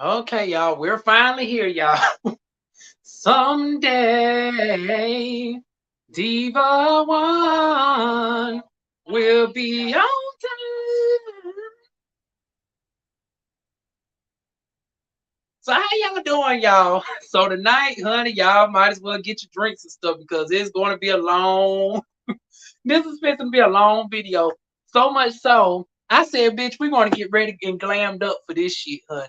Okay, y'all, we're finally here, y'all. Someday, DivaWuan will be on time. So how y'all doing, y'all? So tonight, honey, y'all might as well get your drinks and stuff because it's going to be a long. This is going to be a long video. So much so, I said, bitch, we're going to get ready and glammed up for this shit, honey.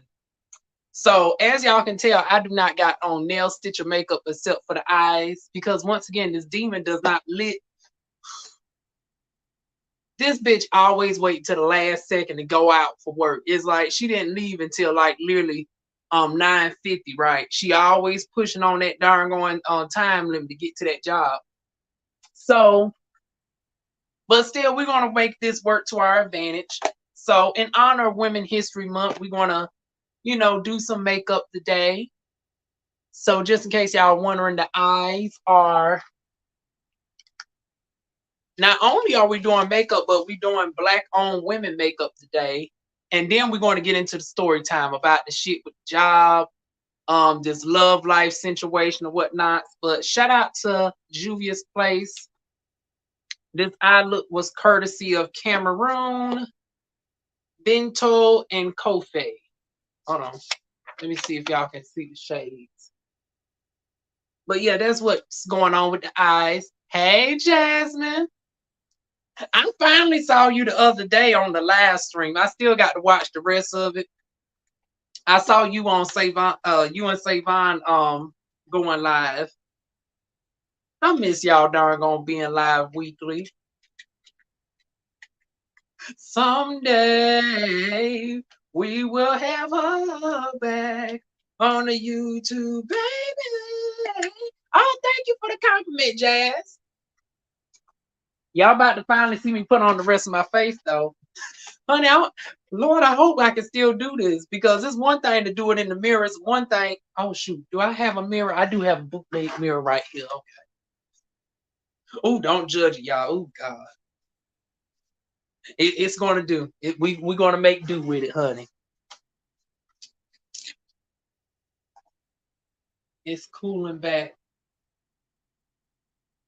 So as y'all can tell, I do not got on nail stitch or makeup except for the eyes because once again, this demon does not lit. This bitch always wait till the last second to go out for work. It's like she didn't leave until like literally 9:50, right? She always pushing on that darn going time limit to get to that job. So, but still, we're gonna make this work to our advantage. So, in honor of Women History Month, we're gonna, do some makeup today. So just in case y'all are wondering, the eyes are, not only are we doing makeup, but we're doing black owned women makeup today. And then we're going to get into the story time about the shit with the job, this love life situation or whatnot. But shout out to Juvia's Place. This eye look was courtesy of Cameroon, Bento, and Kofe. Hold on. Let me see if y'all can see the shades. But yeah, that's what's going on with the eyes. Hey, Jasmine. I finally saw you the other day on the live stream. I still got to watch the rest of it. I saw you on Savon, you and Savon going live. I miss y'all darn on being live weekly. Someday we will have her back on the YouTube, baby. Oh, thank you for the compliment, Jazz. Y'all about to finally see me put on the rest of my face, though. Honey, Lord, I hope I can still do this because it's one thing to do it in the mirror. It's one thing. Oh, shoot. Do I have a mirror? I do have a bootleg mirror right here. Okay. Oh, don't judge it, y'all. Oh, God. It's going to do. We're going to make do with it, honey. It's cooling back.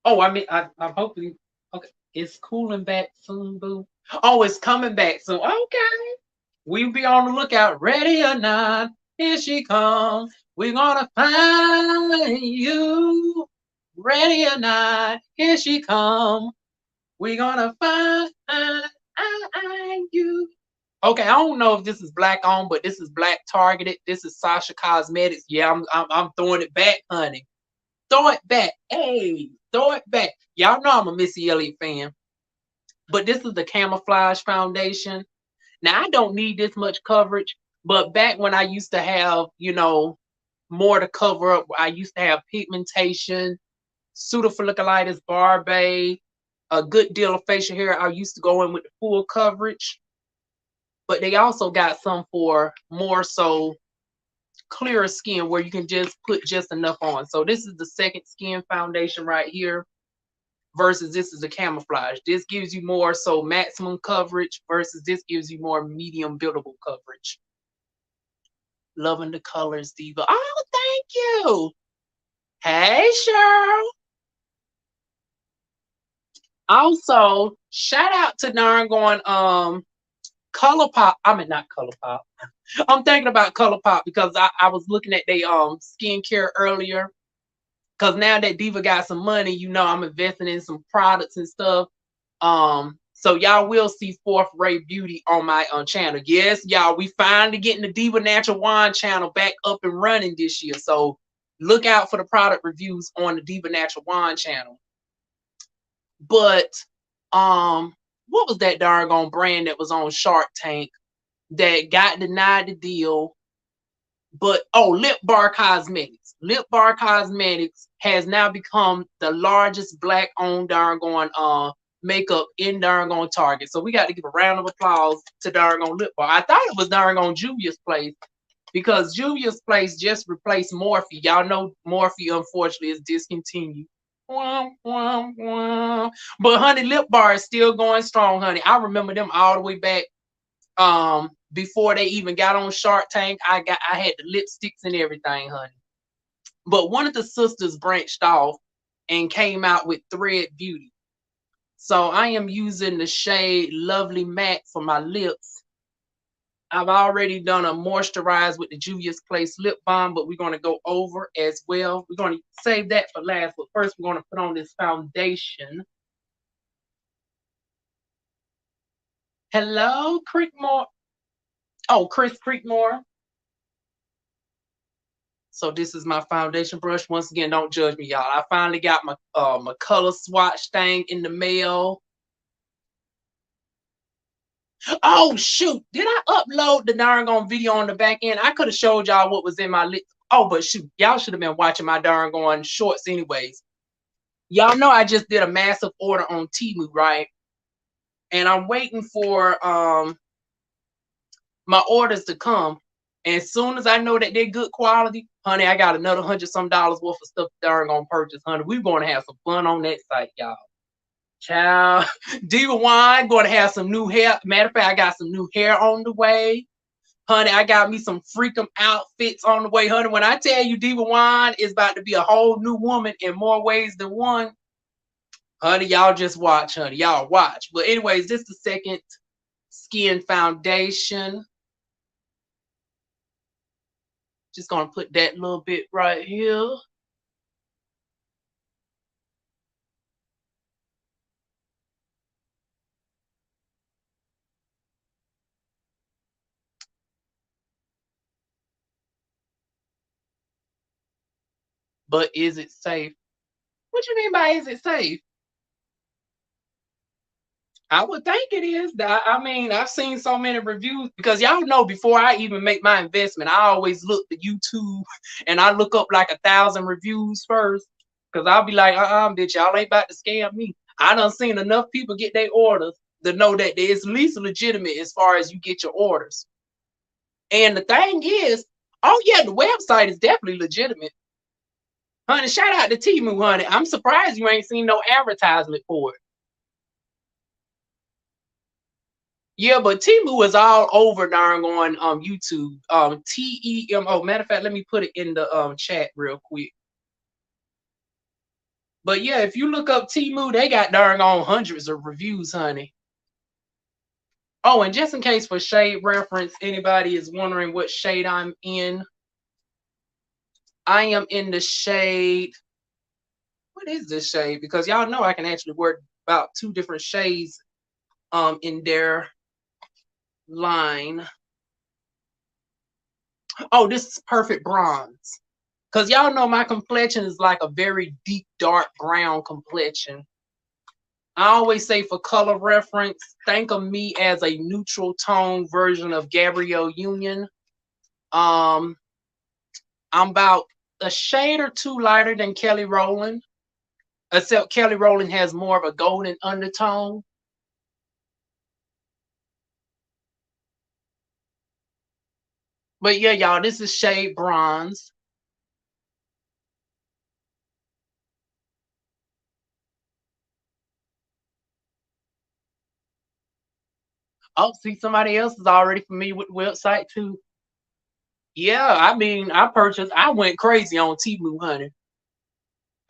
Oh, I mean, I'm hoping. Okay. It's cooling back soon, boo. Oh, it's coming back soon. Okay. We'll be on the lookout. Ready or not, here she comes. We're gonna find you. Ready or not, here she comes. We're gonna find you. Okay, I don't know if this is black on, but this is black targeted. This is Sasha Cosmetics. Yeah, I'm throwing it back, honey. Throw it back. Hey, throw it back. Y'all know I'm a Missy Elliott fan. But this is the Camouflage Foundation. Now, I don't need this much coverage, but back when I used to have, more to cover up, I used to have pigmentation, pseudofolliculitis barbae, a good deal of facial hair. I used to go in with the full coverage, but they also got some for more so clearer skin where you can just put just enough on. So this is the second skin foundation right here versus this is a camouflage. This gives you more so maximum coverage versus this gives you more medium buildable coverage. Loving the colors, Diva. Oh, thank you. Hey, Cheryl. Also, shout out to darn going ColourPop. I mean not ColourPop. I'm thinking about ColourPop because I was looking at their skincare earlier. Cause now that Diva got some money, I'm investing in some products and stuff. So y'all will see Fourth Ray Beauty on my channel. Yes, y'all, we finally getting the Diva Natural Wine channel back up and running this year. So look out for the product reviews on the Diva Natural Wine channel. But what was that darn brand that was on Shark Tank that got denied the deal? But Lip Bar Cosmetics. Lip Bar Cosmetics has now become the largest black-owned darn makeup in darn Target. So we got to give a round of applause to darn Lip Bar. I thought it was darn Juvia's Place because Juvia's Place just replaced Morphe. Y'all know Morphe unfortunately is discontinued. But honey, Lip Bar is still going strong, honey. I remember them all the way back before they even got on Shark Tank. I had the lipsticks and everything, honey. But one of the sisters branched off and came out with Thread Beauty. So I am using the shade Lovely Matte for my lips. I've already done a moisturize with the Juvia's Place lip balm, but we're going to go over as well. We're going to save that for last, but first we're going to put on this foundation. Hello, Creekmore. Oh, Chris Creekmore. So this is my foundation brush. Once again, don't judge me, y'all. I finally got my my color swatch thing in the mail. Oh shoot! Did I upload the darn on video on the back end? I could have showed y'all what was in my lip. Oh, but shoot, y'all should have been watching my darn on shorts anyways. Y'all know I just did a massive order on Temu, right? And I'm waiting for my orders to come. And as soon as I know that they're good quality, honey, I got another $100 some worth of stuff darn gonna purchase, honey. We're gonna have some fun on that site, y'all. Child, DivaWuan gonna have some new hair. Matter of fact, I got some new hair on the way. Honey, I got me some freakum outfits on the way, honey. When I tell you DivaWuan is about to be a whole new woman in more ways than one, honey, y'all just watch, honey. Y'all watch. But anyways, this is the second skin foundation. Just gonna put that little bit right here. But is it safe? What you mean by is it safe? I would think it is. I mean, I've seen so many reviews because y'all know before I even make my investment, I always look to YouTube and I look up like 1,000 reviews first because I'll be like, bitch, y'all ain't about to scam me. I done seen enough people get their orders to know that it's at least legitimate as far as you get your orders. And the thing is, oh yeah, the website is definitely legitimate. Honey, shout out to Temu, honey. I'm surprised you ain't seen no advertisement for it. Yeah, but Temu is all over darn on YouTube. TEMO. Matter of fact, let me put it in the chat real quick. But yeah, if you look up Temu, they got darn on hundreds of reviews, honey. Oh, and just in case for shade reference, anybody is wondering what shade I'm in, I am in the shade. What is this shade? Because y'all know I can actually work about 2 different shades in their line. Oh, this is perfect bronze. Because y'all know my complexion is like a very deep, dark brown complexion. I always say for color reference, think of me as a neutral tone version of Gabrielle Union. I'm about a shade or 2 lighter than Kelly Rowland, except Kelly Rowland has more of a golden undertone. But yeah, y'all, this is shade bronze. Oh, see, somebody else is already familiar with the website too. Yeah, I mean, I went crazy on Temu, honey.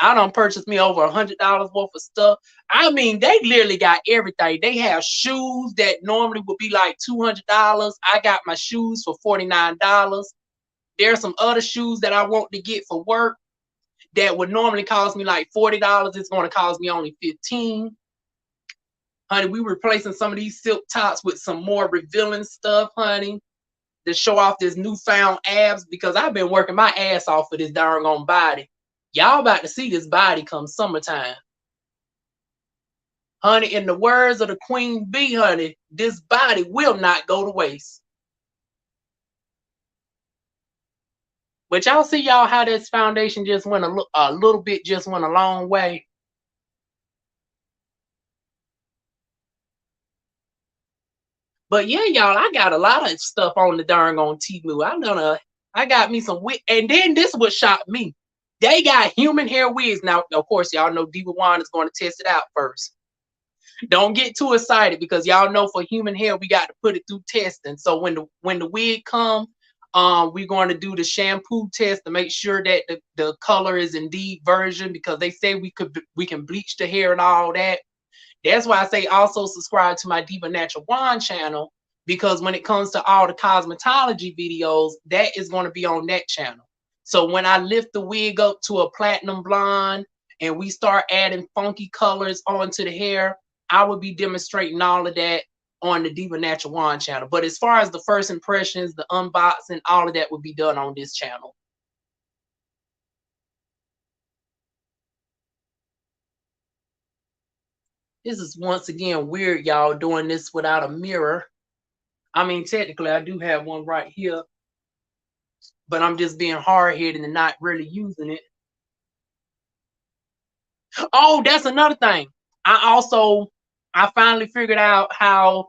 I done purchased me over $100 worth of stuff. I mean, they literally got everything. They have shoes that normally would be like $200. I got my shoes for $49. There's some other shoes that I want to get for work that would normally cost me like $40. It's going to cost me only $15. Honey, we replacing some of these silk tops with some more revealing stuff, honey, to show off this newfound abs because I've been working my ass off for this darn on body. Y'all about to see this body come summertime. Honey, in the words of the Queen Bee, honey, this body will not go to waste. But y'all see y'all how this foundation just went a little bit, just went a long way. But yeah, y'all, I got a lot of stuff on the darn on Temu. I got me some wig, and then this what shocked me. They got human hair wigs. Now, of course, y'all know DivaWuan is going to test it out first. Don't get too excited because y'all know for human hair we got to put it through testing. So when the wig comes, we're going to do the shampoo test to make sure that the color is indeed virgin, because they say we can bleach the hair and all that. That's why I say also subscribe to my DivaWuan channel, because when it comes to all the cosmetology videos, that is going to be on that channel. So when I lift the wig up to a platinum blonde and we start adding funky colors onto the hair, I will be demonstrating all of that on the DivaWuan channel. But as far as the first impressions, the unboxing, all of that will be done on this channel. This is once again weird, y'all, doing this without a mirror. I mean, technically, I do have one right here, but I'm just being hard-headed and not really using it. Oh, that's another thing. I finally figured out how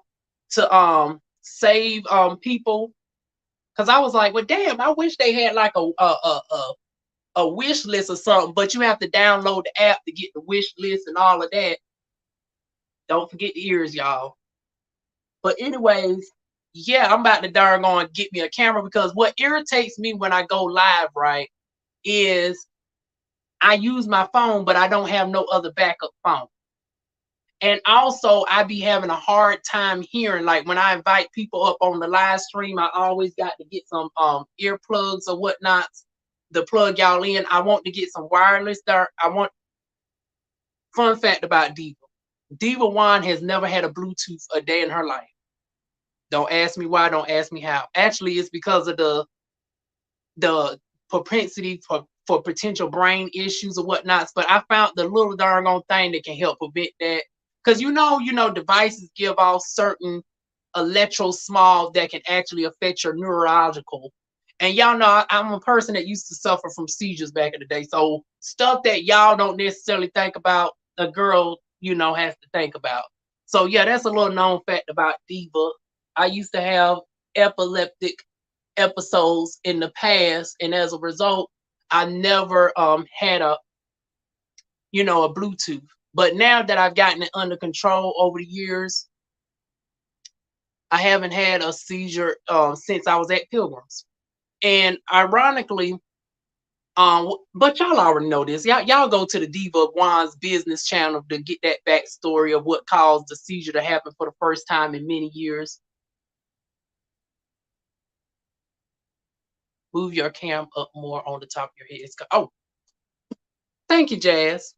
to save people, because I was like, well, damn, I wish they had like a wish list or something, but you have to download the app to get the wish list and all of that. Don't forget the ears, y'all. But anyways, yeah, I'm about to darn on get me a camera, because what irritates me when I go live, right, is I use my phone, but I don't have no other backup phone. And also I be having a hard time hearing, like when I invite people up on the live stream, I always got to get some earplugs or whatnot to plug y'all in. I want to get some wireless there. Fun fact about DivaWuan has never had a Bluetooth a day in her life. Don't ask me why, don't ask me how. Actually, it's because of the propensity for potential brain issues or whatnots. But I found the little darn on thing that can help prevent that. Because you know, devices give off certain electro small that can actually affect your neurological. And y'all know I'm a person that used to suffer from seizures back in the day. So stuff that y'all don't necessarily think about, a girl, has to think about. So yeah, that's a little known fact about Diva. I used to have epileptic episodes in the past, and as a result, I never had a Bluetooth. But now that I've gotten it under control over the years, I haven't had a seizure since I was at Pilgrims. And ironically, but y'all already know this. Y'all go to the DivaWuan's business channel to get that backstory of what caused the seizure to happen for the first time in many years. Move your cam up more on the top of your head. Oh, thank you, Jazz.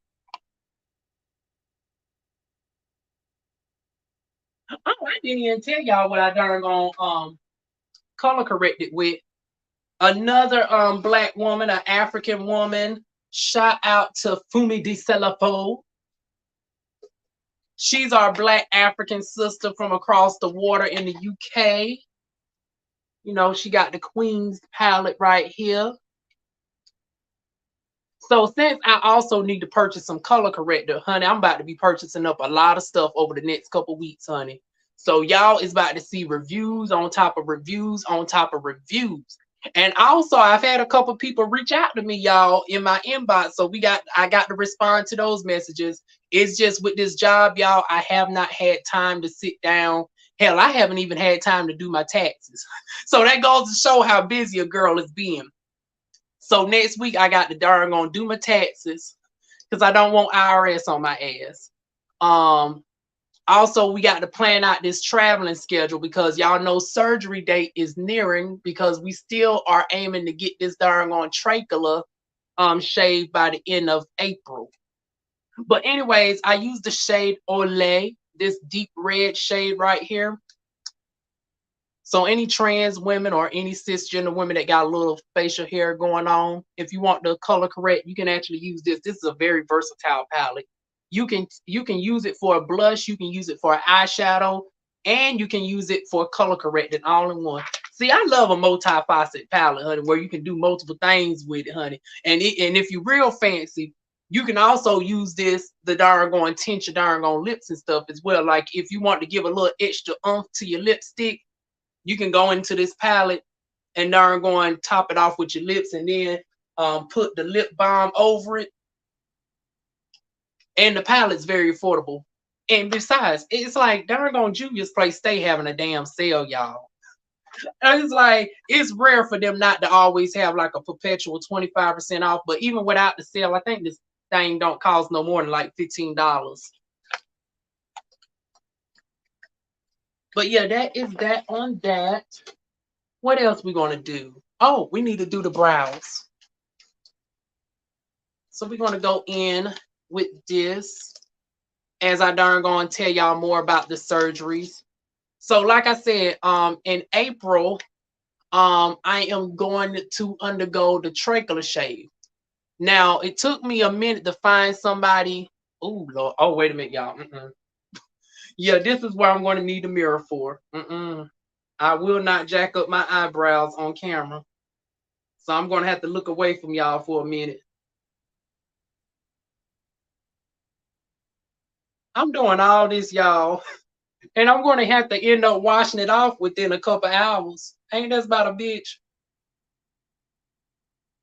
Oh, I didn't even tell y'all what I darn on color corrected with. Another black woman, an African woman. Shout out to Fumi Di Celafo. She's our black African sister from across the water in the UK. She got the Queen's palette right here. So since I also need to purchase some color corrector, honey, I'm about to be purchasing up a lot of stuff over the next couple weeks, honey. So y'all is about to see reviews on top of reviews on top of reviews. And also I've had a couple people reach out to me, y'all, in my inbox. So I got to respond to those messages. It's just with this job, y'all, I have not had time to sit down. Hell, I haven't even had time to do my taxes. So that goes to show how busy a girl is being. So next week I got the darn gonna do my taxes, because I don't want IRS on my ass. Also, we got to plan out this traveling schedule, because y'all know surgery date is nearing, because we still are aiming to get this darn on trachea shaved by the end of April. But anyways, I use the shade Olay, this deep red shade right here. So any trans women or any cisgender women that got a little facial hair going on, if you want the color correct, you can actually use this. This is a very versatile palette. You can use it for a blush, you can use it for an eyeshadow, and you can use it for color correcting all in one. See, I love a multi-facet palette, honey, where you can do multiple things with it, honey. And if you're real fancy, you can also use this, the darn tint your darn lips and stuff as well. Like if you want to give a little extra oomph to your lipstick, you can go into this palette and darn top it off with your lips, and then put the lip balm over it. And the palette's very affordable. And besides, it's like darn Julia's place stay having a damn sale, y'all. And it's like it's rare for them not to always have like a perpetual 25% off. But even without the sale, I think this thing don't cost no more than like $15. But yeah, that is that on that. What else we gonna do? Oh, we need to do the brows. So we're gonna go in with this as I darn gonna tell y'all more about the surgeries. So like I said, in April, I am going to undergo the tracheal shave. Now it took me a minute to find somebody. Oh Lord, oh wait a minute, y'all. Yeah, this is where I'm going to need a mirror for. I will not jack up my eyebrows on camera, so I'm going to have to look away from y'all for a minute. I'm doing all this, y'all, and I'm going to have to end up washing it off within a couple hours. Ain't that about a bitch?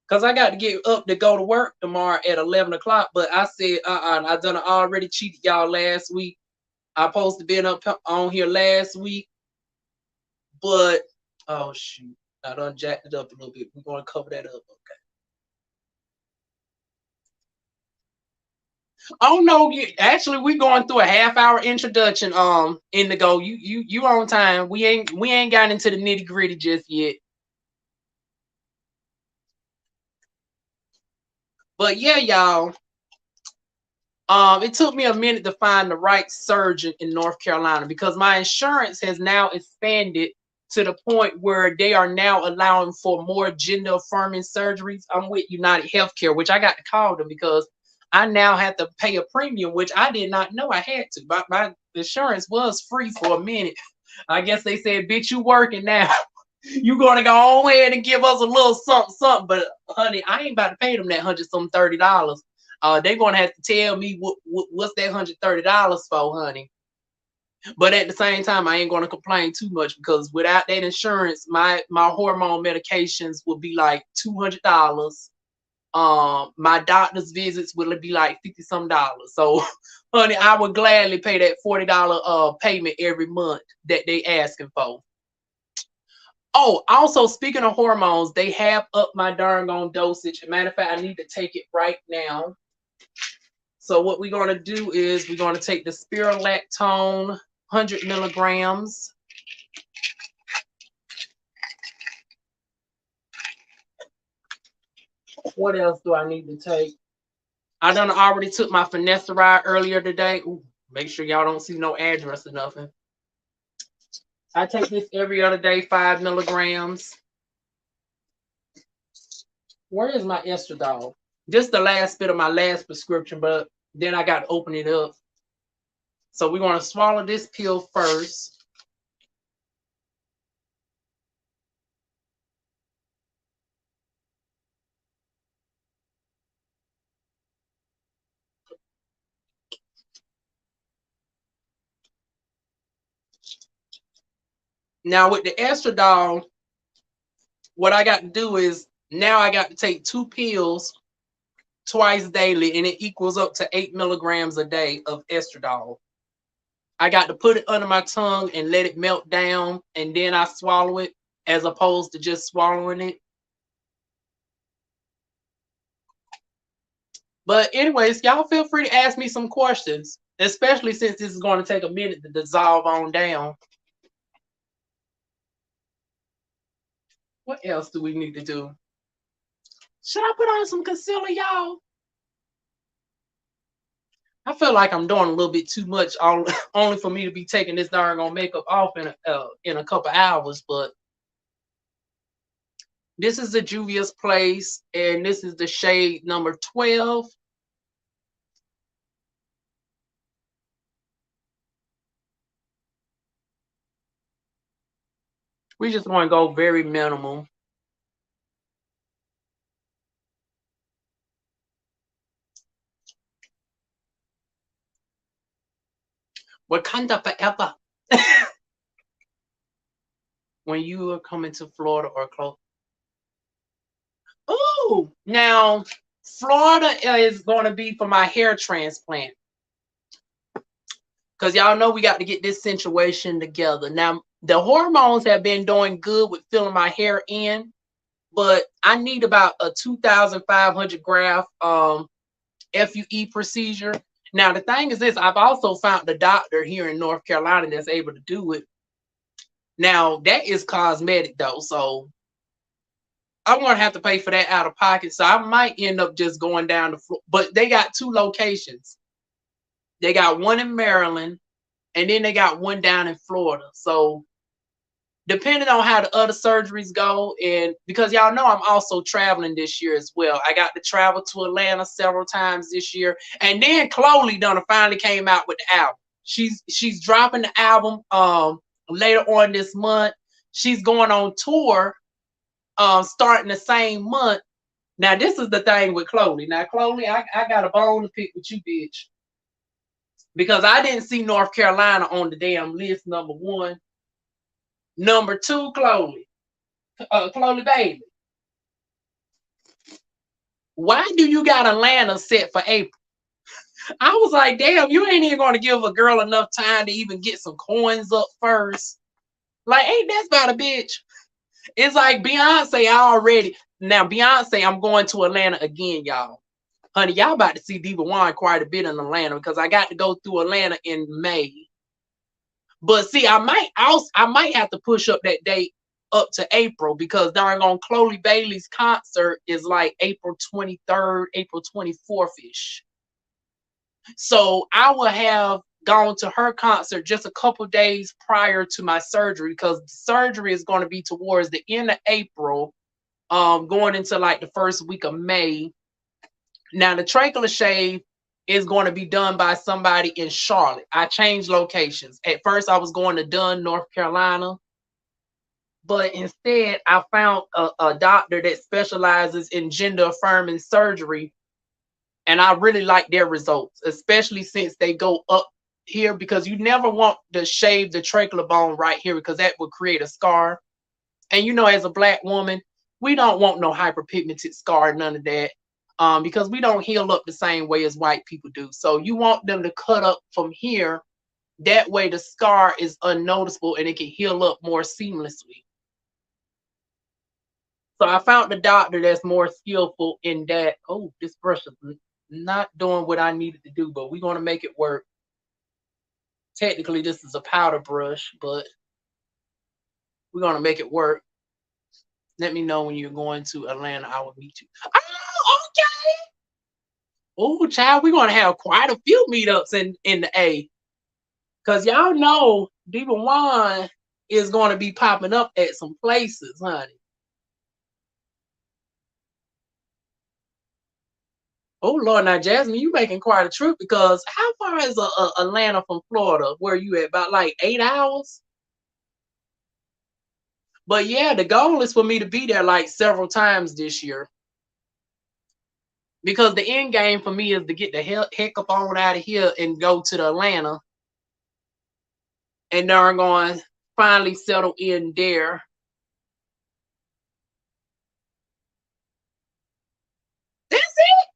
Cause I got to get up to go to work tomorrow at 11 o'clock. But I said, I done already cheated y'all last week. I supposed to been up on here last week, but oh shoot, I done jacked it up a little bit. We're gonna cover that up, okay? Oh no, actually, we going through a half-hour introduction. Indigo, you on time. We ain't gotten into the nitty-gritty just yet. But yeah, y'all. It took me a minute to find the right surgeon in North Carolina because my insurance has now expanded to the point where they are now allowing for more gender affirming surgeries. I'm with United Healthcare, which I got to call them because I now have to pay a premium, which I did not know I had to. My insurance was free for a minute. I guess they said, bitch, you working now. You gonna go on ahead and give us a little something, something. But honey, I ain't about to pay them that $130. They're gonna have to tell me what's that $130 for, honey. But at the same time, I ain't gonna complain too much because without that insurance, my hormone medications will be like $200. My doctor's visits will be like 50 some dollars. So, honey, I would gladly pay that $40 payment every month that they asking for. Oh, also speaking of hormones, they have upped my darn on dosage. As a matter of fact, I need to take it right now. So what we're going to do is we're going to take the spirulactone 100 milligrams. What else do I need to take? I done already took my finasteride earlier today. Ooh, make sure y'all don't see no address or nothing. I take this every other day, 5 milligrams. Where is my estradiol? This is the last bit of my last prescription, but then I got to open it up. So we're going to swallow this pill first. Now with the estradiol, what I got to do is now I got to take 2 pills twice daily, and it equals up to 8 milligrams a day of estradiol. I got to put it under my tongue and let it melt down, and then I swallow it as opposed to just swallowing it. But anyways, y'all feel free to ask me some questions, especially since this is going to take a minute to dissolve on down. What else do we need to do? Should I put on some concealer, y'all? I feel like I'm doing a little bit too much, only for me to be taking this darn on makeup off in a couple hours. But this is the Juvia's Place, and this is the shade number 12. We just want to go very minimal. Wakanda forever. When you are coming to Florida or close. Oh, now Florida is going to be for my hair transplant. Because y'all know we got to get this situation together. Now, the hormones have been doing good with filling my hair in, but I need about a 2,500 graft FUE procedure. Now, the thing is this, I've also found a doctor here in North Carolina that's able to do it. Now, that is cosmetic though, so I'm gonna have to pay for that out of pocket. So I might end up just going down to Florida. But they got 2 locations. They got one in Maryland, and then they got one down in Florida. So depending on how the other surgeries go, and because y'all know I'm also traveling this year as well. I got to travel to Atlanta several times this year. And then Chloe done finally came out with the album. She's dropping the album later on this month. She's going on tour starting the same month. Now, this is the thing with Chloe. Now, Chloe, I got a bone to pick with you, bitch. Because I didn't see North Carolina on the damn list, number 1. Number 2, Chloe. Chloe baby. Why do you got Atlanta set for April? I was like, damn, you ain't even going to give a girl enough time to even get some coins up first. Like, ain't that about a bitch? It's like Beyonce already. Now, Beyonce, I'm going to Atlanta again, y'all. Honey, y'all about to see DivaWuan quite a bit in Atlanta because I got to go through Atlanta in May. But see, I might have to push up that date up to April because darn on Chloe Bailey's concert is like April 23rd, April 24th-ish. So I will have gone to her concert just a couple days prior to my surgery because the surgery is going to be towards the end of April, going into like the first week of May. Now, the trachea shave is going to be done by somebody in Charlotte. I changed locations. At first, I was going to Dunn, North Carolina. But instead, I found a doctor that specializes in gender affirming surgery. And I really like their results, especially since they go up here because you never want to shave the trachea bone right here because that would create a scar. And you know, as a Black woman, we don't want no hyperpigmented scar, none of that. Because we don't heal up the same way as white people do. So you want them to cut up from here. That way the scar is unnoticeable and it can heal up more seamlessly. So I found the doctor that's more skillful in that. Oh, this brush is not doing what I needed to do, but we're going to make it work. Technically, this is a powder brush, but we're going to make it work. Let me know when you're going to Atlanta. I will meet you. Oh, okay. Oh, child, we're going to have quite a few meetups in the A. Because y'all know DivaWuan is going to be popping up at some places, honey. Oh, Lord, now, Jasmine, you making quite a trip because how far is Atlanta from Florida? Where you at? About like 8 hours? But yeah, the goal is for me to be there like several times this year. Because the end game for me is to get the heck up on out of here and go to the Atlanta. And they're going to finally settle in there. That's it.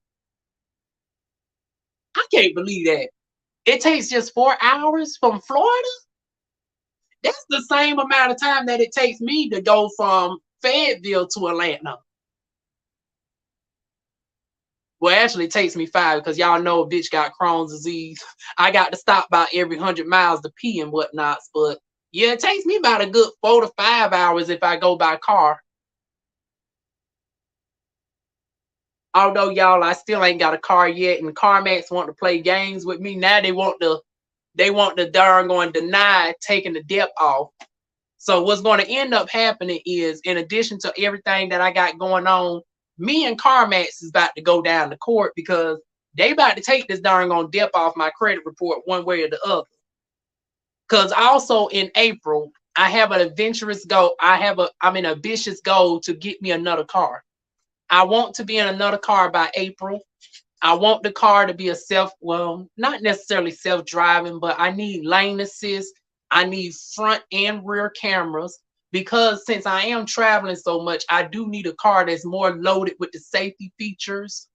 I can't believe that. It takes just 4 hours from Florida. That's the same amount of time that it takes me to go from Fayetteville to Atlanta. Well, actually, it takes me 5 because y'all know a bitch got Crohn's disease. I got to stop about every 100 miles to pee and whatnot. But yeah, it takes me about a good 4 to 5 hours if I go by car. Although, y'all, I still ain't got a car yet, and CarMax want to play games with me. Now they want the darn going deny taking the debt off. So what's going to end up happening is, in addition to everything that I got going on, me and CarMax is about to go down to court because they about to take this darn on debt off my credit report one way or the other. Because also in April, I have an adventurous goal. I'm an ambitious goal to get me another car. I want to be in another car by April. I want the car to be not necessarily self-driving, but I need lane assist. I need front and rear cameras because since I am traveling so much, I do need a car that's more loaded with the safety features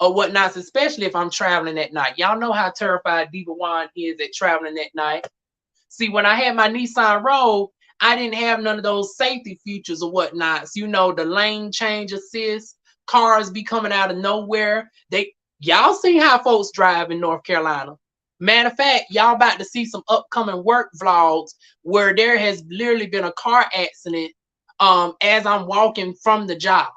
or whatnot, especially if I'm traveling at night. Y'all know how terrified DivaWuan is at traveling at night. See, when I had my Nissan Rogue, I didn't have none of those safety features or whatnots. You know, the lane change assist, cars be coming out of nowhere. Y'all see how folks drive in North Carolina. Matter of fact, y'all about to see some upcoming work vlogs where there has literally been a car accident as I'm walking from the job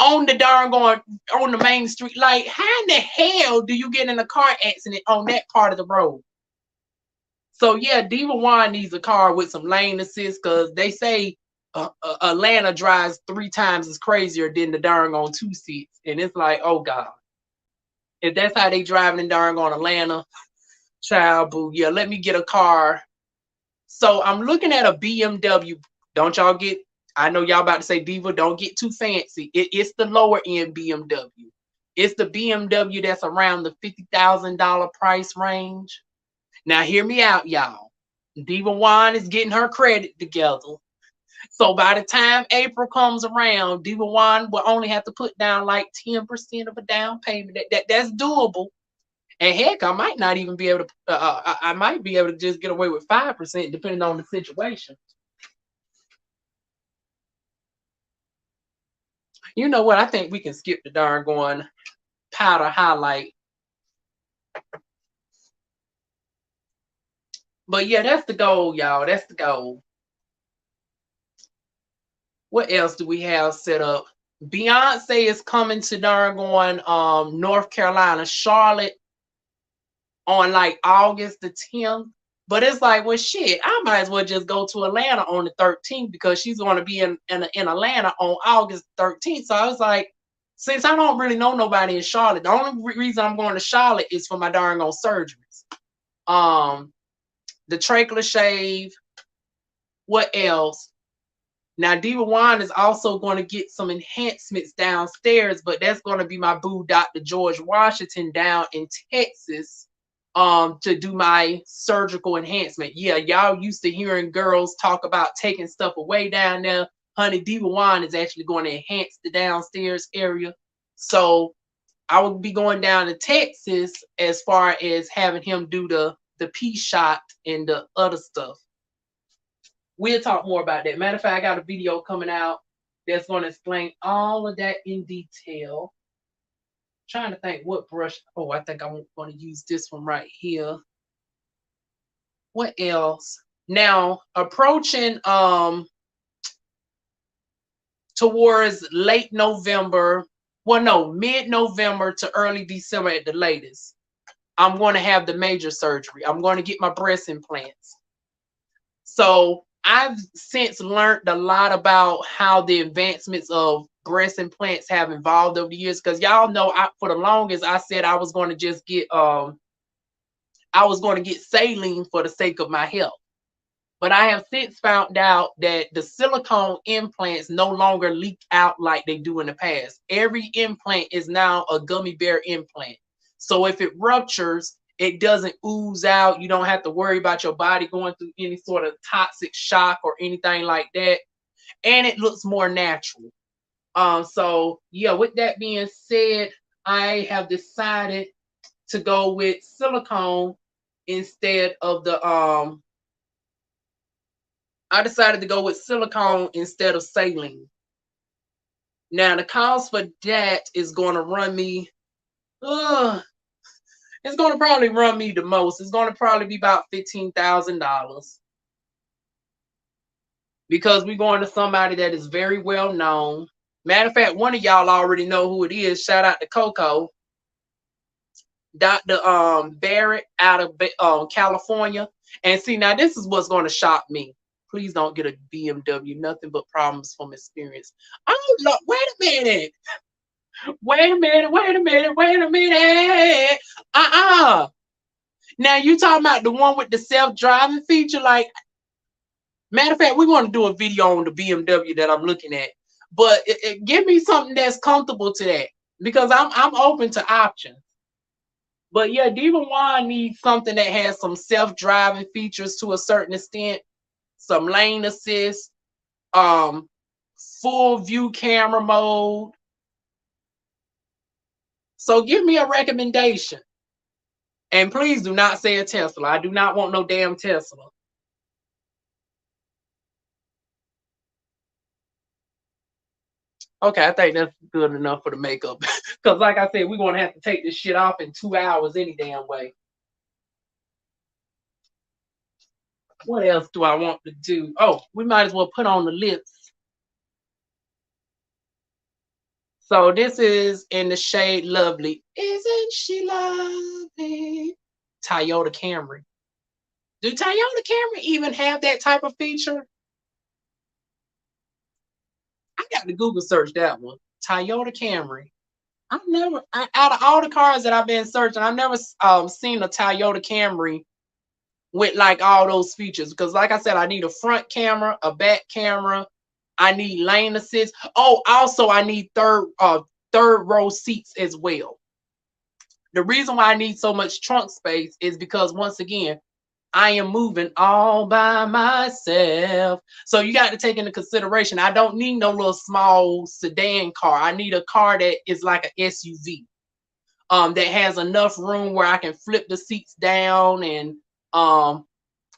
on the darn going on the main street. Like, how in the hell do you get in a car accident on that part of the road? So yeah, DivaWuan needs a car with some lane assist, because they say Atlanta drives 3 times as crazier than the darn on 2 seats, and it's like, oh god, if that's how they driving in darn on Atlanta, child boo, yeah, let me get a car. So I'm looking at a BMW. Don't y'all get? I know y'all about to say, Diva, don't get too fancy. It's the lower end BMW. It's the BMW that's around the $50,000 price range. Now, hear me out, y'all. DivaWuan is getting her credit together. So by the time April comes around, DivaWuan will only have to put down like 10% of a down payment. That's doable. And heck, I might not even be able to. I might be able to just get away with 5%, depending on the situation. You know what? I think we can skip the darn going powder highlight. But yeah, that's the goal, y'all. That's the goal. What else do we have set up? Beyonce is coming to darn going North Carolina, Charlotte, on like August the 10th. But it's like, well, shit, I might as well just go to Atlanta on the 13th, because she's going to be in Atlanta on August 13th. So I was like, since I don't really know nobody in Charlotte, the only reason I'm going to Charlotte is for my darn old surgeries. The trachea shave. What else? Now, DivaWuan is also going to get some enhancements downstairs, but that's going to be my boo, Dr. George Washington, down in Texas, to do my surgical enhancement. Yeah, y'all used to hearing girls talk about taking stuff away down there. Honey, DivaWuan is actually going to enhance the downstairs area. So I will be going down to Texas as far as having him do the P shot and the other stuff. We'll talk more about that. Matter of fact, I got a video coming out that's going to explain all of that in detail. Trying to think what brush. Oh, I think I'm going to use this one right here. What else? Now, approaching towards late November, well, no, mid-November to early December at the latest, I'm going to have the major surgery. I'm going to get my breast implants. So I've since learned a lot about how the advancements of breast implants have evolved over the years, because y'all know for the longest I said I was going to just get saline for the sake of my health. But I have since found out that the silicone implants no longer leak out like they do in the past. Every implant is now a gummy bear implant. So if it ruptures, it doesn't ooze out. You don't have to worry about your body going through any sort of toxic shock or anything like that. And it looks more natural. So yeah, with that being said, I have decided to go with silicone instead of the I decided to go with silicone instead of saline. Now the cost for that is going to run me it's going to probably run me the most. It's going to probably be about $15,000, because we're going to somebody that is very well known. Matter of fact, one of y'all already know who it is. Shout out to Coco. Dr. Barrett out of California. And see, now this is what's going to shock me. Please don't get a BMW. Nothing but problems from experience. Oh, look, wait a minute. Wait a minute. Wait a minute. Wait a minute. Now you talking about the one with the self-driving feature? Like, matter of fact, we're going to do a video on the BMW that I'm looking at. But give me something that's comfortable to that, because I'm open to options. But yeah, DivaWuan needs something that has some self-driving features to a certain extent, some lane assist, full view camera mode. So give me a recommendation. And please do not say a Tesla. I do not want no damn Tesla. Okay, I think that's good enough for the makeup. Because like I said, we're going to have to take this shit off in 2 hours any damn way. What else do I want to do? Oh, we might as well put on the lips. So this is in the shade Lovely. Isn't she lovely? Toyota Camry. Do Toyota Camry even have that type of feature? I got to Google search that one. Toyota Camry. Out of all the cars that I've been searching, I've never seen a Toyota Camry with like all those features. Because like I said, I need a front camera, a back camera. I need lane assist. Oh, also I need third row seats as well. The reason why I need so much trunk space is because once again, I am moving all by myself. So you got to take into consideration, I don't need no little small sedan car. I need a car that is like an SUV. That has enough room where I can flip the seats down and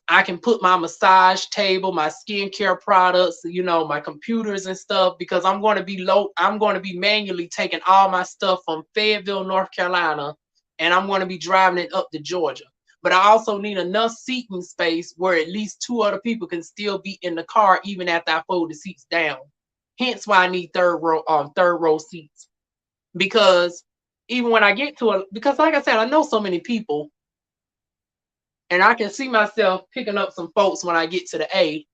I can put my massage table, my skincare products, you know, my computers and stuff, because I'm going to be manually taking all my stuff from Fayetteville, North Carolina, and I'm going to be driving it up to Georgia. But I also need enough seating space where at least 2 other people can still be in the car even after I fold the seats down. Hence why I need third row seats. Because even when I get to it, because like I said, I know so many people, and I can see myself picking up some folks when I get to the A.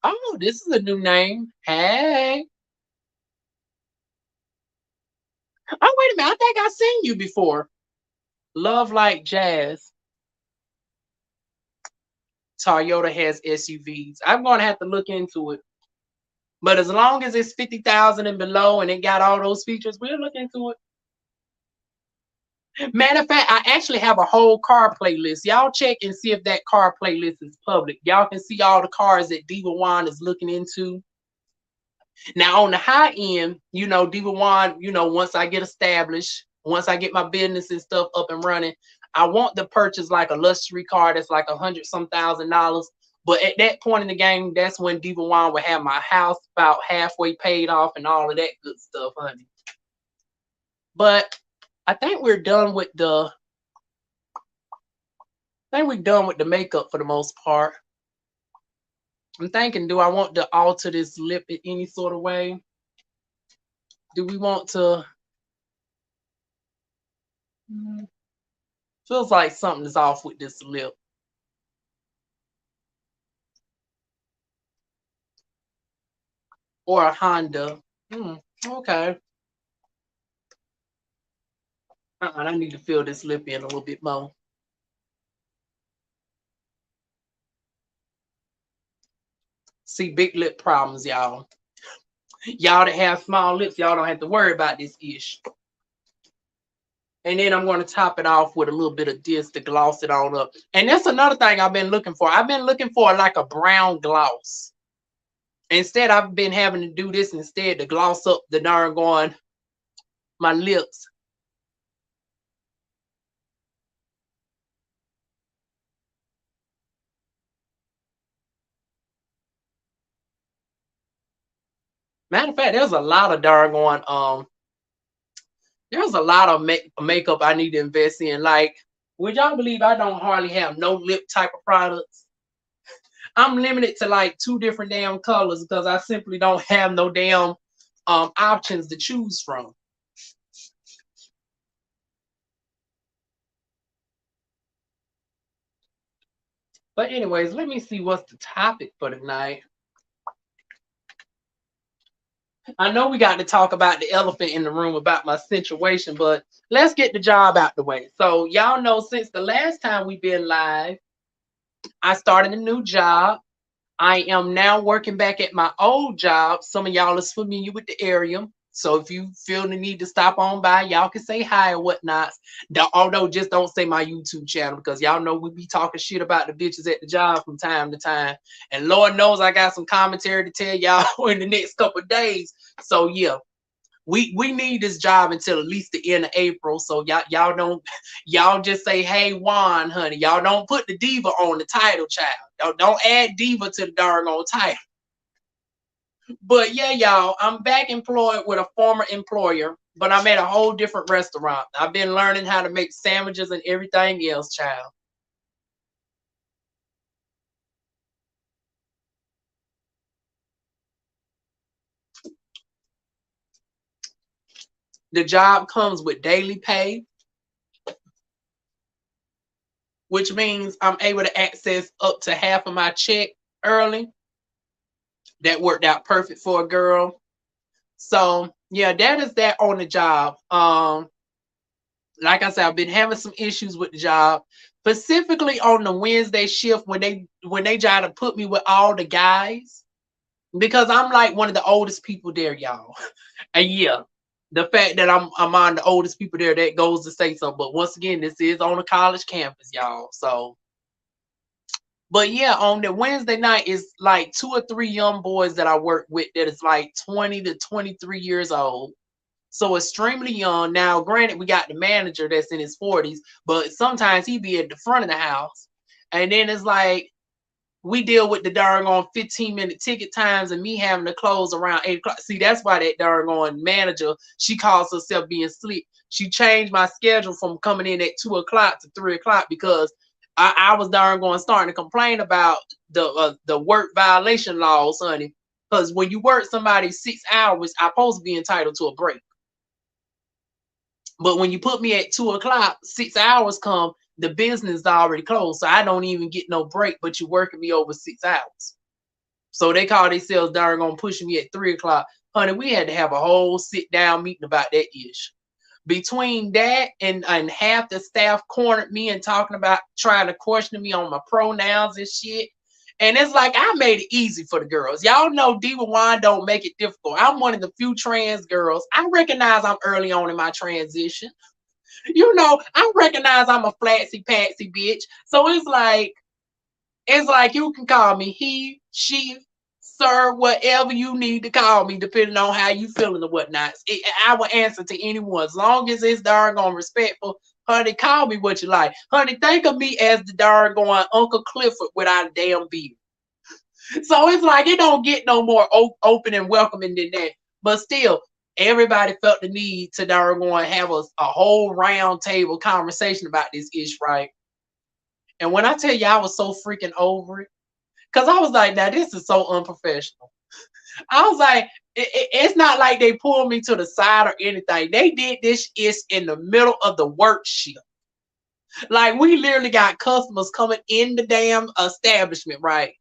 Oh, this is a new name. Hey. Oh, wait a minute. I think I've seen you before. Love Like Jazz. Toyota has SUVs. I'm going to have to look into it. But as long as it's 50,000 and below and it got all those features, we'll look into it. Matter of fact, I actually have a whole car playlist. Y'all check and see if that car playlist is public. Y'all can see all the cars that DivaWuan is looking into. Now on the high end, you know, DivaWuan, you know, once I get established, once I get my business and stuff up and running, I want to purchase like a luxury car that's like $100-some thousand. But at that point in the game, that's when DivaWuan will have my house about halfway paid off and all of that good stuff, honey. But I think we're done with the makeup for the most part. I'm thinking, do I want to alter this lip in any sort of way? Do we want to? Feels like something is off with this lip. Or a Honda. Okay. I need to fill this lip in a little bit more. See, big lip problems, y'all. Y'all that have small lips, y'all don't have to worry about this issue. And then I'm going to top it off with a little bit of this to gloss it on up. And that's another thing I've been looking for. I've been looking for like a brown gloss. Instead, I've been having to do this instead to gloss up the darn going my lips. Matter of fact, there's a lot of darn going there's a lot of makeup I need to invest in. Like, would y'all believe I don't hardly have no lip type of products? I'm limited to like 2 different damn colors because I simply don't have no damn options to choose from. But anyways, let me see what's the topic for tonight. I know we got to talk about the elephant in the room about my situation, but let's get the job out the way. So y'all know since the last time we've been live, I started a new job. I am now working back at my old job. Some of y'all is familiar with the area. So if you feel the need to stop on by, y'all can say hi or whatnot. Although just don't say my YouTube channel because y'all know we be talking shit about the bitches at the job from time to time. And Lord knows I got some commentary to tell y'all in the next couple of days. So yeah, we need this job until at least the end of April. So y'all don't y'all just say, hey Juan, honey. Y'all don't put the diva on the title, child. Don't add diva to the darn on title. But yeah, y'all, I'm back employed with a former employer, but I'm at a whole different restaurant. I've been learning how to make sandwiches and everything else, child. The job comes with daily pay, which means I'm able to access up to half of my check early. That worked out perfect for a girl. So yeah, that is that on the job. Like I said, I've been having some issues with the job, specifically on the Wednesday shift when they try to put me with all the guys because I'm like one of the oldest people there, y'all. And yeah, the fact that I'm on the oldest people there, that goes to say something. But once again, this is on a college campus, y'all. So, but yeah, on the Wednesday night is like 2 or 3 young boys that I work with that is like 20 to 23 years old. So extremely young. Now, granted, we got the manager that's in his 40s, but sometimes he be at the front of the house. And then it's like we deal with the darn on 15-minute ticket times and me having to close around 8 o'clock. See, that's why that darn on manager, she calls herself being sleep. She changed my schedule from coming in at 2 o'clock to 3 o'clock because I was darn going starting to complain about the work violation laws, honey. Because when you work somebody 6 hours, I'm supposed to be entitled to a break. But when you put me at 2 o'clock, 6 hours come, the business is already closed. So I don't even get no break, but you're working me over 6 hours. So they call themselves darn gonna pushing me at 3 o'clock. Honey, we had to have a whole sit down meeting about that issue. Between that and half the staff cornered me and talking about trying to question me on my pronouns and shit. And it's like I made it easy for the girls. Y'all know DivaWuan don't make it difficult. I'm one of the few trans girls. I recognize I'm early on in my transition. You know, I recognize I'm a flatsy patsy bitch. So it's like you can call me he, she, sir, whatever you need to call me, depending on how you feeling or whatnot. I will answer to anyone as long as it's doggone respectful. Honey, call me what you like. Honey, think of me as the doggone Uncle Clifford without a damn beard. So it's like it don't get no more open and welcoming than that. But still, everybody felt the need to doggone have a whole round table conversation about this ish, right? And when I tell you I was so freaking over it, because I was like, now this is so unprofessional. I was like, it's not like they pulled me to the side or anything. They did this is in the middle of the work shift. Like we literally got customers coming in the damn establishment, right?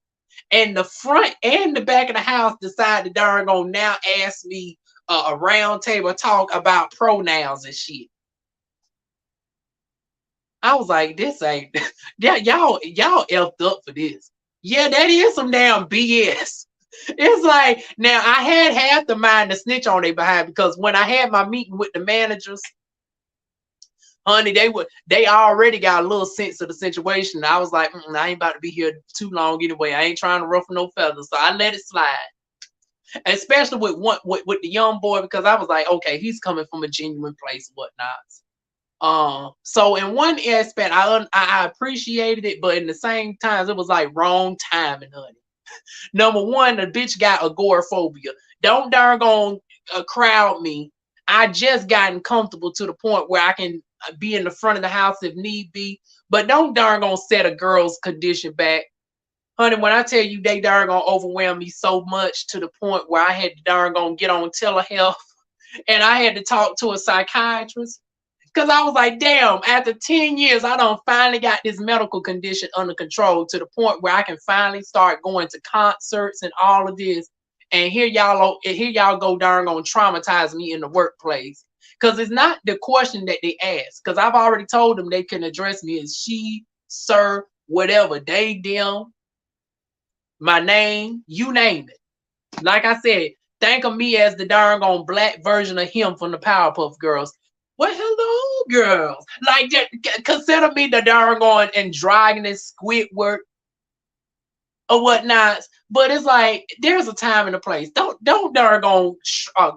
And the front and the back of the house decide to darn on now ask me a round table talk about pronouns and shit. I was like, this ain't yeah, y'all effed up for this. Yeah, that is some damn BS. It's like now I had half the mind to snitch on they behind because when I had my meeting with the managers, honey, they already got a little sense of the situation. I was like, I ain't about to be here too long anyway. I ain't trying to ruffle no feathers, so I let it slide. Especially with the young boy because I was like, okay, he's coming from a genuine place and whatnot. So in one aspect, I appreciated it, but in the same time, it was like wrong timing, honey. Number one, the bitch got agoraphobia. Don't darn on crowd me. I just gotten comfortable to the point where I can be in the front of the house if need be. But don't darn gonna set a girl's condition back. Honey, when I tell you they darn gonna overwhelm me so much to the point where I had to darn gonna get on telehealth and I had to talk to a psychiatrist. Because I was like, damn, after 10 years, I done finally got this medical condition under control to the point where I can finally start going to concerts and all of this. And here y'all go darn gonna traumatize me in the workplace. Because it's not the question that they ask. Because I've already told them they can address me as she, sir, whatever, they, them, my name, you name it. Like I said, Think of me as the darn on black version of him from the Powerpuff Girls. Well, hello, girls. Like, consider me the darn on androgynous Squidward or whatnot. But it's like there's a time and a place. Don't darn on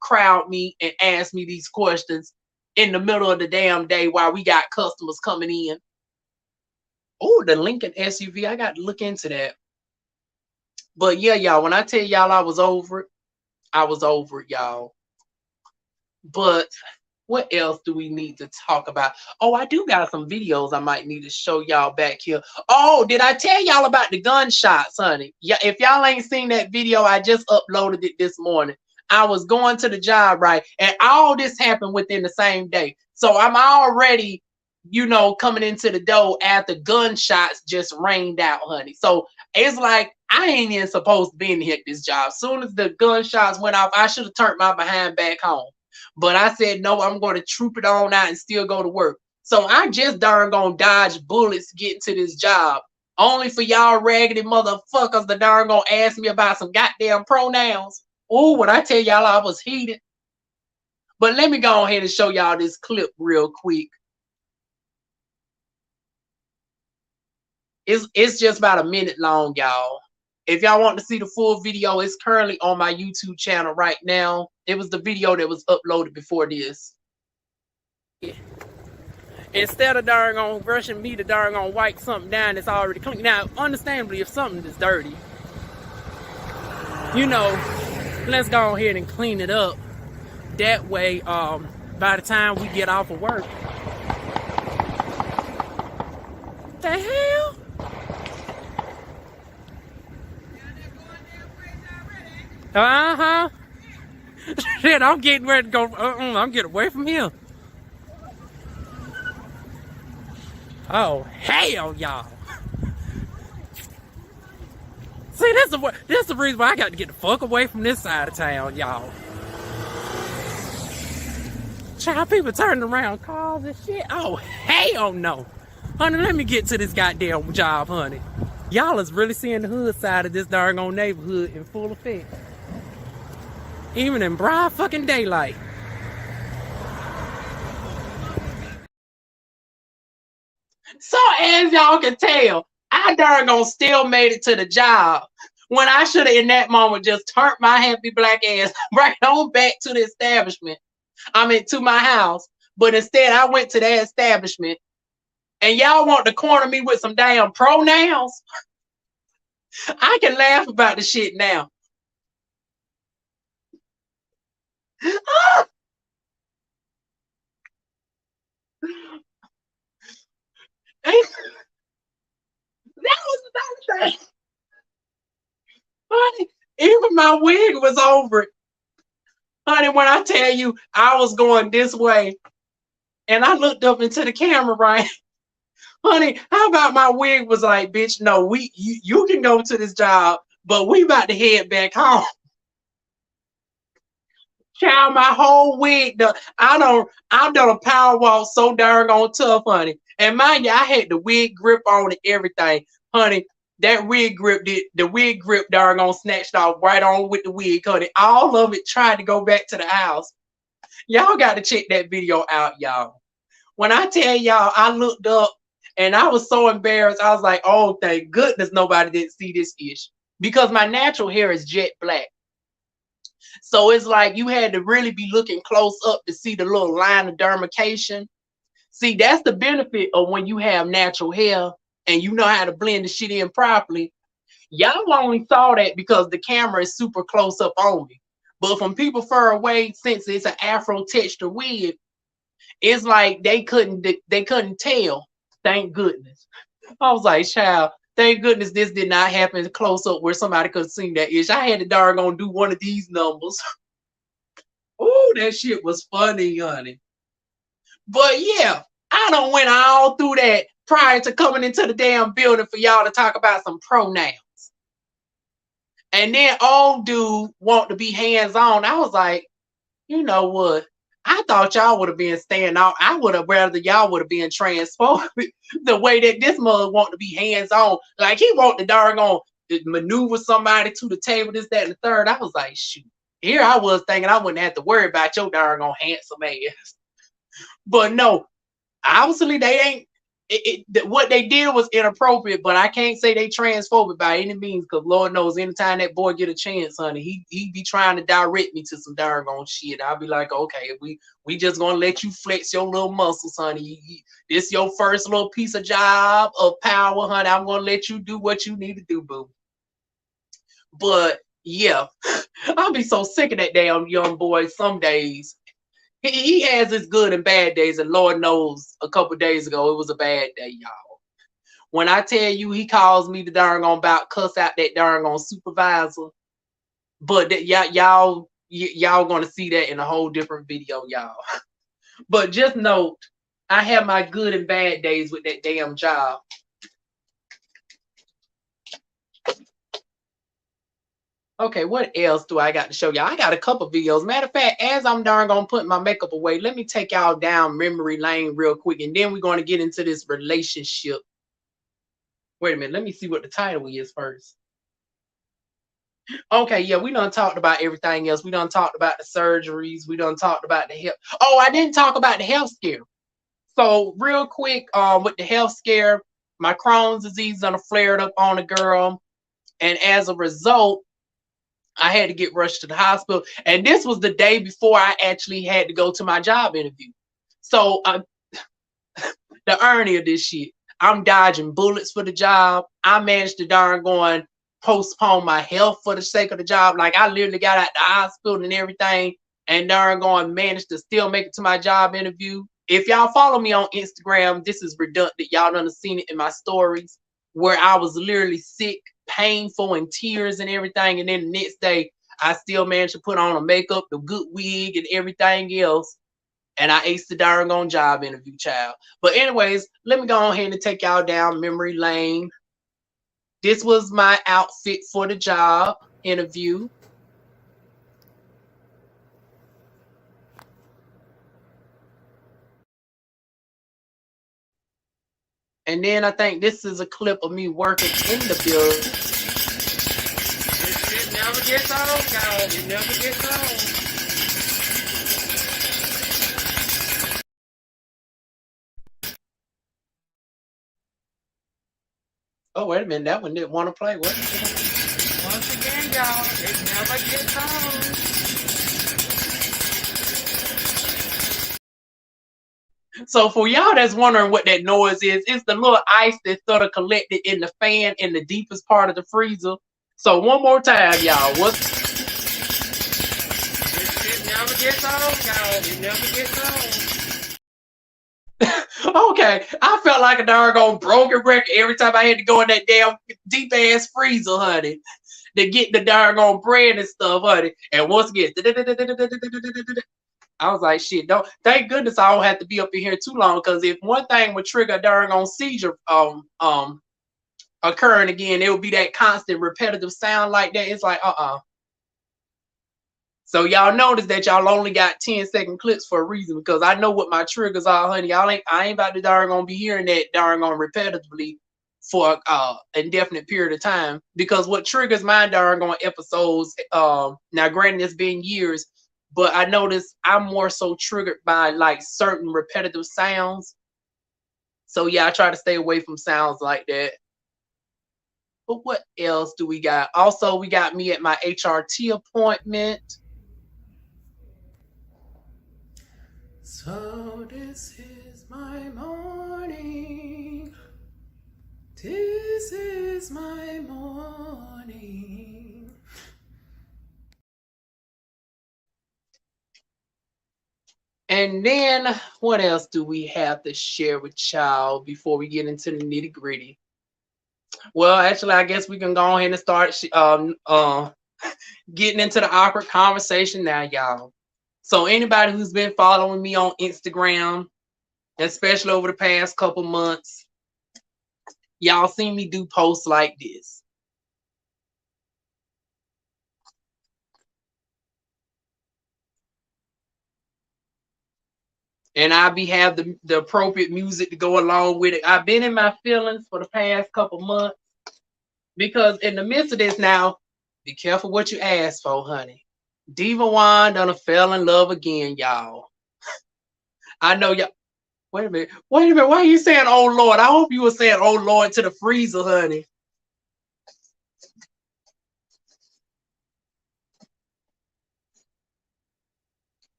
crowd me and ask me these questions in the middle of the damn day while we got customers coming in. Oh, the Lincoln SUV. I got to look into that. But yeah, y'all, when I tell y'all I was over it, I was over it, y'all. But what else do we need to talk about? Oh, I do got some videos I might need to show y'all back here. Oh, did I tell y'all about the gunshots, honey? Yeah, if y'all ain't seen that video, I just uploaded it this morning. I was going to the job, right? And all this happened within the same day. So I'm already, coming into the door after gunshots just rained out, honey. So it's like I ain't even supposed to be in here at this job. As soon as the gunshots went off, I should have turned my behind back home. But I said, no, I'm going to troop it on out and still go to work. So I just darn gonna dodge bullets getting to this job. Only for y'all raggedy motherfuckers to darn gonna ask me about some goddamn pronouns. Oh, when I tell y'all I was heated. But let me go ahead and show y'all this clip real quick. It's just about a minute long, y'all. If y'all want to see the full video, it's currently on my YouTube channel right now. It was the video that was uploaded before this. Yeah. Instead of darn on rushing me to darn on wipe something down that's already clean. Now, understandably, if something is dirty, let's go ahead and clean it up. That way, by the time we get off of work. The hell? Uh-huh. Shit, I'm getting ready to go. I'm getting away from here. Oh, hell, y'all. See, that's the reason why I got to get the fuck away from this side of town, y'all. Child, people turning around cars and shit. Oh, hell no. Honey, let me get to this goddamn job, honey. Y'all is really seeing the hood side of this darn old neighborhood in full effect. Even in broad fucking daylight. So as y'all can tell, I darn gonna still made it to the job when I should have in that moment just turned my happy black ass right on back to the establishment. To my house. But instead I went to that establishment and y'all want to corner me with some damn pronouns. I can laugh about the shit now. That was another thing. Honey, even my wig was over it. Honey, when I tell you I was going this way and I looked up into the camera, right? Honey, how about my wig was like, bitch, no, you can go to this job, but we about to head back home. Child, my whole wig, I've done a power walk so darn on tough, honey. And mind you, I had the wig grip on and everything. Honey, that wig grip, the wig grip darn on snatched off right on with the wig, honey. All of it tried to go back to the house. Y'all got to check that video out, y'all. When I tell y'all, I looked up and I was so embarrassed. I was like, oh, thank goodness nobody didn't see this ish. Because my natural hair is jet black. So it's like you had to really be looking close up to see the little line of dermacation. See, that's the benefit of when you have natural hair and you know how to blend the shit in properly. Y'all only saw that because the camera is super close up on me. But from people far away, since it's an Afro texture wig, it's like they couldn't tell. Thank goodness. I was like, child, thank goodness this did not happen close up where somebody could have seen that ish. I had to darn do one of these numbers. Oh, that shit was funny, honey. But yeah, I done went all through that prior to coming into the damn building for y'all to talk about some pronouns. And then old dude want to be hands-on. I was like, you know what? I thought y'all would have been staying out. I would have rather y'all would have been transphobic the way that this mother want to be hands-on. Like he want to darn on maneuver somebody to the table, this, that, and the third. I was like, shoot. Here I was thinking I wouldn't have to worry about your darn on handsome ass. But no, obviously they ain't. What they did was inappropriate, but I can't say they transphobic by any means, because Lord knows, anytime that boy get a chance, honey, he be trying to direct me to some darn shit. I'll be like, okay, we just gonna let you flex your little muscles, honey. This your first little piece of job of power, honey. I'm gonna let you do what you need to do, boo. But yeah, I'll be so sick of that damn young boy some days. He has his good and bad days, and Lord knows a couple days ago it was a bad day, y'all. When I tell you he calls me the darn on about cuss out that darn on supervisor, but that y'all gonna see that in a whole different video, y'all. But just note, I have my good and bad days with that damn job. Okay, what else do I got to show y'all? I got a couple videos. Matter of fact, as I'm darn gonna put my makeup away, let me take y'all down memory lane real quick, and then we're going to get into this relationship. Wait a minute, let me see what the title is first. Okay, yeah, we done talked about everything else. We done talked about the surgeries. We done talked about the health. Oh, I didn't talk about the health scare. So real quick, with the health scare, my Crohn's disease done flared up on a girl, and as a result, I had to get rushed to the hospital. And this was the day before I actually had to go to my job interview. So the irony of this shit, I'm dodging bullets for the job. I managed to darn going postpone my health for the sake of the job. Like, I literally got out the hospital and everything, and darn going managed to still make it to my job interview. If y'all follow me on Instagram, this is redundant. Y'all done seen it in my stories where I was literally sick, painful, and tears and everything. And then the next day, I still managed to put on a makeup, the good wig, and everything else. And I aced the darn on job interview, child. But anyways, let me go ahead and take y'all down memory lane. This was my outfit for the job interview. And then I think this is a clip of me working in the building. It never gets old, guys. It never gets old. Oh, wait a minute. That one didn't want to play. What? Once again, y'all, it never gets old. So for y'all that's wondering what that noise is, it's the little ice that's sort of collected in the fan in the deepest part of the freezer. So one more time, y'all. It never gets old, guys. It never gets old. Okay, I felt like a doggone broken record every time I had to go in that damn deep ass freezer, honey, to get the doggone bread and stuff, honey. And once again, I was like, shit, don't, thank goodness I don't have to be up in here too long, because if one thing would trigger a doggone seizure occurring again, it would be that constant repetitive sound like that. It's like, So y'all notice that y'all only got 10-second clips for a reason, because I know what my triggers are, honey. I ain't about to darn gonna be hearing that darn on repetitively for indefinite period of time, because what triggers my darn on episodes, now granted it's been years, but I notice I'm more so triggered by like certain repetitive sounds. So yeah, I try to stay away from sounds like that. But what else do we got? Also, we got me at my HRT appointment. So this is my morning. This is my morning. And then what else do we have to share with y'all before we get into the nitty gritty? Well, actually, I guess we can go ahead and start getting into the awkward conversation now, y'all. So anybody who's been following me on Instagram, especially over the past couple months, y'all seen me do posts like this. And I have the appropriate music to go along with it. I've been in my feelings for the past couple months, because in the midst of this now, be careful what you ask for, honey. DivaWuan done fell in love again, y'all. I know y'all. Wait a minute. Wait a minute. Why are you saying, oh Lord? I hope you were saying, oh Lord, to the freezer, honey.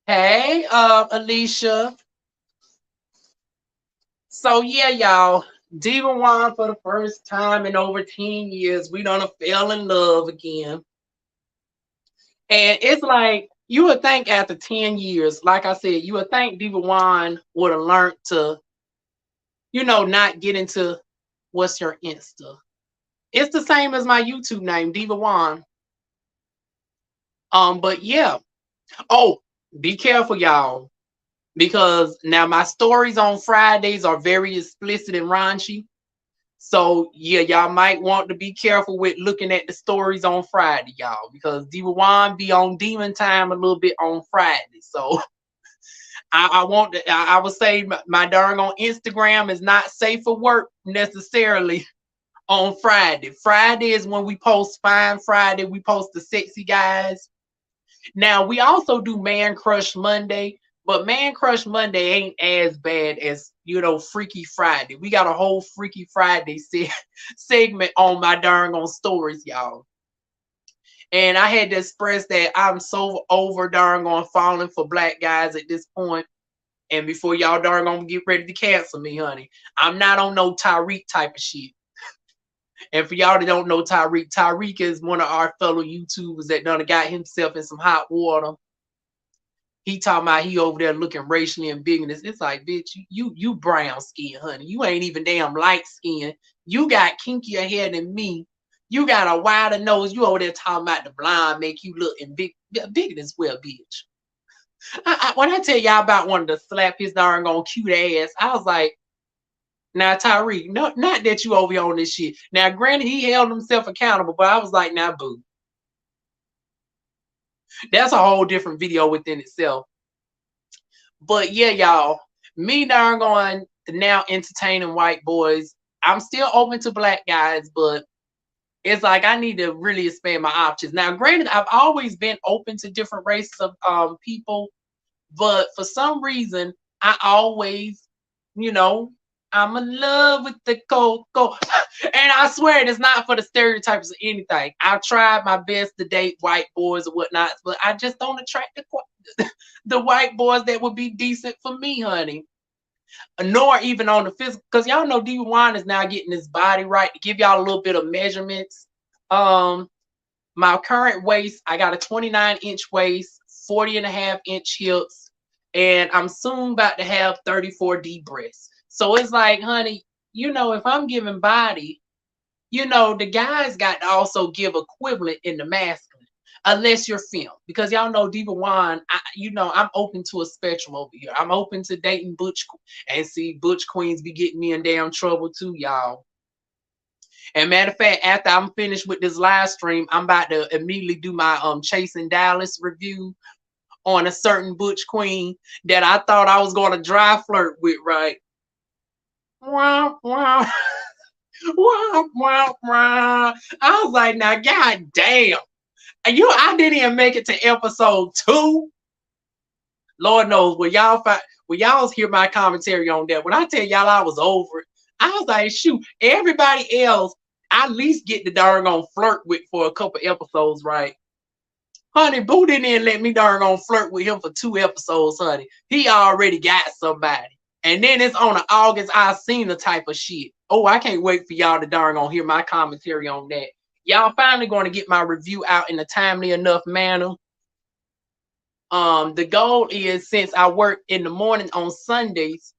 Hey, Alicia. So yeah, y'all. DivaWuan for the first time in over 10 years. We done fell in love again. And it's like you would think after 10 years, like I said, you would think DivaWuan would have learned to, not get into what's your Insta. It's the same as my YouTube name, DivaWuan. But yeah. Oh, be careful, y'all. Because now my stories on Fridays are very explicit and raunchy. So yeah, y'all might want to be careful with looking at the stories on Friday, y'all, because DivaWuan be on demon time a little bit on Friday. So I would say my darn on Instagram is not safe for work necessarily on Friday. Friday is when we post Fine Friday. We post the sexy guys. Now we also do Man Crush Monday, but Man Crush Monday ain't as bad as Freaky Friday. We got a whole Freaky Friday segment on my darn on stories, y'all. And I had to express that I'm so over darn on falling for black guys at this point. And before y'all darn gonna get ready to cancel me, honey, I'm not on no Tyreek type of shit. And for y'all that don't know Tyreek, Tyreek is one of our fellow YouTubers that done got himself in some hot water. He talking about he over there looking racially ambiguous. It's like, bitch, you brown skin, honey. You ain't even damn light skin. You got kinkier hair than me. You got a wider nose. You over there talking about the blonde make you look bigger as well, bitch. When I tell y'all about wanting to slap his darn on cute ass, I was like, now Tyreek, no, not that you over here on this shit. Now, granted, he held himself accountable, but I was like, now, boo. That's a whole different video within itself. But yeah, y'all, me darn going to now entertaining white boys. I'm still open to black guys, but it's like I need to really expand my options. Now, granted, I've always been open to different races of people, but for some reason, I always, I'm in love with the cocoa. And I swear it is not for the stereotypes or anything. I've tried my best to date white boys or whatnot, but I just don't attract the white boys that would be decent for me, honey. Nor even on the physical, because y'all know DivaWuan is now getting his body right. To give y'all a little bit of measurements, my current waist, I got a 29-inch waist, 40.5-inch hips, and I'm soon about to have 34D breasts. So it's like, honey, if I'm giving body, the guys got to also give equivalent in the masculine, unless you're film. Because y'all know DivaWuan, I'm open to a spectrum over here. I'm open to dating butch, and see, butch queens be getting me in damn trouble too, y'all. And matter of fact, after I'm finished with this live stream, I'm about to immediately do my Chasing Dallas review on a certain butch queen that I thought I was going to dry flirt with, right? Wow, wow. Wow, wow, wow. I was like, now, god damn. I didn't even make it to episode 2. Lord knows, will y'all hear my commentary on that? When I tell y'all I was over it, I was like, shoot, everybody else, I at least get the darn on flirt with for a couple episodes, right? Honey, Boo didn't even let me darn on flirt with him for 2 episodes, honey. He already got somebody. And then it's on the August I seen the type of shit. Oh, I can't wait for y'all to darn on hear my commentary on that. Y'all finally going to get my review out in a timely enough manner. The goal is, since I work in the morning on Sundays,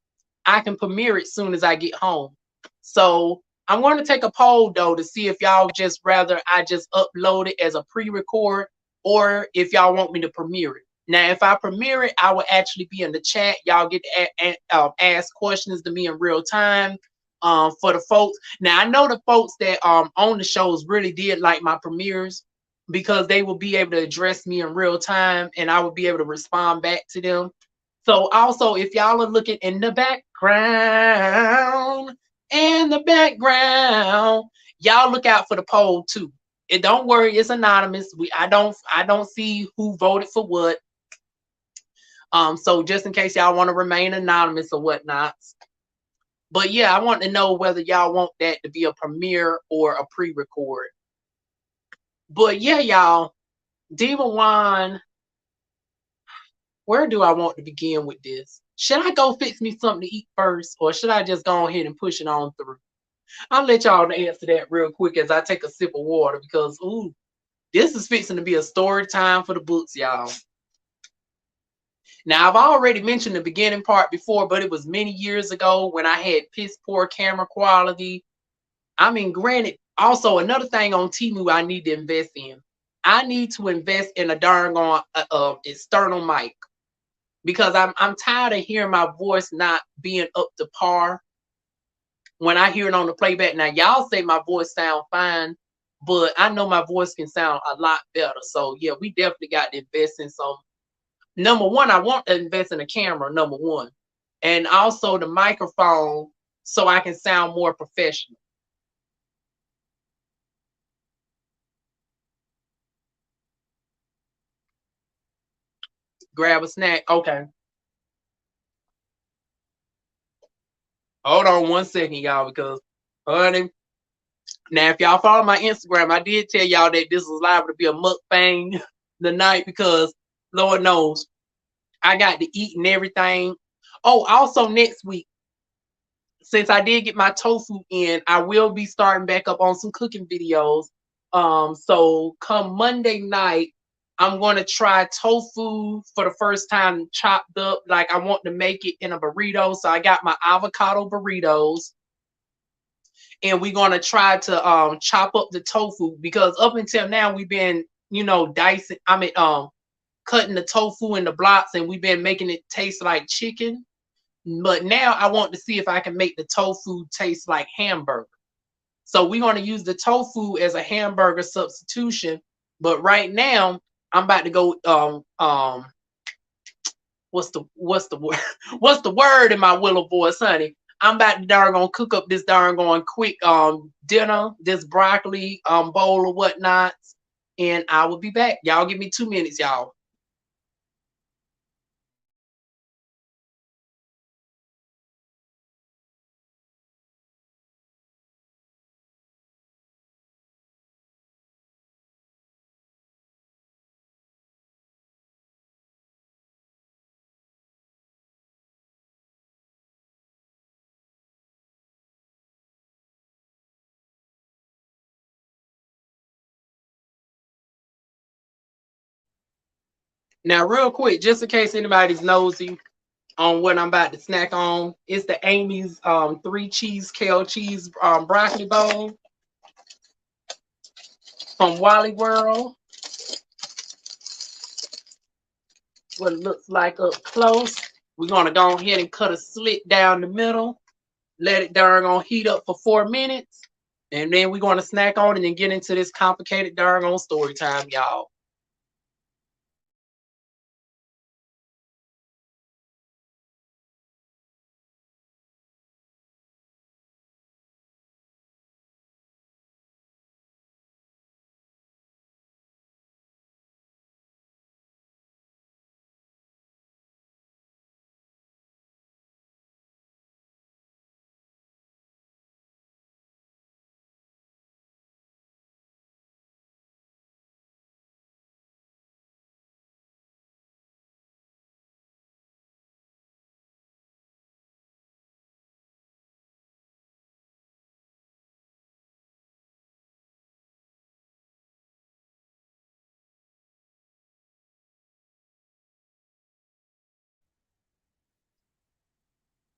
I can premiere it soon as I get home. So I'm going to take a poll though to see if y'all just rather I just upload it as a pre-record, or if y'all want me to premiere it. Now, if I premiere it, I will actually be in the chat. Y'all get to ask questions to me in real time. For the folks. Now, I know the folks that on the shows really did like my premieres, because they will be able to address me in real time and I will be able to respond back to them. So also, if y'all are looking in the background, y'all look out for the poll too. It don't worry, it's anonymous. I don't see who voted for what. So just in case y'all want to remain anonymous or whatnot. But yeah, I want to know whether y'all want that to be a premiere or a pre-record. But yeah, y'all, DivaWuan, where do I want to begin with this? Should I go fix me something to eat first, or should I just go ahead and push it on through? I'll let y'all answer that real quick as I take a sip of water because ooh, this is fixing to be a story time for the books, y'all. Now, I've already mentioned the beginning part before, but it was many years ago when I had piss poor camera quality. I mean, granted, also another thing on Temu I need to invest in. I need to invest in a darn on external mic because I'm tired of hearing my voice not being up to par when I hear it on the playback. Now, y'all say my voice sound fine, but I know my voice can sound a lot better. So yeah, we definitely got to invest in some. Number one, I want to invest in a camera, number one, and also the microphone so I can sound more professional. Grab a snack. Okay. Hold on 1 second, y'all, because honey, now if y'all follow my Instagram, I did tell y'all that this was liable to be a mukbang tonight because Lord knows I got to eat and everything. Oh, also next week, since I did get my tofu in, I will be starting back up on some cooking videos. So come Monday night, I'm going to try tofu for the first time chopped up. Like I want to make it in a burrito. So I got my avocado burritos. And we're going to try to chop up the tofu because up until now we've been, dicing, cutting the tofu into blocks and we've been making it taste like chicken. But now I want to see if I can make the tofu taste like hamburger. So we're going to use the tofu as a hamburger substitution. But right now, I'm about to go what's the word? What's the word in my willow voice, honey? I'm about to darn gonna cook up this darn going quick dinner, this broccoli bowl or whatnot. And I will be back. Y'all give me 2 minutes, y'all. Now, real quick, just in case anybody's nosy on what I'm about to snack on, it's the Amy's 3 cheese kale cheese broccoli bowl from Wally World. What it looks like up close. We're gonna go ahead and cut a slit down the middle. Let it darn on heat up for 4 minutes. And then we're gonna snack on it and get into this complicated darn on story time, y'all.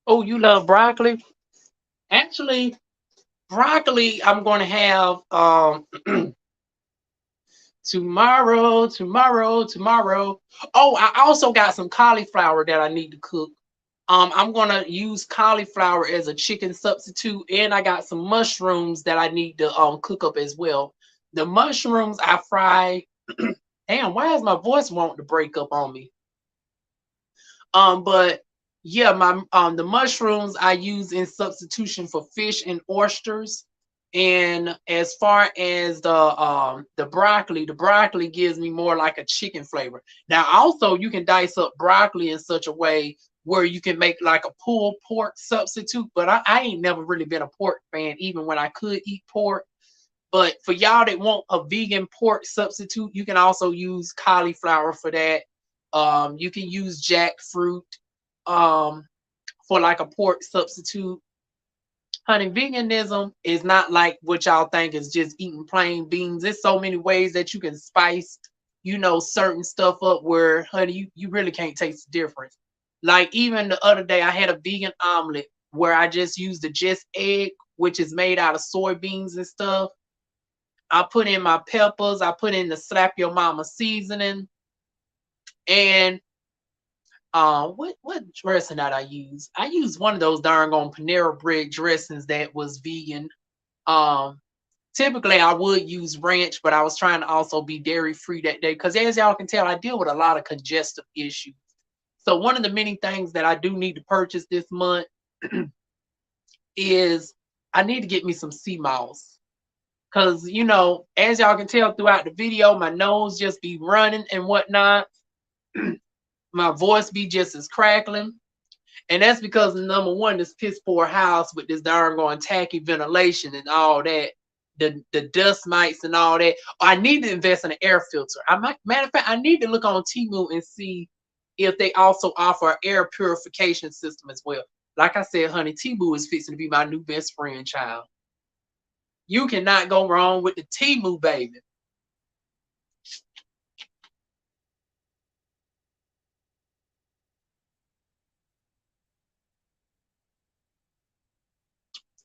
Oh, you love broccoli? Actually, broccoli I'm gonna have tomorrow. Oh, I also got some cauliflower that I need to cook. I'm gonna use cauliflower as a chicken substitute, and I got some mushrooms that I need to cook up as well. The mushrooms I fry. Damn, why is my voice wanting to break up on me? But yeah, my the mushrooms I use in substitution for fish and oysters, And as far as the broccoli gives me more like a chicken flavor. Now also you can dice up broccoli in such a way where you can make like a pulled pork substitute, but I ain't never really been a pork fan even when I could eat pork. But for y'all that want a vegan pork substitute, you can also use cauliflower for that. You can use jackfruit um, for like a pork substitute. Honey, veganism is not like what y'all think is just eating plain beans. There's so many ways that you can spice, certain stuff up where, honey, you really can't taste the difference. Like even the other day, I had a vegan omelet where I just used the just egg, which is made out of soybeans and stuff. I put in my peppers, I put in the slap your mama seasoning, and what dressing that I use? I used one of those darn on Panera bread dressings that was vegan. Um, Typically I would use ranch, but I was trying to also be dairy free that day because as y'all can tell, I deal with a lot of congestive issues. So one of the many things that I do need to purchase this month is I need to get me some sea moss. Cause as y'all can tell throughout the video, my nose just be running and whatnot. My voice be just as crackling. And that's because number one, this piss poor house with this darn going tacky ventilation and all that, the dust mites and all that. I need to invest in an air filter. Matter of fact, I need to look on Temu and see if they also offer an air purification system as well. Like I said, honey, Temu is fixing to be my new best friend, child. You cannot go wrong with the Temu, baby.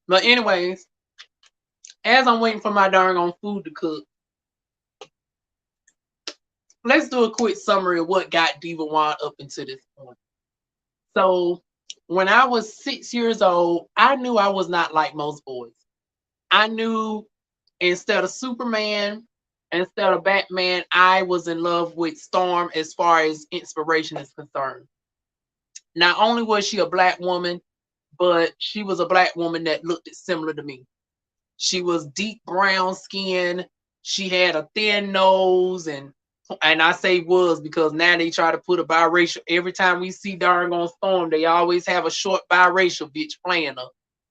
But anyways, as I'm waiting for my darn on food to cook, let's do a quick summary of what got DivaWuan up into this point. So when I was 6 years old, I knew I was not like most boys. I knew instead of Superman, instead of Batman, I was in love with Storm as far as inspiration is concerned. Not only was she a black woman, but she was a black woman that looked similar to me. She was deep brown skin. She had a thin nose, and I say was because now they try to put a biracial. Every time we see darn on Storm, they always have a short biracial bitch playing her.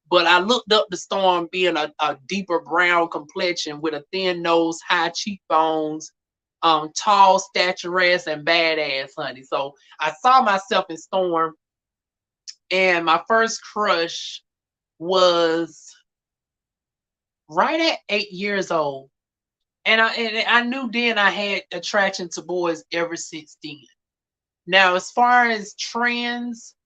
But I looked up the Storm being a deeper brown complexion with a thin nose, high cheekbones, tall, statuesque, and badass, honey. So I saw myself in Storm, and my first crush was right at 8 years old. And I knew then I had attraction to boys ever since then. Now, as far as trends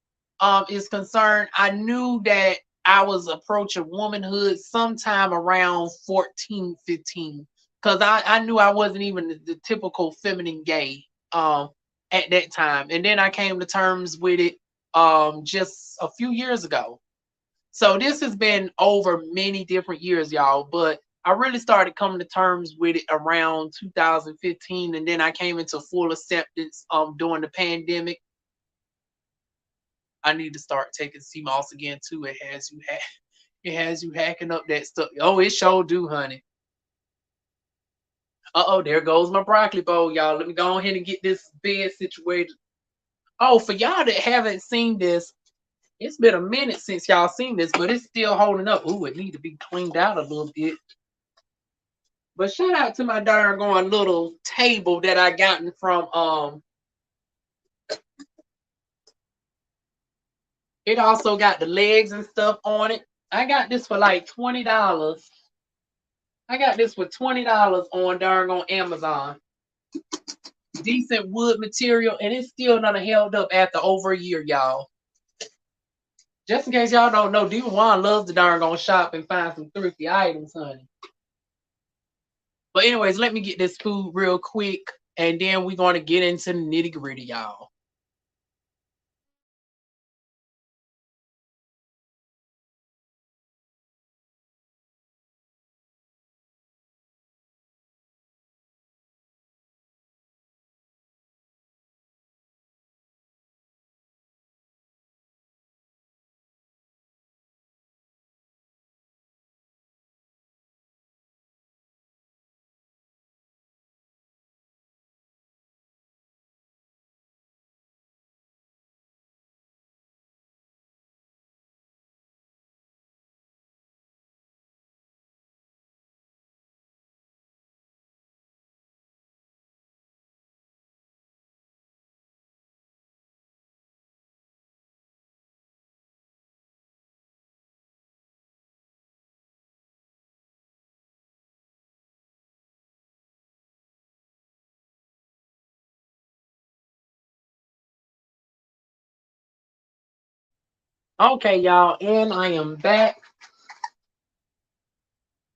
is concerned, I knew that I was approaching womanhood sometime around 14, 15. Because I knew I wasn't even the typical feminine gay at that time. And then I came to terms with it just a few years ago. So this has been over many different years, y'all, but I really started coming to terms with it around 2015, and then I came into full acceptance during the pandemic. I need to start taking CMOS again too. It has you hacking up that stuff. Oh, it sure do, honey. Uh-oh, there goes my broccoli bowl, y'all. Let me go ahead and get this bed situated. Oh, for y'all that haven't seen this, it's been a minute since y'all seen this, but it's still holding up. Ooh, it need to be cleaned out a little bit. But shout out to my darn going little table that I gotten from it also got the legs and stuff on it. I got this for like $20. I got this for $20 on darn on Amazon. Decent wood material, and it's still not held up after over a year, y'all. Just in case y'all don't know, DivaWuan loves to darn on shop and find some thrifty items, honey. But anyways, let me get this food real quick, and then we're going to get into the nitty gritty, y'all. Okay, y'all, and I am back.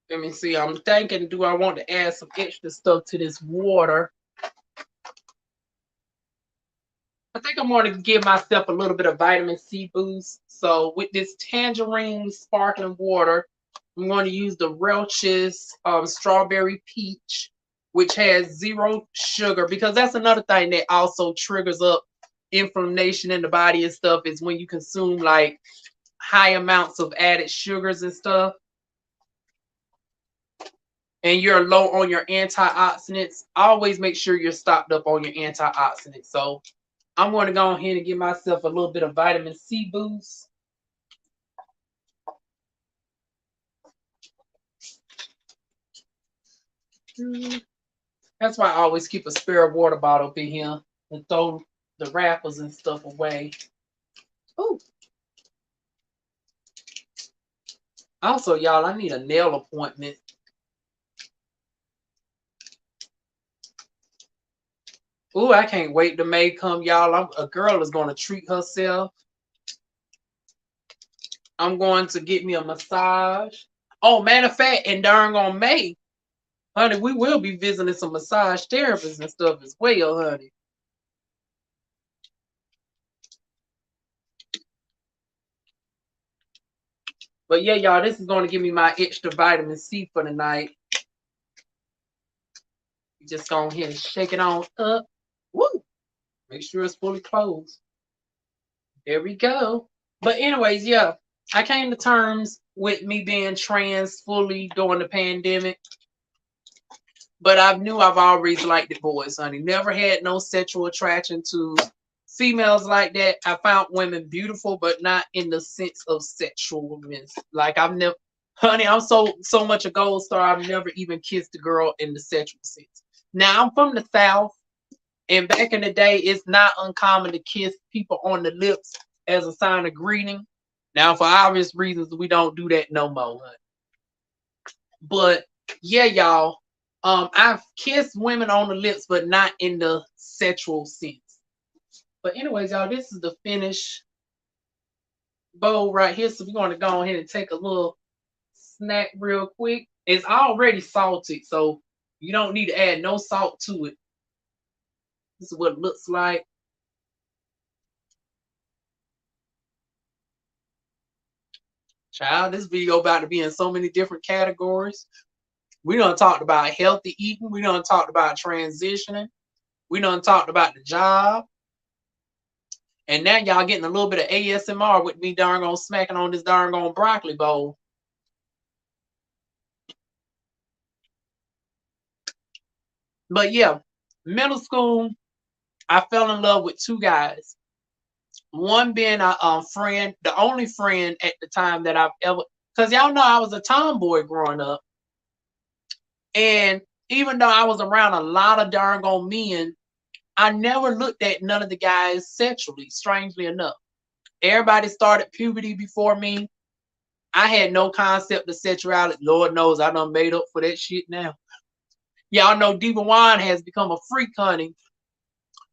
Let me see. I'm thinking, do I want to add some extra stuff to this water? I think I'm going to give myself a little bit of vitamin C boost. So with this tangerine sparkling water, I'm going to use the Welch's strawberry peach, which has zero sugar, because that's another thing that also triggers up inflammation in the body and stuff, is when you consume like high amounts of added sugars and stuff, and you're low on your antioxidants. Always make sure you're stocked up on your antioxidants. So I'm going to go ahead and give myself a little bit of vitamin C boost. That's why I always keep a spare water bottle up in here and throw the wrappers and stuff away. Oh, also, y'all, I need a nail appointment. Oh, I can't wait to May come, y'all. A girl is going to treat herself. I'm going to get me a massage. Oh, matter of fact, and darn on May, honey, we will be visiting some massage therapists and stuff as well, honey. But yeah, y'all, this is going to give me my extra vitamin C for the night. Just go ahead and shake it on up. Woo! Make sure it's fully closed. There we go. But anyways, yeah, I came to terms with me being trans fully during the pandemic. But I knew I've always liked the boys, honey. Never had no sexual attraction to females like that. I found women beautiful, but not in the sense of sexualness. Like I've never, honey, I'm so much a gold star. I've never even kissed a girl in the sexual sense. Now I'm from the South, and back in the day, it's not uncommon to kiss people on the lips as a sign of greeting. Now, for obvious reasons, we don't do that no more, honey. But yeah, y'all. I've kissed women on the lips, but not in the sexual sense. But anyways, y'all, this is the finished bowl right here. So we're going to go ahead and take a little snack real quick. It's already salted, so you don't need to add no salt to it. This is what it looks like. Child, this video about to be in so many different categories. We done talked about healthy eating. We done talked about transitioning. We done talked about the job. And now y'all getting a little bit of ASMR with me darn on smacking on this darn on broccoli bowl. But yeah, middle school, I fell in love with two guys. One being a friend, the only friend at the time that I've ever, because y'all know I was a tomboy growing up. And even though I was around a lot of darn on men, I never looked at none of the guys sexually, strangely enough. Everybody started puberty before me. I had no concept of sexuality. Lord knows I done made up for that shit now. Y'all know DivaWuan has become a freak, honey.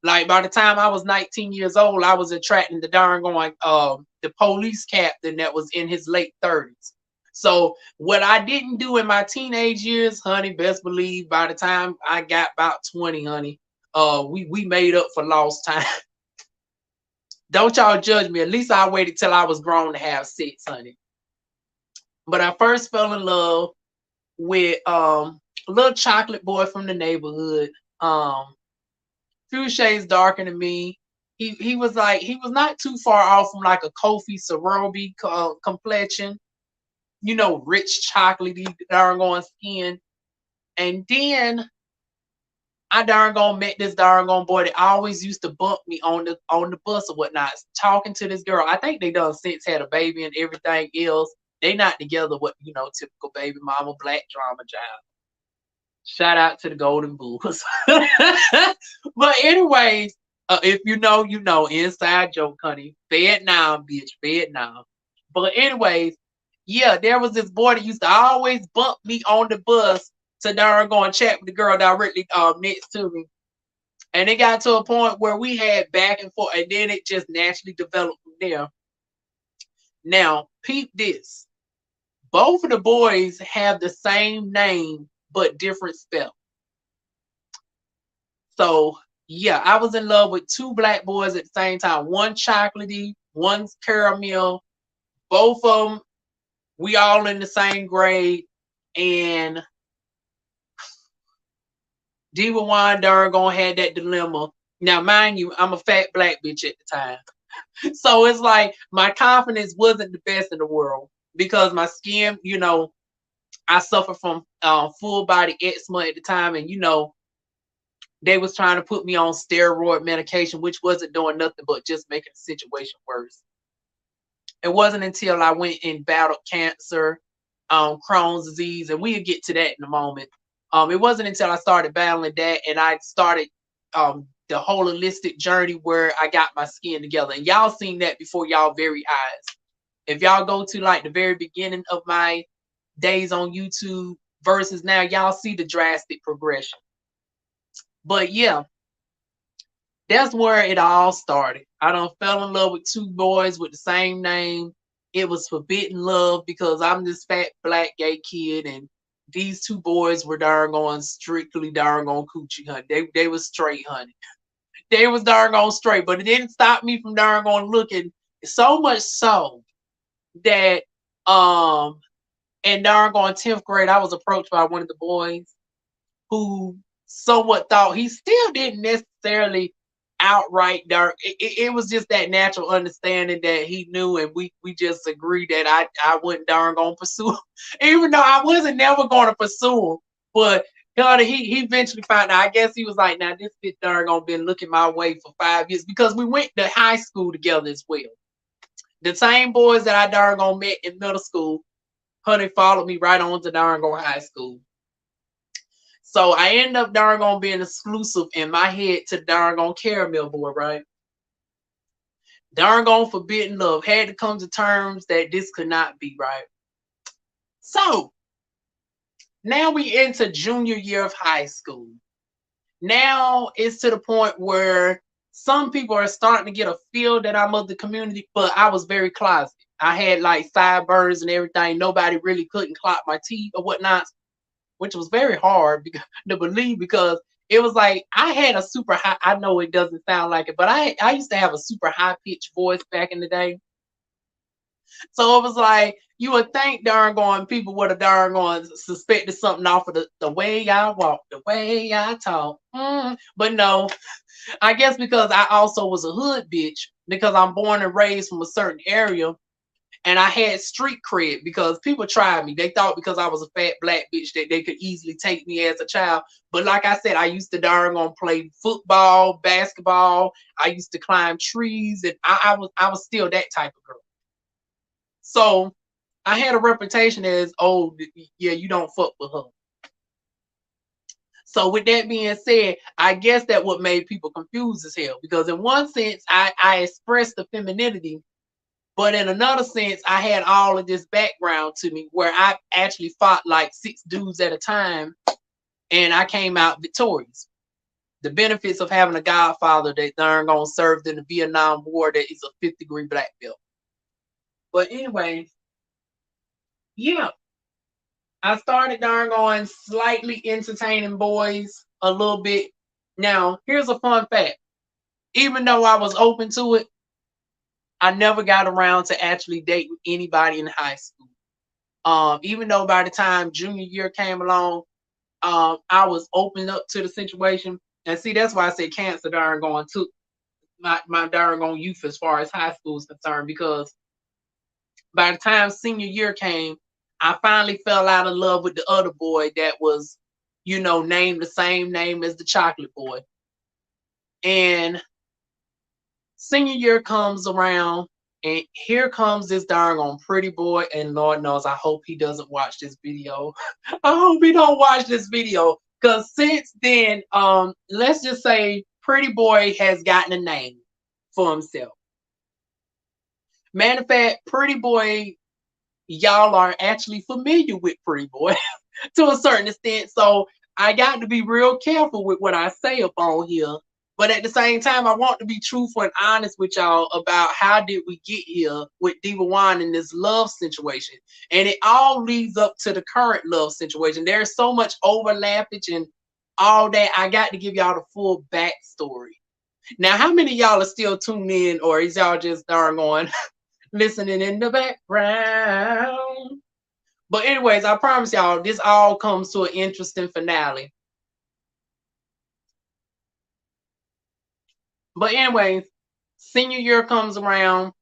Like by the time I was 19 years old, I was attracting the darn going the police captain that was in his late 30s. So what I didn't do in my teenage years, honey, best believe by the time I got about 20, honey, we made up for lost time. Don't y'all judge me. At least I waited till I was grown to have sex, honey. But I first fell in love with a little chocolate boy from the neighborhood. Few shades darker than me. He was not too far off from like a Kofi Sorobi complexion, rich chocolatey darn going skin. And then I darn gone met this darn gone boy that always used to bump me on the bus or whatnot, talking to this girl. I think they done since had a baby and everything else. They not together, what typical baby mama black drama child. Shout out to the Golden Bulls. But anyways, if you know, you know, inside joke, honey. Fed now, bitch, fed now. But anyways, yeah, there was this boy that used to always bump me on the bus to darn go and chat with the girl directly next to me. And it got to a point where we had back and forth, and then it just naturally developed from there. Now, peep this. Both of the boys have the same name, but different spell. So, yeah, I was in love with two black boys at the same time. One chocolatey, one's caramel. Both of them, we all in the same grade. And DivaWuan darn gonna had that dilemma. Now, mind you, I'm a fat black bitch at the time. So it's like my confidence wasn't the best in the world because my skin, I suffer from full body eczema at the time, and they was trying to put me on steroid medication, which wasn't doing nothing but just making the situation worse. It wasn't until I went and battled cancer, Crohn's disease, and we'll get to that in a moment. It wasn't until I started battling that and I started the whole holistic journey where I got my skin together. And y'all seen that before y'all very eyes. If y'all go to like the very beginning of my days on YouTube versus now, y'all see the drastic progression. But yeah, that's where it all started. I done fell in love with two boys with the same name. It was forbidden love because I'm this fat black gay kid, and these two boys were darn going strictly darn on coochie hunt. They was straight honey. They was darn on straight, but it didn't stop me from darn on looking. So much so that in darn going 10th grade, I was approached by one of the boys who somewhat thought he still didn't necessarily outright dark. It was just that natural understanding that he knew, and we just agreed that I wasn't darn gonna pursue, even though I wasn't never gonna pursue him. But he eventually found out. I guess he was like, now this bitch darn gonna been looking my way for 5 years because we went to high school together as well. The same boys that I darn gonna met in middle school, honey, followed me right on to darn gonna high school. So I ended up darn gonna being exclusive in my head to darn gonna caramel boy, right? Darn gonna forbidden love. Had to come to terms that this could not be, right? So now we into junior year of high school. Now it's to the point where some people are starting to get a feel that I'm of the community, but I was very closeted. I had like sideburns and everything. Nobody really couldn't clock my teeth or whatnot, which was very hard to believe because it was like I had a super high. I know it doesn't sound like it, but I used to have a super high pitched voice back in the day. So it was like you would think darn going people would have darn going suspected something off of the way I walk, the way I talk. But no, I guess because I also was a hood bitch because I'm born and raised from a certain area. And I had street cred because people tried me. They thought because I was a fat black bitch that they could easily take me as a child. But like I said, I used to darn on play football, basketball. I used to climb trees, and I was still that type of girl. So I had a reputation as, oh yeah, you don't fuck with her. So with that being said, I guess that what made people confused as hell because in one sense I expressed the femininity. But in another sense, I had all of this background to me where I actually fought like 6 dudes at a time and I came out victorious. The benefits of having a godfather that darn gonna served in the Vietnam War that is a 5th degree black belt. But anyway, yeah, I started darn going slightly entertaining boys a little bit. Now, here's a fun fact. Even though I was open to it, I never got around to actually dating anybody in high school. Even though by the time junior year came along, I was open up to the situation. And see, that's why I say cancer darn going to my darn on youth as far as high school is concerned, because by the time senior year came, I finally fell out of love with the other boy that was, named the same name as the chocolate boy. And senior year comes around, and here comes this darn on pretty boy, and Lord knows I hope he doesn't watch this video. I hope he don't watch this video, because since then, let's just say pretty boy has gotten a name for himself. Matter of fact, pretty boy, y'all are actually familiar with pretty boy to a certain extent, so I got to be real careful with what I say up on here But at the same time, I want to be truthful and honest with y'all about how did we get here with DivaWuan in this love situation. And it all leads up to the current love situation. There's so much overlappage and all that. I got to give y'all the full backstory. Now, how many of y'all are still tuned in, or is y'all just darn on listening in the background? But anyways, I promise y'all, this all comes to an interesting finale. But anyways, senior year comes around.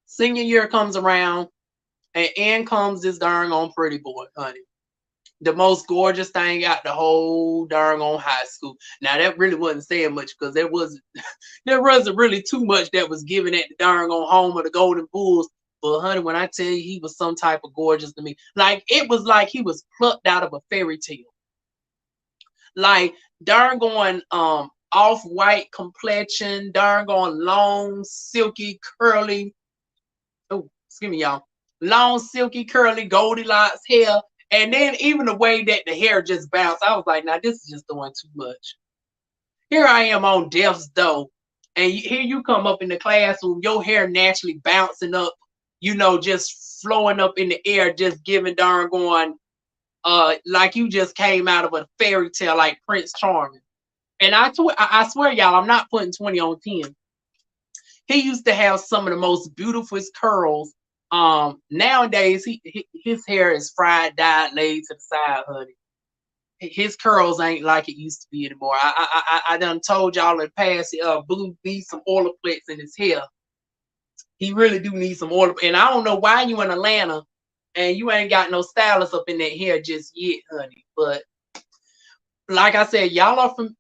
Senior year comes around, and in comes this darn on pretty boy, honey. The most gorgeous thing out the whole darn on high school. Now that really wasn't saying much because there wasn't there wasn't really too much that was given at the darn on home of the Golden Bulls. But honey, when I tell you he was some type of gorgeous to me, like it was like he was plucked out of a fairy tale. Like darn going off-white complexion, darn going long, silky, curly. Oh, excuse me, y'all. Long, silky, curly, Goldilocks hair. And then even the way that the hair just bounced, I was like, now this is just doing too much. Here I am on death's door. And here you come up in the classroom, your hair naturally bouncing up, just flowing up in the air, just giving darn going like you just came out of a fairy tale like Prince Charming. And I swear, y'all, I'm not putting 20 on 10. He used to have some of the most beautiful curls. Nowadays, his hair is fried, dyed, laid to the side, honey. His curls ain't like it used to be anymore. I done told y'all in the past, Blue needs some Olaplex in his hair. He really do need some Olaplex. And I don't know why you in Atlanta and you ain't got no stylist up in that hair just yet, honey. But like I said, y'all are from.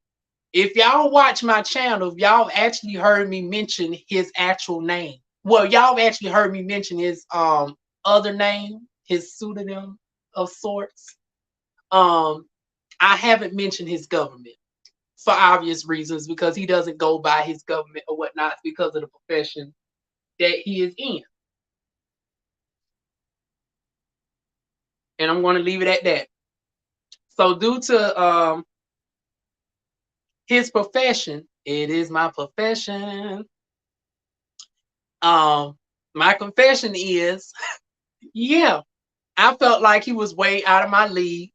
If y'all watch my channel, y'all actually heard me mention his actual name. Well, y'all actually heard me mention his other name, his pseudonym of sorts. I haven't mentioned his government for obvious reasons because he doesn't go by his government or whatnot because of the profession that he is in. And I'm going to leave it at that. So due to his profession, it is my profession. My confession is, yeah, I felt like he was way out of my league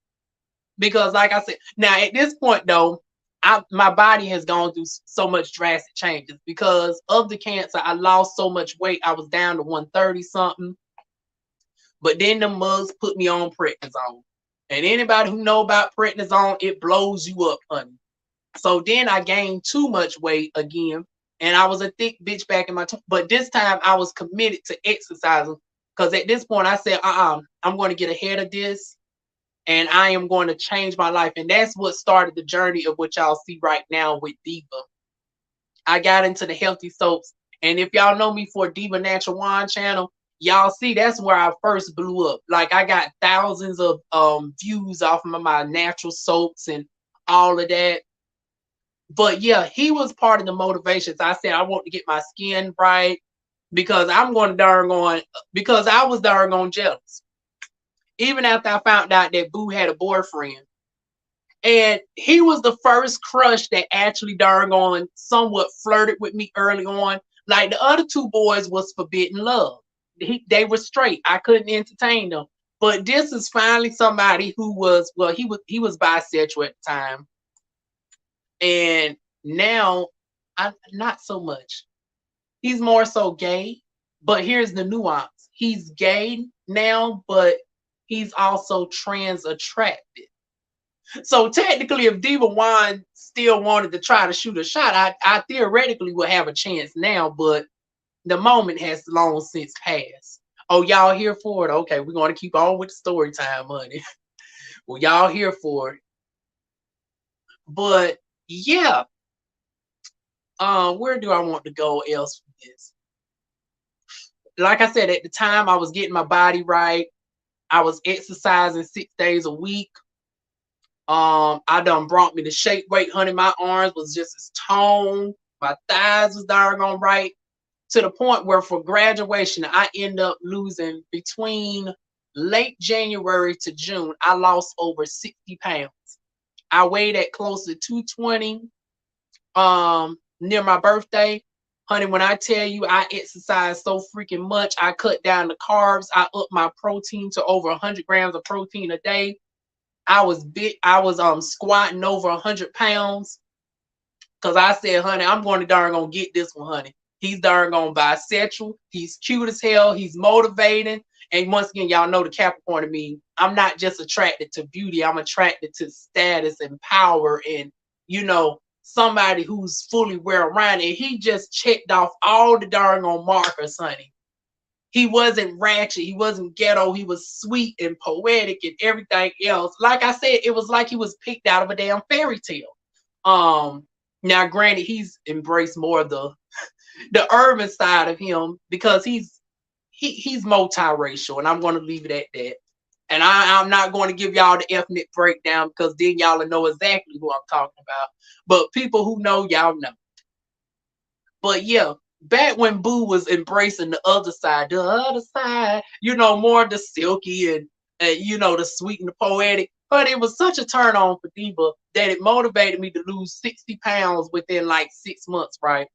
because, like I said, now at this point though, my body has gone through so much drastic changes because of the cancer. I lost so much weight. I was down to 130 something, but then the mugs put me on prednisone, and anybody who know about prednisone, it blows you up, honey. So then I gained too much weight again. And I was a thick bitch back in my but this time I was committed to exercising because at this point I said, I'm going to get ahead of this and I am going to change my life. And that's what started the journey of what y'all see right now with Diva. I got into the healthy soaps. And if y'all know me for Diva Natural Wine channel, y'all see that's where I first blew up. Like I got thousands of views off of my natural soaps and all of that. But yeah, he was part of the motivations. I said I want to get my skin right because I'm going to darn on because I was darn on jealous. Even after I found out that Boo had a boyfriend. And he was the first crush that actually darn on somewhat flirted with me early on. Like the other two boys was forbidden love. They were straight. I couldn't entertain them. But this is finally somebody who was, well, he was bisexual at the time. And now, not so much. He's more so gay, but here's the nuance. He's gay now, but he's also trans attracted. So technically, if DivaWuan still wanted to try to shoot a shot, I theoretically would have a chance now, but the moment has long since passed. Oh, y'all here for it? Okay, we're going to keep on with the story time, honey. Well, y'all here for it. But yeah, where do I want to go else with this? Like I said, at the time I was getting my body right. I was exercising 6 days a week. I done brought me to shape weight, honey. My arms was just as toned. My thighs was doggone right. To the point where for graduation, I end up losing between late January to June, I lost over 60 pounds. I weighed at close to 220 near my birthday. Honey, when I tell you I exercise so freaking much, I cut down the carbs, I upped my protein to over 100 grams of protein a day. I was squatting over 100 pounds because I said, honey, I'm going to darn gonna get this one, honey. He's darn gonna bisexual. He's cute as hell. He's motivating. And once again, y'all know the Capricorn of me. I'm not just attracted to beauty. I'm attracted to status and power and, somebody who's fully well rounded. And he just checked off all the darn on markers, honey. He wasn't ratchet. He wasn't ghetto. He was sweet and poetic and everything else. Like I said, it was like he was picked out of a damn fairy tale. Now, granted, he's embraced more of the urban side of him because he's multiracial, and I'm going to leave it at that. And I'm not going to give y'all the ethnic breakdown because then y'all will know exactly who I'm talking about. But people who know, y'all know. But yeah, back when Boo was embracing the other side, more the silky and the sweet and the poetic. But it was such a turn on for Diva that it motivated me to lose 60 pounds within like 6 months, right?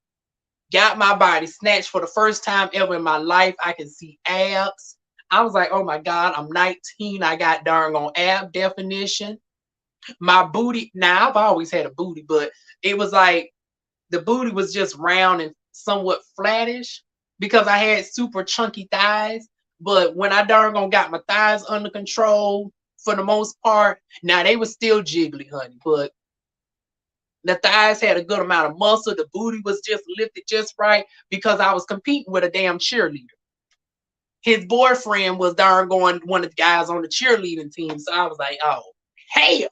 Got my body snatched for the first time ever in my life. I can see abs. I was like, oh my God, I'm 19. I got darn on ab definition. My booty, now I've always had a booty, but it was like the booty was just round and somewhat flattish because I had super chunky thighs. But when I darn on got my thighs under control for the most part, now they were still jiggly, honey, but the thighs had a good amount of muscle. The booty was just lifted just right because I was competing with a damn cheerleader. His boyfriend was darn going one of the guys on the cheerleading team. So I was like, oh, hell,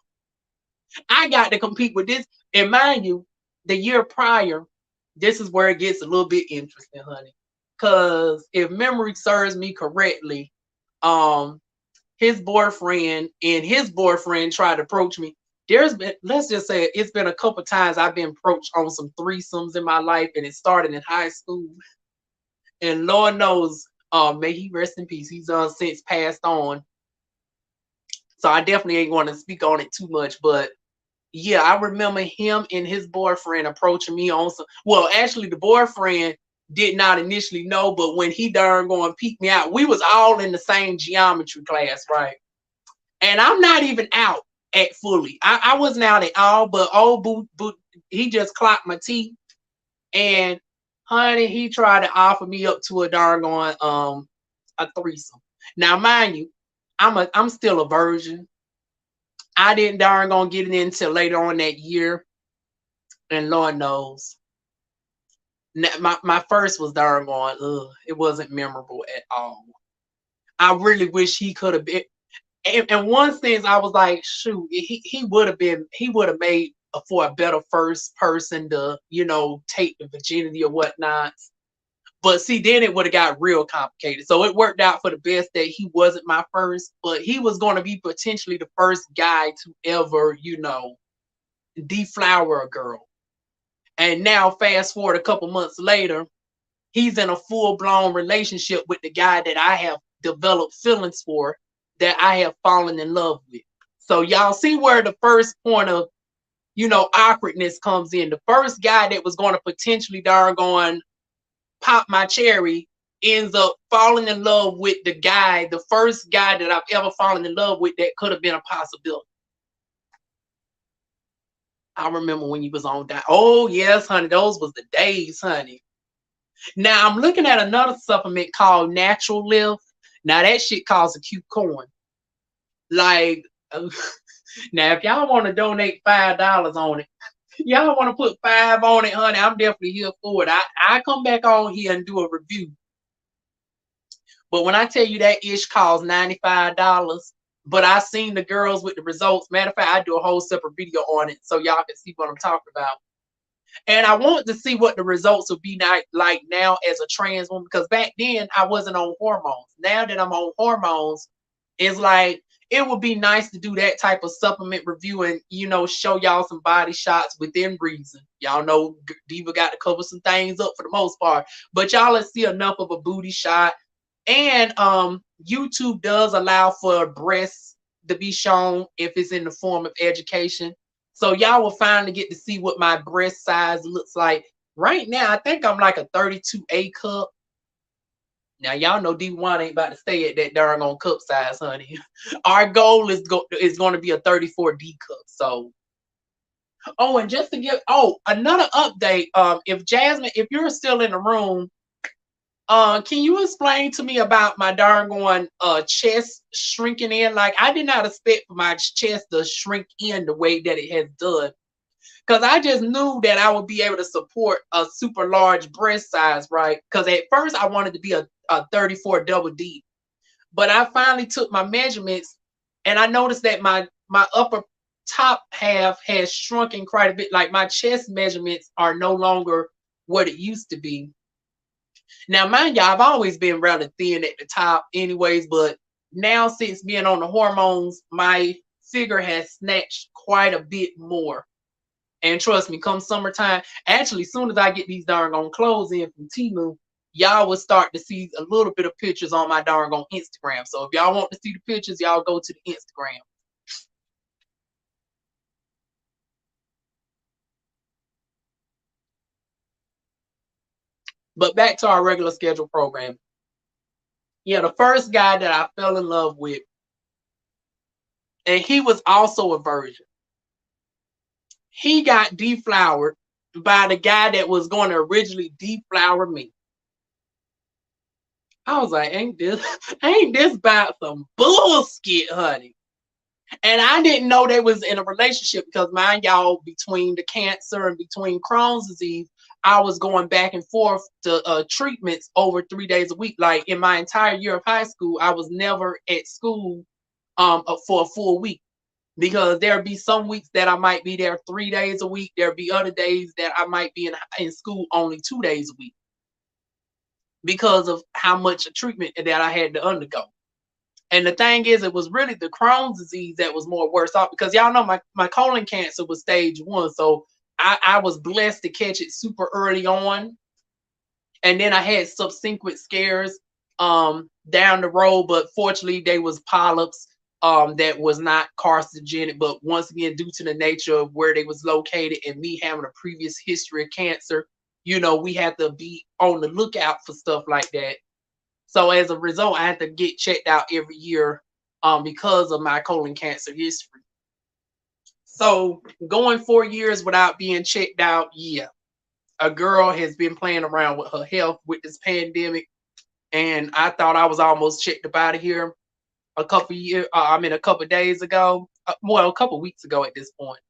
I got to compete with this. And mind you, the year prior, this is where it gets a little bit interesting, honey. Because if memory serves me correctly, his boyfriend tried to approach me. Let's just say it's been a couple times I've been approached on some threesomes in my life, and it started in high school. And Lord knows, may he rest in peace. He's since passed on. So I definitely ain't going to speak on it too much. But yeah, I remember him and his boyfriend approaching me on some. Well, actually, the boyfriend did not initially know, but when he darn going to peek me out, we was all in the same geometry class, right? And I'm not even out at fully. I wasn't out at all, but old Boo, he just clocked my teeth. And honey, he tried to offer me up to a darn on a threesome. Now, mind you, I'm still a virgin. I didn't darn gonna get it in until later on that year. And Lord knows. My first was darn going, it wasn't memorable at all. I really wish he could have been. And one thing I was like, shoot, he would have made for a better first person to, take the virginity or whatnot. But see, then it would have got real complicated. So it worked out for the best that he wasn't my first, but he was going to be potentially the first guy to ever, deflower a girl. And now fast forward a couple months later, he's in a full-blown relationship with the guy that I have developed feelings for, that I have fallen in love with. So y'all see where the first point of, awkwardness comes in. The first guy that was going to potentially darn going pop my cherry ends up falling in love with the first guy that I've ever fallen in love with that could have been a possibility. I remember when you was on that. Oh, yes, honey. Those was the days, honey. Now, I'm looking at another supplement called Natural Lift. Now, that shit costs a cute coin. Like, now, if y'all want to donate $5 on it, y'all want to put 5 on it, honey, I'm definitely here for it. I come back on here and do a review. But when I tell you that ish costs $95, but I seen the girls with the results. Matter of fact, I do a whole separate video on it so y'all can see what I'm talking about. And I want to see what the results will be like now as a trans woman, because back then I wasn't on hormones. Now that I'm on hormones, it's like it would be nice to do that type of supplement review and, show y'all some body shots within reason. Y'all know Diva got to cover some things up for the most part, but y'all let's see enough of a booty shot. And YouTube does allow for breasts to be shown if it's in the form of education. So y'all will finally get to see what my breast size looks like. Right now, I think I'm like a 32A cup. Now y'all know DivaWuan ain't about to stay at that darn on cup size, honey. Our goal is going to be a 34D cup. So, oh, and just to give another update. If Jasmine, if you're still in the room, can you explain to me about my darn chest shrinking in? Like, I did not expect for my chest to shrink in the way that it has done. Because I just knew that I would be able to support a super large breast size, right? Because at first I wanted to be a 34 double D. But I finally took my measurements and I noticed that my upper top half has shrunken quite a bit. Like my chest measurements are no longer what it used to be. Now, mind you, I've always been rather thin at the top anyways, but now since being on the hormones, my figure has snatched quite a bit more. And trust me, come summertime, actually, as soon as I get these darn clothes in from Temu, y'all will start to see a little bit of pictures on my darn Instagram. So if y'all want to see the pictures, y'all go to the Instagram. But back to our regular schedule program. Yeah, the first guy that I fell in love with, and he was also a virgin. He got deflowered by the guy that was going to originally deflower me. I was like, ain't this about some bullshit, honey? And I didn't know they was in a relationship because mind y'all, between the cancer and between Crohn's disease, I was going back and forth to treatments over 3 days a week. Like in my entire year of high school, I was never at school for a full week because there'd be some weeks that I might be there 3 days a week. There'd be other days that I might be in school only 2 days a week because of how much treatment that I had to undergo. And the thing is, it was really the Crohn's disease that was more worse off because y'all know my colon cancer was stage 1. So I was blessed to catch it super early on. And then I had subsequent scares down the road, but fortunately they was polyps that was not carcinogenic. But once again, due to the nature of where they was located and me having a previous history of cancer, we had to be on the lookout for stuff like that. So as a result, I had to get checked out every year because of my colon cancer history. So going 4 years without being checked out, yeah. A girl has been playing around with her health with this pandemic. And I thought I was almost checked up out of here a couple days ago. A couple weeks ago at this point.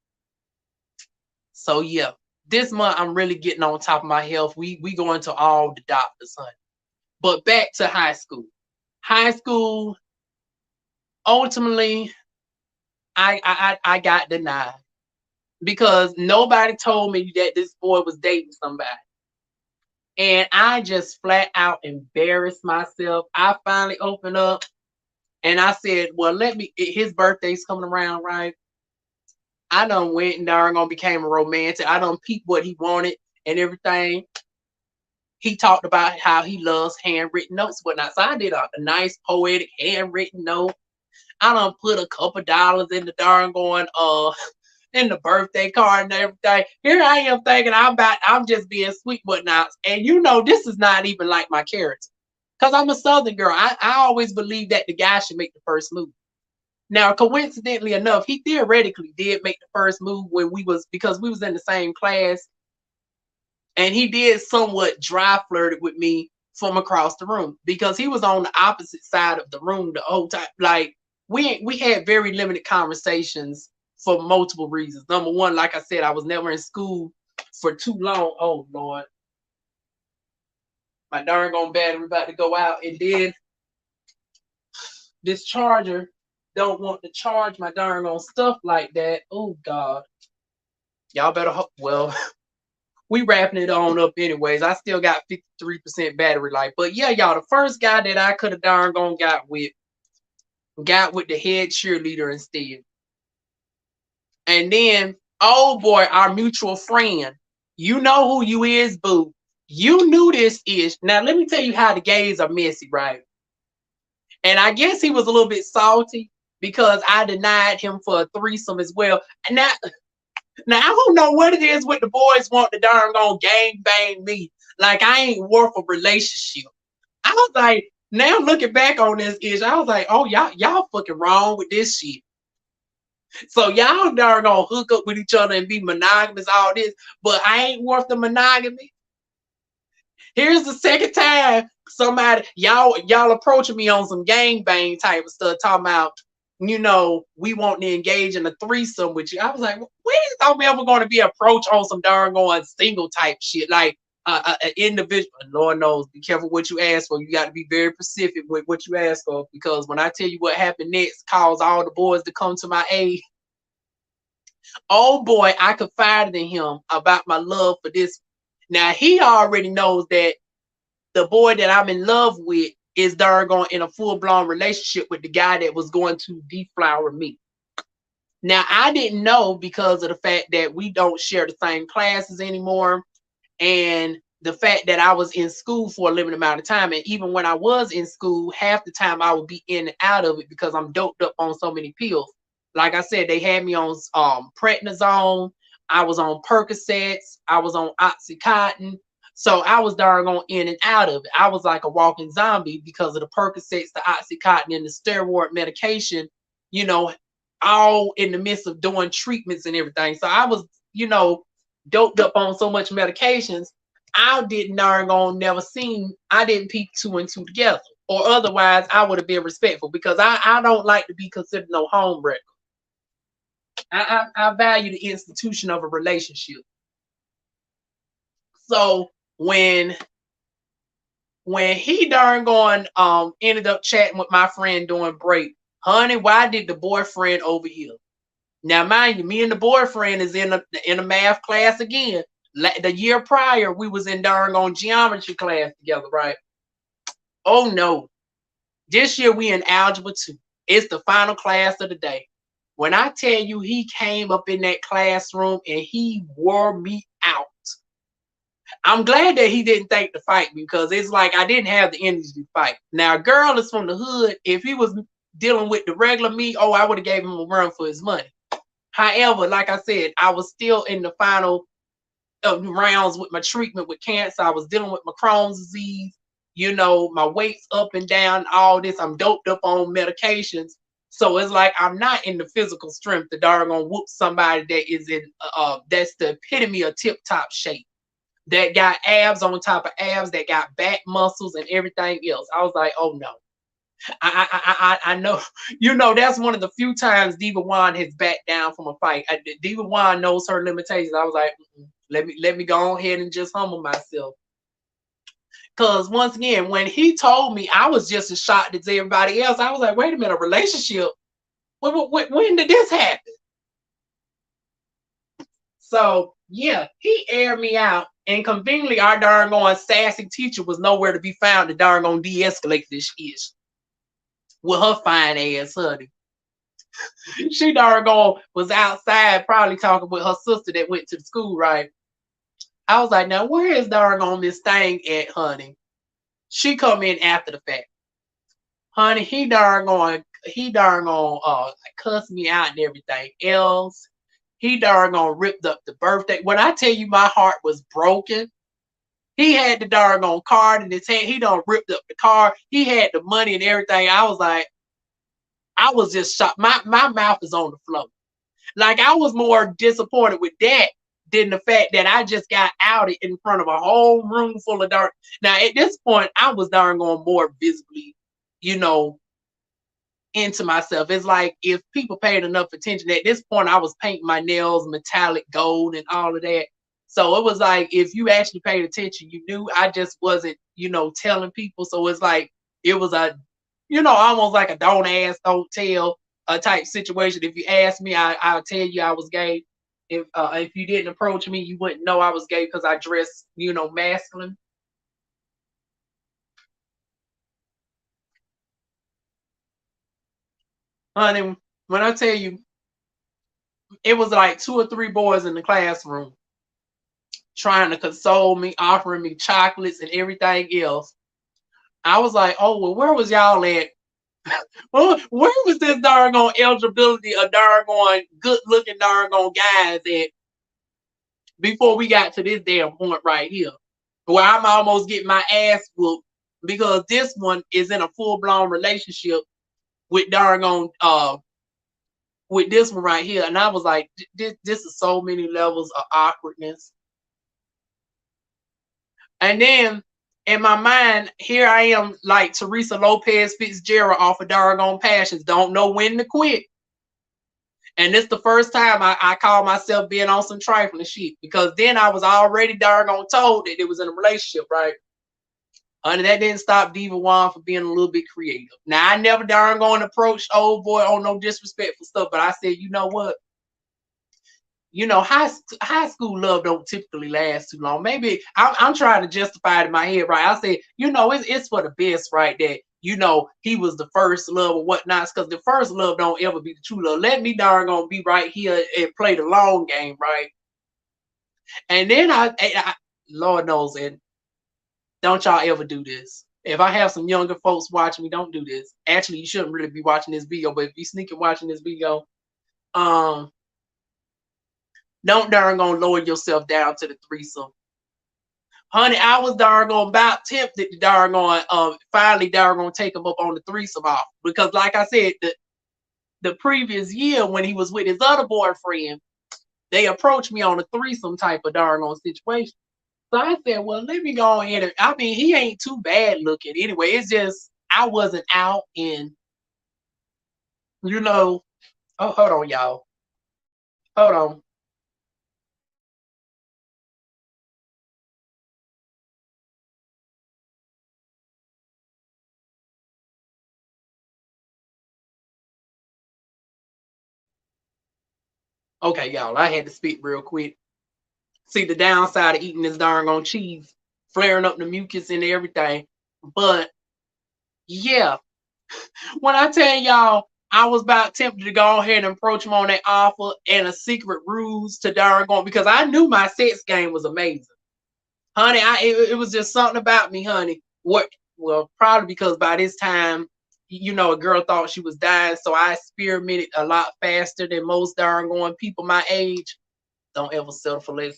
So yeah, this month I'm really getting on top of my health. We going to all the doctors, honey. But back to high school. High school, ultimately, I got denied because nobody told me that this boy was dating somebody. And I just flat out embarrassed myself. I finally opened up and I said, well, his birthday's coming around, right? I done went and darn became a romantic. I done peeped what he wanted and everything. He talked about how he loves handwritten notes, whatnot. So I did a nice poetic handwritten note. I done put a couple dollars in the darn in the birthday card and everything. Here I am thinking I'm just being sweet whatnot. And this is not even like my character. Because I'm a Southern girl. I always believe that the guy should make the first move. Now, coincidentally enough, he theoretically did make the first move because we was in the same class. And he did somewhat dry flirted with me from across the room because he was on the opposite side of the room the whole time. Like we had very limited conversations for multiple reasons. Number one, like I said, I was never in school for too long. Oh Lord, my darn battery about to go out, and then this charger don't want to charge my darn stuff like that. Oh God, y'all better hope. Well. We wrapping it on up anyways. I still got 53% battery life. But yeah, y'all, the first guy that I could have darn got with the head cheerleader instead. And then, oh boy, our mutual friend. You know who you is, boo. You knew this ish. Now, let me tell you how the gays are messy, right? And I guess he was a little bit salty because I denied him for a threesome as well. And now I don't know what it is with the boys want to darn gonna gang bang me. Like I ain't worth a relationship. I was like, now looking back on this issue, I was like, oh y'all fucking wrong with this shit. So y'all darn gonna hook up with each other and be monogamous, all this, but I ain't worth the monogamy. Here's the second time somebody y'all approaching me on some gang bang type of stuff, talking about, we want to engage in a threesome with you. I was like, when is I'm ever going to be approached on some darn going single type shit? Like an individual. Lord knows, be careful what you ask for. You got to be very specific with what you ask for, because when I tell you what happened next, caused all the boys to come to my aid. Oh boy, I confided in him about my love for this. Now he already knows that the boy that I'm in love with is darn going in a full-blown relationship with the guy that was going to deflower me. Now I didn't know because of the fact that we don't share the same classes anymore, and the fact that I was in school for a limited amount of time. And even when I was in school, half the time I would be in and out of it because I'm doped up on so many pills. Like I said, they had me on prednisone. I was on Percocets. I was on Oxycontin. So I was darn on in and out of it. I was like a walking zombie because of the Percocets, the Oxycontin, and the steroid medication, all in the midst of doing treatments and everything. So I was, doped up on so much medications. I didn't darn on never seen, I didn't peep two and two together. Or otherwise I would have been respectful, because I don't like to be considered no homebreaker. I value the institution of a relationship. So when he darn going ended up chatting with my friend during break, honey, why did the boyfriend over here? Now, mind you, me and the boyfriend is in a math class again. The year prior, we was in darn on geometry class together, right? Oh no, this year we in algebra 2. It's the final class of the day. When I tell you, he came up in that classroom and he wore me out. I'm glad that he didn't think to fight me, because it's like I didn't have the energy to fight. Now, a girl is from the hood. If he was dealing with the regular me, oh, I would have gave him a run for his money. However, like I said, I was still in the final rounds with my treatment with cancer. I was dealing with my Crohn's disease. My weight's up and down, all this. I'm doped up on medications. So it's like I'm not in the physical strength to darn gonna whoop somebody that is in that's the epitome of tip-top shape. That got abs on top of abs, that got back muscles and everything else. I was like, oh no. I know, that's one of the few times DivaWuan has backed down from a fight. DivaWuan knows her limitations. I was like, let me go ahead and just humble myself. Because once again, when he told me, I was just as shocked as everybody else. I was like, wait a minute, a relationship? When did this happen? So yeah, he aired me out, and conveniently our darn going sassy teacher was nowhere to be found to darn going de-escalate this issue with her fine ass, honey. She darn was outside probably talking with her sister that went to the school, right? I was like, now where is darn this thing at, honey? She come in after the fact. Honey, he darn cuss me out and everything else. He darn ripped up the birthday. When I tell you my heart was broken, he had the darn card in his hand. He done ripped up the card. He had the money and everything. I was like, I was just shocked. My mouth is on the floor. Like, I was more disappointed with that than the fact that I just got outed in front of a whole room full of dark. Now, at this point, I was darn going more visibly, into myself. It's like if people paid enough attention, at this point, I was painting my nails metallic gold and all of that. So it was like, if you actually paid attention, you knew. I just wasn't, telling people. So it's like, it was a, almost like a don't ask, don't tell type situation. If you ask me, I'll tell you I was gay. If you didn't approach me, you wouldn't know I was gay because I dress, masculine. Honey, when I tell you, it was like 2 or 3 boys in the classroom trying to console me, offering me chocolates and everything else. I was like, oh, well, where was y'all at Where was this darn on eligibility of darn on good looking darn on guys at before we got to this damn point right here? Where I'm almost getting my ass whooped because this one is in a full blown relationship with darn on with this one right here. And I was like, this is so many levels of awkwardness. And then in my mind, here I am like Teresa Lopez Fitzgerald off of Doggone Passions. Don't know when to quit. And it's the first time I call myself being on some trifling shit because then I was already doggone told that it was in a relationship, right? And that didn't stop DivaWuan from being a little bit creative. Now I never darn going to approach old boy on no disrespectful stuff, but I said, you know what? You know, high school love don't typically last too long. Maybe I'm trying to justify it in my head, right? I say, you know, it's for the best, right? That you know he was the first love or whatnot, because the first love don't ever be the true love. Let me darn gonna be right here and play the long game, right? And then Lord knows, and don't y'all ever do this. If I have some younger folks watching me, don't do this. Actually, you shouldn't really be watching this video, but if you sneaking watching this video, um don't darn gonna lower yourself down to the threesome. Honey, I was darn gonna about tempted to darn gonna finally darn gonna take him up on the threesome off. Because like I said, the previous year when he was with his other boyfriend, they approached me on a threesome type of darn on situation. So I said, well, let me go ahead and I mean he ain't too bad looking anyway. It's just I wasn't out in, you know, oh hold on, y'all. Hold on. Okay, y'all, I had to speak real quick. See the downside of eating this darn on cheese, flaring up the mucus and everything. But yeah, when I tell y'all, I was about tempted to go ahead and approach him on that offer and a secret ruse to darn on because I knew my sex game was amazing, honey. It was just something about me, honey. What? Well, probably because by this time, you know, a girl thought she was dying, so I experimented a lot faster than most darn going people my age. Don't ever settle for less.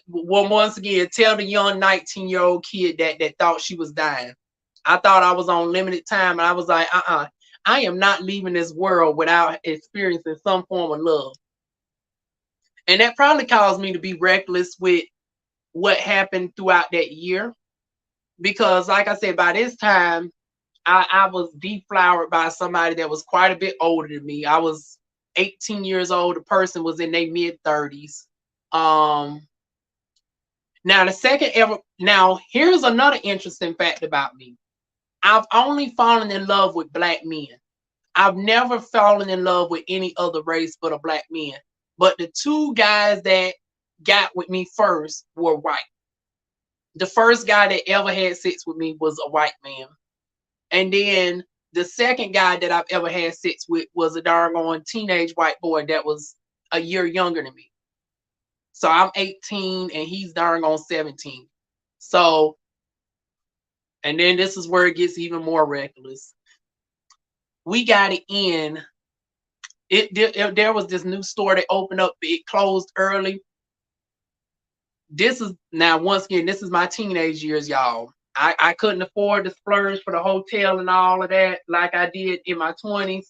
Well, once again, tell the young 19-year-old kid that thought she was dying. I thought I was on limited time, and I was like, I am not leaving this world without experiencing some form of love. And that probably caused me to be reckless with what happened throughout that year. Because, like I said, by this time, I was deflowered by somebody that was quite a bit older than me. I was 18 years old. The person was in their mid 30s. Um, Now, the second ever, now here's another interesting fact about me. I've only fallen in love with black men. I've never fallen in love with any other race but a black man. But the two guys that got with me first were white. The first guy that ever had sex with me was a white man. And then the second guy that I've ever had sex with was a darn on teenage white boy that was a year younger than me. So I'm 18 and he's darn on 17. So, and then this is where it gets even more reckless. We got it in. There was this new store that opened up. It closed early. This is now once again. This is my teenage years, y'all. I couldn't afford to splurge for the hotel and all of that like I did in my 20s.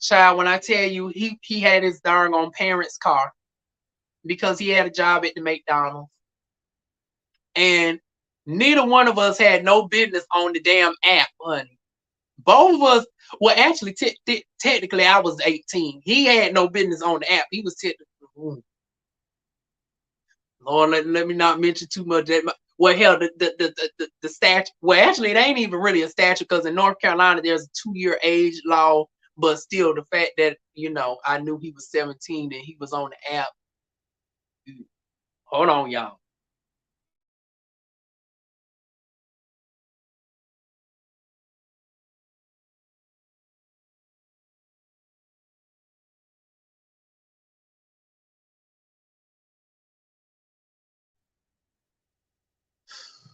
Child, when I tell you, he had his darn on parents' car because he had a job at the McDonald's, and neither one of us had no business on the damn app, honey. Both of us, well, actually, technically, I was 18. He had no business on the app. He was technically, Lord, let me not mention too much. Well, hell, the statute. Well, actually, it ain't even really a statute because in North Carolina, there's a 2-year age law. But still, the fact that I knew he was 17 and he was on the app. Hold on, y'all.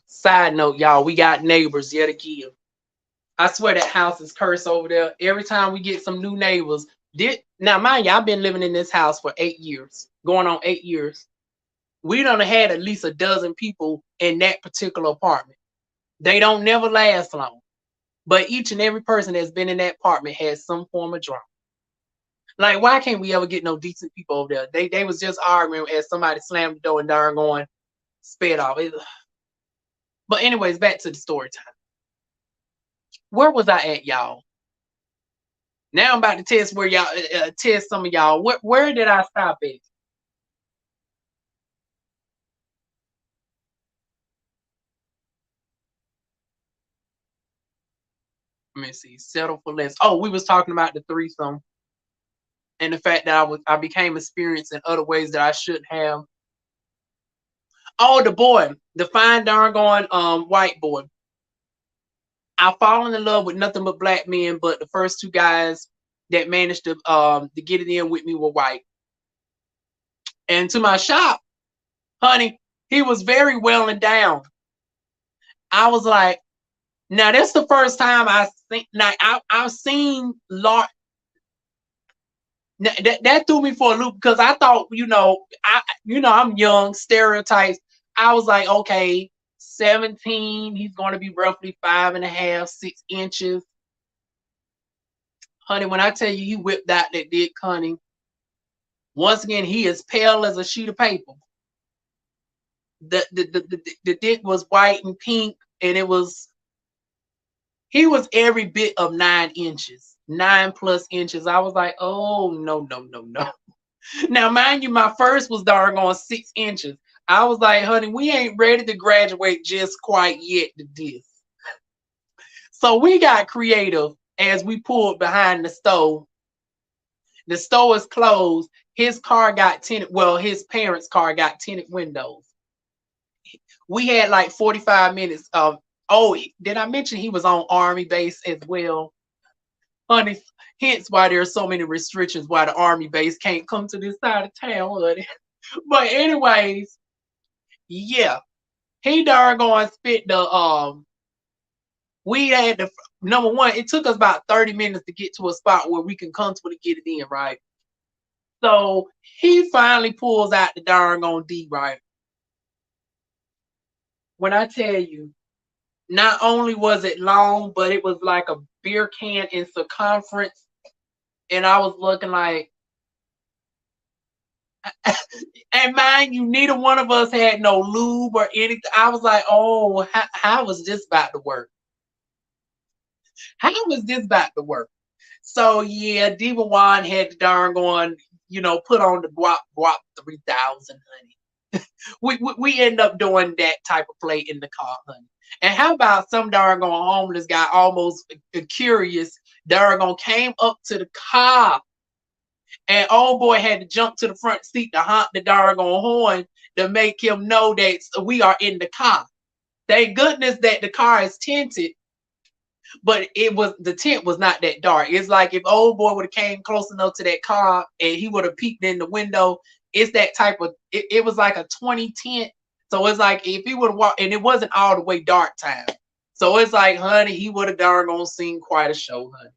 Side note, y'all, we got neighbors yet again. I swear that house is cursed over there. Every time we get some new neighbors, now mind you, I've been living in this house for 8 years, going on 8 years. We done had at least a dozen people in that particular apartment. They don't never last long. But each and every person that's been in that apartment has some form of drama. Like, why can't we ever get no decent people over there? They was just arguing as somebody slammed the door and darn going sped off. But anyways, back to the story time. Where was I at, y'all? Now I'm about to test where y'all test some of y'all. Where did I stop at? Let me see. Settle for less. Oh, we was talking about the threesome and the fact that I became experienced in other ways that I shouldn't have. Oh, the boy, the fine darn going white boy. I've fallen in love with nothing but black men, but the first two guys that managed to get it in with me were white. And to my shock, honey, he was very well and down. I was like, now that's the first time I think like I've seen large. That threw me for a loop because I thought, I'm young, stereotypes. I was like, okay, 17, he's going to be roughly 5.5, 6 inches. Honey, when I tell you he whipped out that dick, honey, once again, he is pale as a sheet of paper. The dick was white and pink, and he was every bit of 9 inches, 9+ inches. I was like, oh, no, no, no, no. Now, mind you, my first was doggone 6 inches. I was like, honey, we ain't ready to graduate just quite yet to this. So we got creative as we pulled behind the stove. The store is closed. His car got tinted. Well, his parents' car got tinted windows. We had like 45 minutes of, oh, did I mention he was on Army base as well? Honey, hence why there's so many restrictions why the Army base can't come to this side of town, honey. But anyways, yeah, he doggone spit we had the number one, it took us about 30 minutes to get to a spot where we can comfortably get it in, right? So he finally pulls out the doggone D, right? When I tell you, not only was it long, but it was like a beer can in circumference. And I was looking like, and mind you, neither one of us had no lube or anything. I was like, oh, how was this about to work? How was this about to work? So yeah, DivaWuan had the darn going, put on the guap 3000, honey. we end up doing that type of play in the car, honey. And how about some darn homeless guy, almost curious, darn came up to the car, and old boy had to jump to the front seat to honk the darn horn to make him know that we are in the car. Thank goodness that the car is tinted, but the tent was not that dark. It's like if old boy would have came close enough to that car and he would have peeked in the window. It's that type of, it was like a 20 tent. So it's like if he would have walked, and it wasn't all the way dark time. So it's like, honey, he would have darn gonna seen quite a show, honey.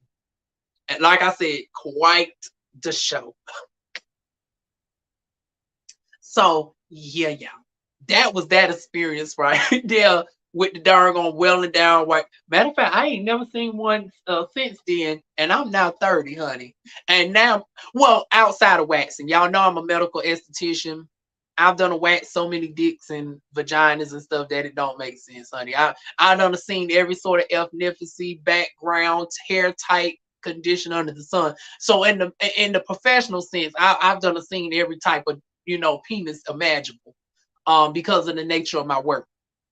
And like I said, quite the show. So yeah. That was that experience right there with the doggone welling down white. Matter of fact, I ain't never seen one since then, and I'm now 30, honey. And now, well, outside of waxing, y'all know I'm a medical esthetician. I've done a wax so many dicks and vaginas and stuff that it don't make sense, honey. I done seen every sort of ethnicity, background, hair type, condition under the sun. So in the professional sense, I've done seen every type of penis imaginable. Because of the nature of my work.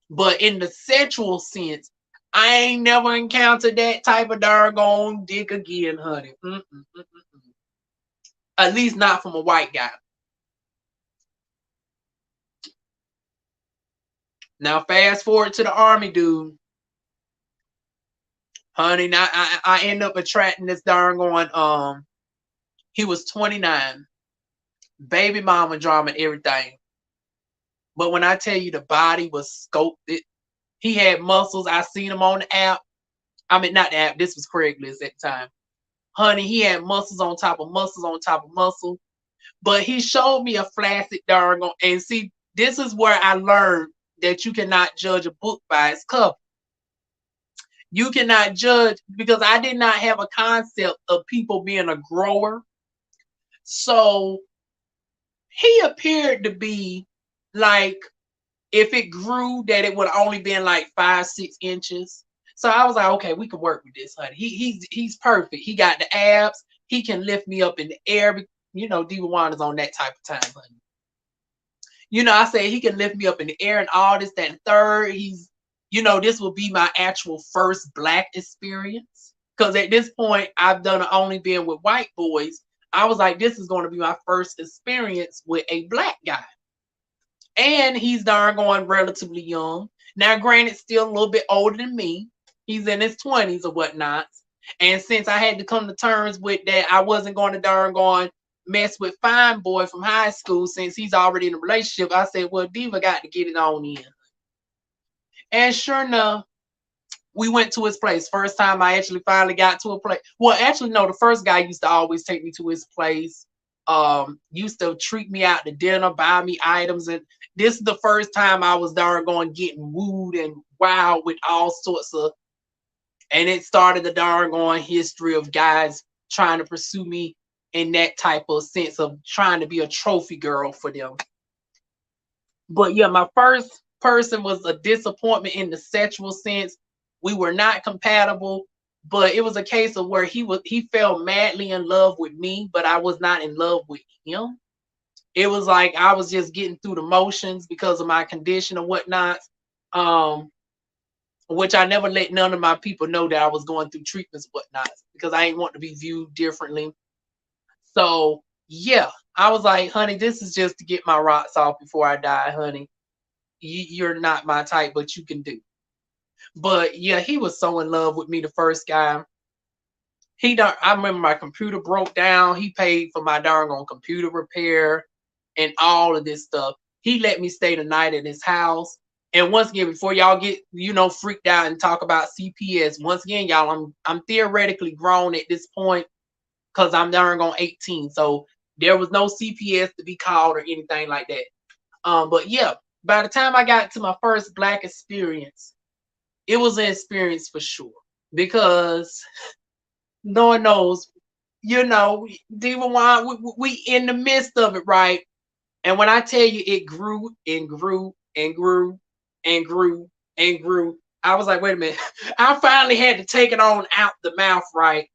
But in the sexual sense, I ain't never encountered that type of doggone dick again, honey. At least not from a white guy. Now, fast forward to the Army dude. Honey, now I end up attracting this doggone, he was 29. Baby mama drama and everything. But when I tell you the body was sculpted, he had muscles. I seen him on the app. I mean, not the app. This was Craigslist at the time. Honey, he had muscles on top of muscles on top of muscle. But he showed me a flaccid darn on. And see, this is where I learned that you cannot judge a book by its cover. You cannot judge because I did not have a concept of people being a grower. So he appeared to be like, if it grew, that it would only been like 5-6 inches. So I was like, okay, we can work with this, honey. He's perfect. He got the abs. He can lift me up in the air. You know, DivaWuan is on that type of time, honey. You know, I said he can lift me up in the air and all this, that, and third. He's, you know, this will be my actual first black experience. Because at this point, I've done only been with white boys. I was like, this is going to be my first experience with a black guy. And he's darn going relatively young. Now, granted, still a little bit older than me. He's in his 20s or whatnot. And since I had to come to terms with that, I wasn't going to darn going mess with Fine Boy from high school since he's already in a relationship. I said, well, Diva got to get it on in. And sure enough, we went to his place. First time I actually finally got to a place. Well, actually, no, the first guy used to always take me to his place. Used to treat me out to dinner, buy me items. And this is the first time I was darn going getting wooed and wild with all sorts of. And it started the darn going history of guys trying to pursue me in that type of sense of trying to be a trophy girl for them. But yeah, my first person was a disappointment in the sexual sense. We were not compatible, but it was a case of where he fell madly in love with me, but I was not in love with him. It was like I was just getting through the motions because of my condition and whatnot. Which I never let none of my people know that I was going through treatments and whatnot because I didn't want to be viewed differently. So yeah, I was like, honey, this is just to get my rocks off before I die, honey. You're not my type, but you can do. But yeah, he was so in love with me, the first guy. I remember my computer broke down. He paid for my darn on computer repair and all of this stuff. He let me stay the night at his house. And once again, before y'all get, you know, freaked out and talk about CPS, once again, y'all, I'm theoretically grown at this point because I'm darn on 18. So there was no CPS to be called or anything like that. But yeah, by the time I got to my first black experience, it was an experience for sure. Because no one knows, you know, DivaWuan, we in the midst of it, right? And when I tell you it grew and grew and grew and grew and grew, I was like, wait a minute. I finally had to take it on out the mouth, right?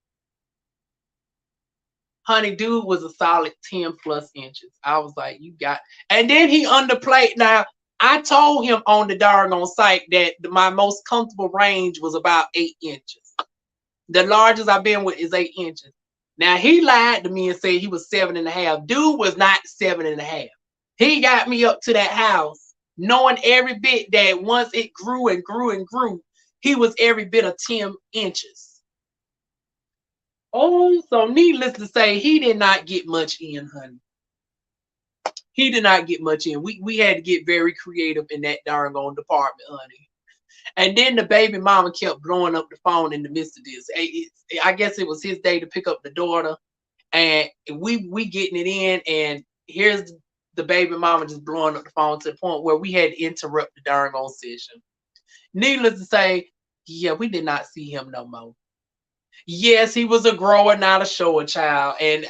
Honey, dude was a solid 10+ inches. I was like, you got, and then he underplayed. Now, I told him on the doggone site that my most comfortable range was about 8 inches. The largest I've been with is 8 inches. Now, he lied to me and said he was 7.5. Dude was not 7.5. He got me up to that house, knowing every bit that once it grew and grew and grew, he was every bit of 10 inches. Oh, so needless to say, he did not get much in, honey. He did not get much in. We had to get very creative in that darn on department, honey. And then the baby mama kept blowing up the phone in the midst of this. I guess it was his day to pick up the daughter, and we getting it in, and here's the baby mama just blowing up the phone to the point where we had to interrupt the darn on session. Needless to say, yeah, we did not see him no more. Yes, he was a grower, not a shower child, and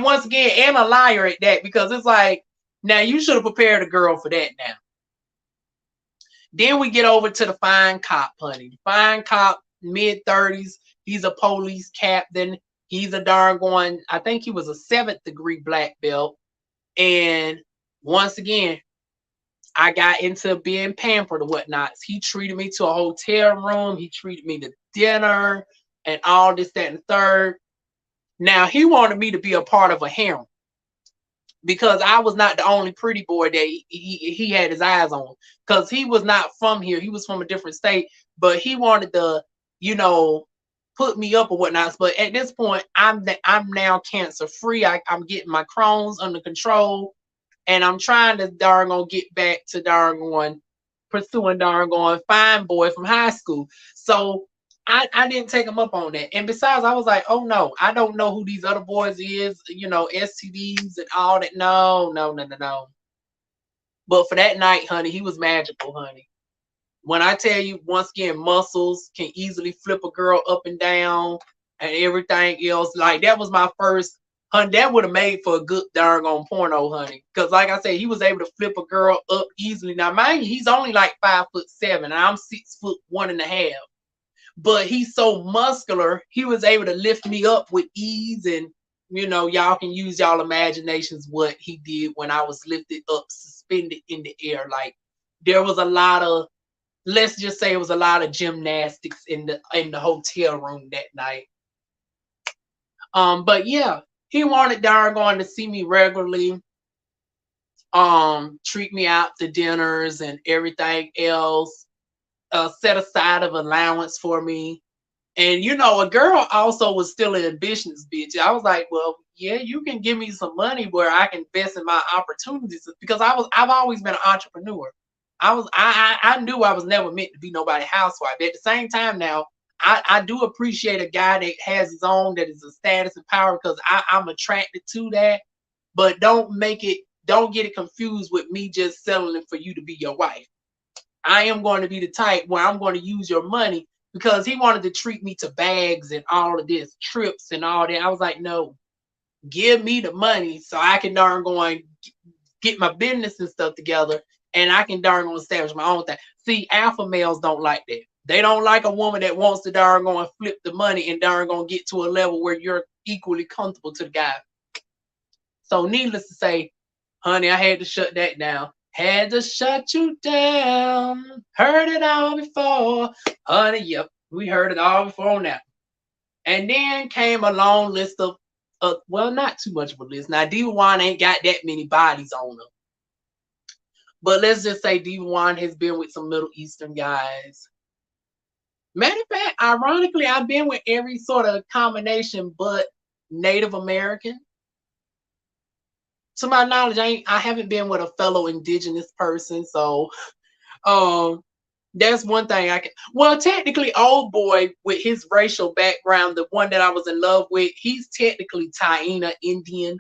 once again, and a liar at that, because it's like, now you should have prepared a girl for that now. Then we get over to the fine cop, honey. Fine cop, mid-30s. He's a police captain. He's a darn going, I think he was a 7th degree black belt. And once again, I got into being pampered or whatnot. He treated me to a hotel room. He treated me to dinner and all this, that, and the third. Now, he wanted me to be a part of a harem because I was not the only pretty boy that he had his eyes on, because he was not from here. He was from a different state, but he wanted to, you know, put me up or whatnot. But at this point, I'm now cancer free. I'm getting my Crohn's under control, and I'm trying to darn on get back to darn on pursuing darn on fine boy from high school. So I didn't take him up on that. And besides, I was like, oh no, I don't know who these other boys is, STDs and all that. No, no, no, no, no. But for that night, honey, he was magical, honey. When I tell you, once again, muscles can easily flip a girl up and down and everything else. Like that was my first, honey. That would have made for a good darn on porno, honey. Because like I said, he was able to flip a girl up easily. Now, mind you, he's only like 5'7", and I'm 6'1.5". But he's so muscular, he was able to lift me up with ease. And y'all can use y'all imaginations what he did when I was lifted up, suspended in the air. Like there was a lot of, let's just say it was a lot of gymnastics in the hotel room that night. But yeah, he wanted darn going to see me regularly, treat me out to dinners and everything else, set aside of allowance for me. And a girl also was still an ambitious bitch. I was like, well, yeah, you can give me some money where I can invest in my opportunities, because I've always been an entrepreneur. I knew I was never meant to be nobody's housewife. At the same time now, I do appreciate a guy that has his own, that is a status and power, because I'm attracted to that. But don't get it confused with me just settling for you to be your wife. I am going to be the type where I'm going to use your money, because he wanted to treat me to bags and all of this, trips and all that. I was like, no, give me the money so I can darn go and get my business and stuff together, and I can darn go establish my own thing. See, alpha males don't like that. They don't like a woman that wants to darn go and flip the money and darn go get to a level where you're equally comfortable to the guy. So needless to say, honey, I had to shut that down. Had to shut you down. Heard it all before. Honey, yep, we heard it all before now. And then came a long list of, well, not too much of a list. Now, DivaWuan ain't got that many bodies on them. But let's just say DivaWuan has been with some Middle Eastern guys. Matter of fact, ironically, I've been with every sort of combination but Native American. To my knowledge, I haven't been with a fellow indigenous person. So that's one thing I can. Well, technically, old boy with his racial background, the one that I was in love with, he's technically Taina Indian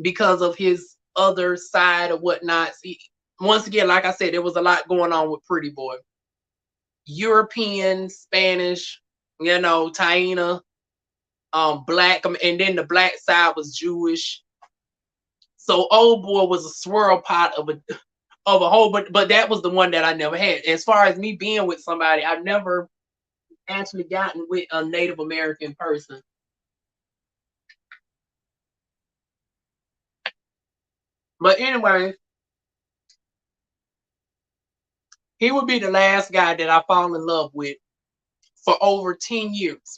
because of his other side or whatnot. See, once again, like I said, there was a lot going on with Pretty Boy. European, Spanish, Taina, black, and then the black side was Jewish. So old boy was a swirl pot of a whole, but that was the one that I never had. As far as me being with somebody, I've never actually gotten with a Native American person. But anyway, he would be the last guy that I fall in love with for over 10 years.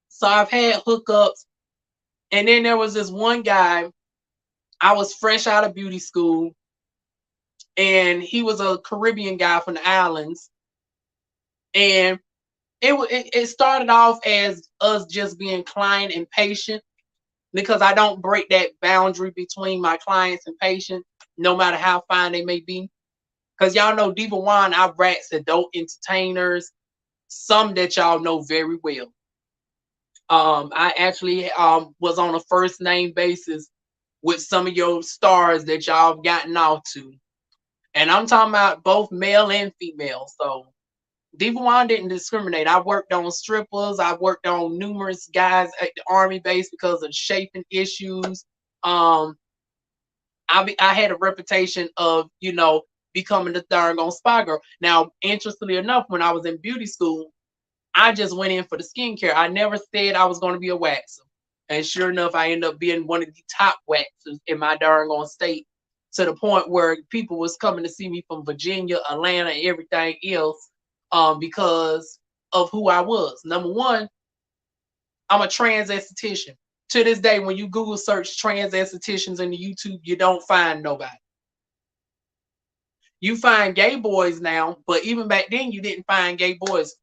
So I've had hookups. And then there was this one guy, I was fresh out of beauty school, and he was a Caribbean guy from the islands. And it started off as us just being client and patient, because I don't break that boundary between my clients and patients, no matter how fine they may be. Because y'all know DivaWuan, I rats adult entertainers, some that y'all know very well. I actually was on a first name basis with some of your stars that y'all have gotten off to. And I'm talking about both male and female. So DivaWuan didn't discriminate. I worked on strippers. I worked on numerous guys at the Army base because of shaping issues. I had a reputation of, becoming the darn on spy girl. Now, interestingly enough, when I was in beauty school, I just went in for the skincare. I never said I was going to be a waxer. And sure enough, I ended up being one of the top waxers in my darn on state, to the point where people was coming to see me from Virginia, Atlanta, and everything else, because of who I was. Number one, I'm a trans esthetician. To this day, when you Google search trans estheticians in the YouTube, you don't find nobody. You find gay boys now, but even back then, you didn't find gay boys.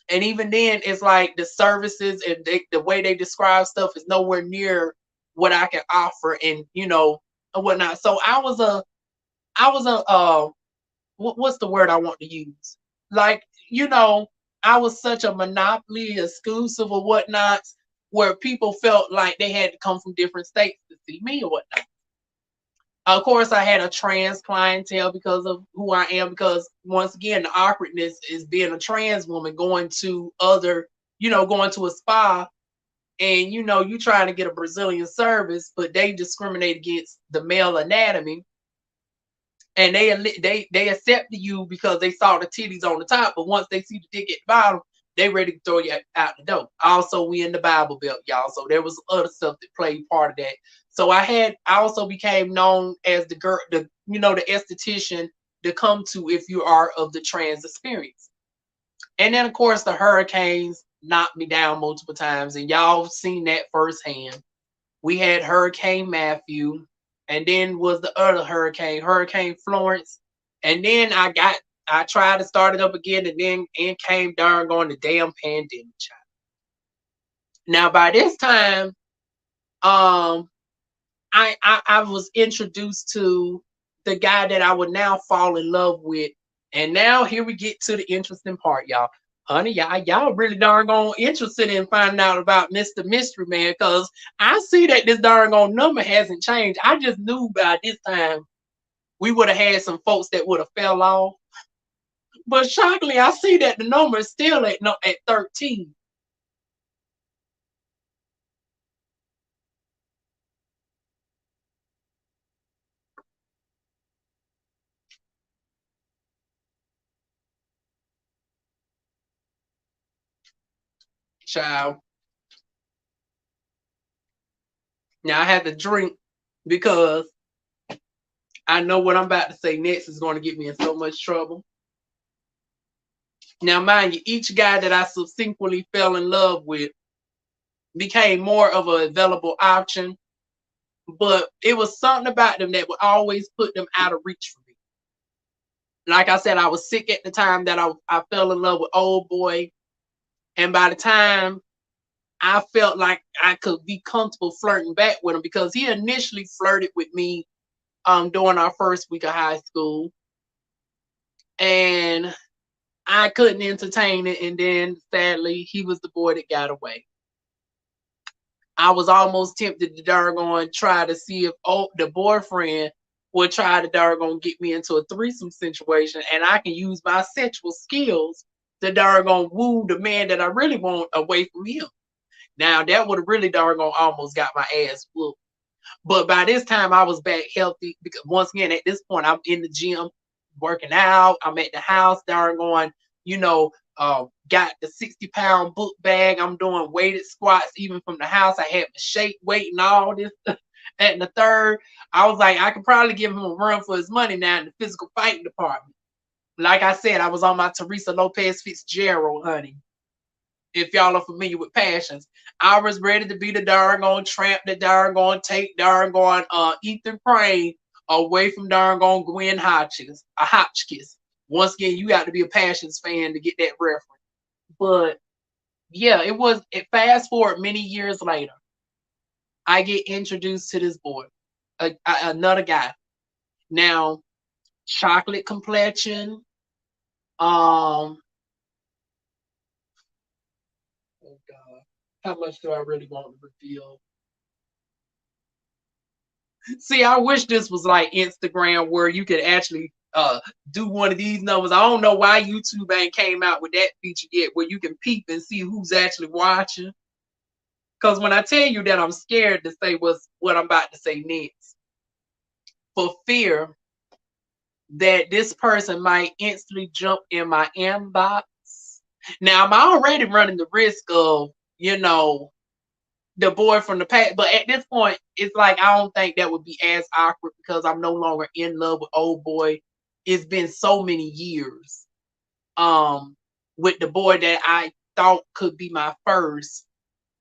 And even then, it's like the services and the way they describe stuff is nowhere near what I can offer, and whatnot. So I was a what's the word I want to use? Like, you know, I was such a monopoly, exclusive or whatnot, where people felt like they had to come from different states to see me or whatnot. Of course, I had a trans clientele because of who I am. Because once again, the awkwardness is being a trans woman going to other, going to a spa, and you trying to get a Brazilian service, but they discriminate against the male anatomy, and they accepted you because they saw the titties on the top, but once they see the dick at the bottom, they ready to throw you out the door. Also, we in the Bible Belt, y'all, so there was other stuff that played part of that. So I also became known as the girl, the esthetician to come to if you are of the trans experience. And then of course the hurricanes knocked me down multiple times, and y'all seen that firsthand. We had Hurricane Matthew, and then was the other hurricane, Hurricane Florence, and then I tried to start it up again, and then in came darn going the damn pandemic. Child. Now by this time, I was introduced to the guy that I would now fall in love with, and now here we get to the interesting part, y'all. Honey, y'all really darn gone interested in finding out about Mr. Mystery Man, because I see that this darn gone number hasn't changed. I just knew by this time we would have had some folks that would have fell off. But shockingly, I see that the number is still at 13. Child. Now I had to drink because I know what I'm about to say next is going to get me in so much trouble. Now, mind you, each guy that I subsequently fell in love with became more of a available option, but it was something about them that would always put them out of reach for me. Like I said, I was sick at the time that I fell in love with old boy, and by the time I felt like I could be comfortable flirting back with him, because he initially flirted with me during our first week of high school, and I couldn't entertain it, and then sadly he was the boy that got away. I was almost tempted to darn try to see if the boyfriend would try to darn get me into a threesome situation, and I can use my sexual skills to darn woo the man that I really want away from him. Now that would have really darn almost got my ass whooped. But by this time I was back healthy, because once again at this point I'm in the gym working out. I'm at the house darn got the 60-pound book bag. I'm doing weighted squats even from the house. I had my shake weight and all this. At the third, I was like, I could probably give him a run for his money now in the physical fighting department. Like I said, I was on my Teresa Lopez Fitzgerald, honey. If y'all are familiar with Passions, I was ready to be the darn tramp, the darn take darn Ethan Crane away from darn Gwen Hotchkiss. Once again, you got to be a Passions fan to get that reference. But yeah, fast forward many years later, I get introduced to this boy, another guy. Now, chocolate complexion. Oh God, how much do I really want to reveal? See, I wish this was like Instagram where you could actually do one of these numbers. I don't know why YouTube ain't came out with that feature yet, where you can peep and see who's actually watching. Because when I tell you that, I'm scared to say what I'm about to say next, for fear that this person might instantly jump in my inbox. Now I'm already running the risk of, the boy from the past, but at this point, it's like I don't think that would be as awkward, because I'm no longer in love with old boy. It's been so many years with the boy that I thought could be my first,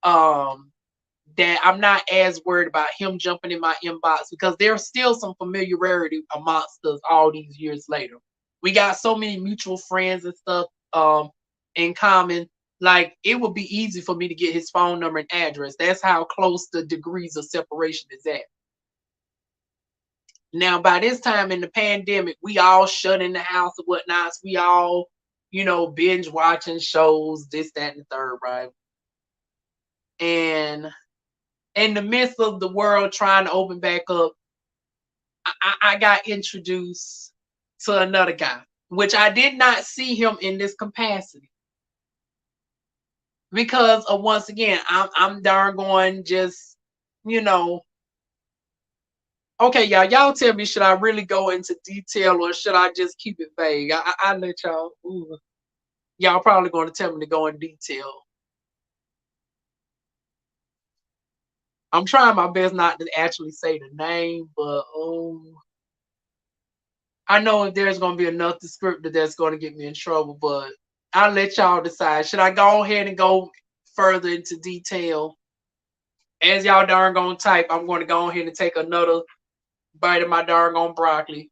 that I'm not as worried about him jumping in my inbox, because there's still some familiarity amongst us all these years later. We got so many mutual friends and stuff in common. Like, it would be easy for me to get his phone number and address. That's how close the degrees of separation is at. Now, by this time in the pandemic, we all shut in the house and whatnot. So we all binge watching shows, this, that, and the third, right? And in the midst of the world trying to open back up, I got introduced to another guy, which I did not see him in this capacity because of, once again, I'm darn going just, you know. Okay, y'all tell me, should I really go into detail or should I just keep it vague? I let y'all. Ooh, y'all probably going to tell me to go in detail. I'm trying my best not to actually say the name, but I know if there's going to be enough descriptor that's going to get me in trouble, but I'll let y'all decide. Should I go ahead and go further into detail? As y'all darn gonna type, I'm going to go ahead and take another bite of my darn on broccoli.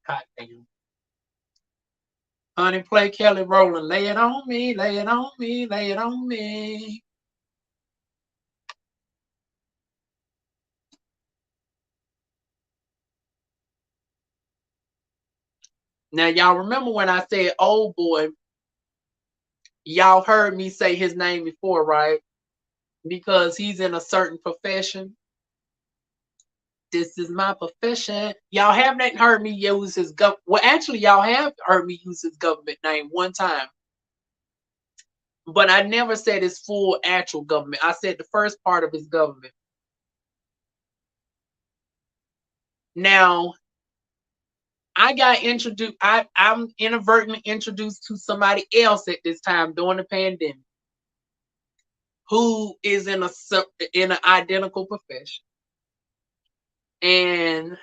Hot damn. Honey, play Kelly Rowland. Lay it on me, lay it on me, lay it on me. Now, y'all remember when I said old boy, y'all heard me say his name before, right? Because he's in a certain profession. This is my profession. Y'all haven't heard me use his well, actually, y'all have heard me use his government name one time. But I never said his full actual government. I said the first part of his government. Now, I got introduced, I'm inadvertently introduced to somebody else at this time during the pandemic who is in an identical profession. And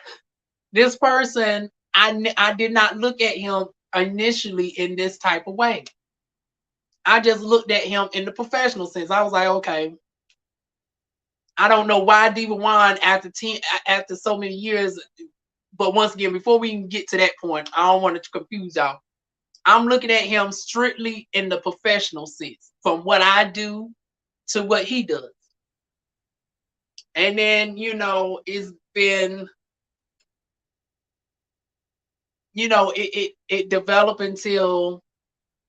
this person, I did not look at him initially in this type of way. I just looked at him in the professional sense. I was like, okay, I don't know why DivaWuan after so many years, but once again, before we can get to that point, I don't want to confuse y'all. I'm looking at him strictly in the professional sense, from what I do to what he does. And then, it's been, it developed until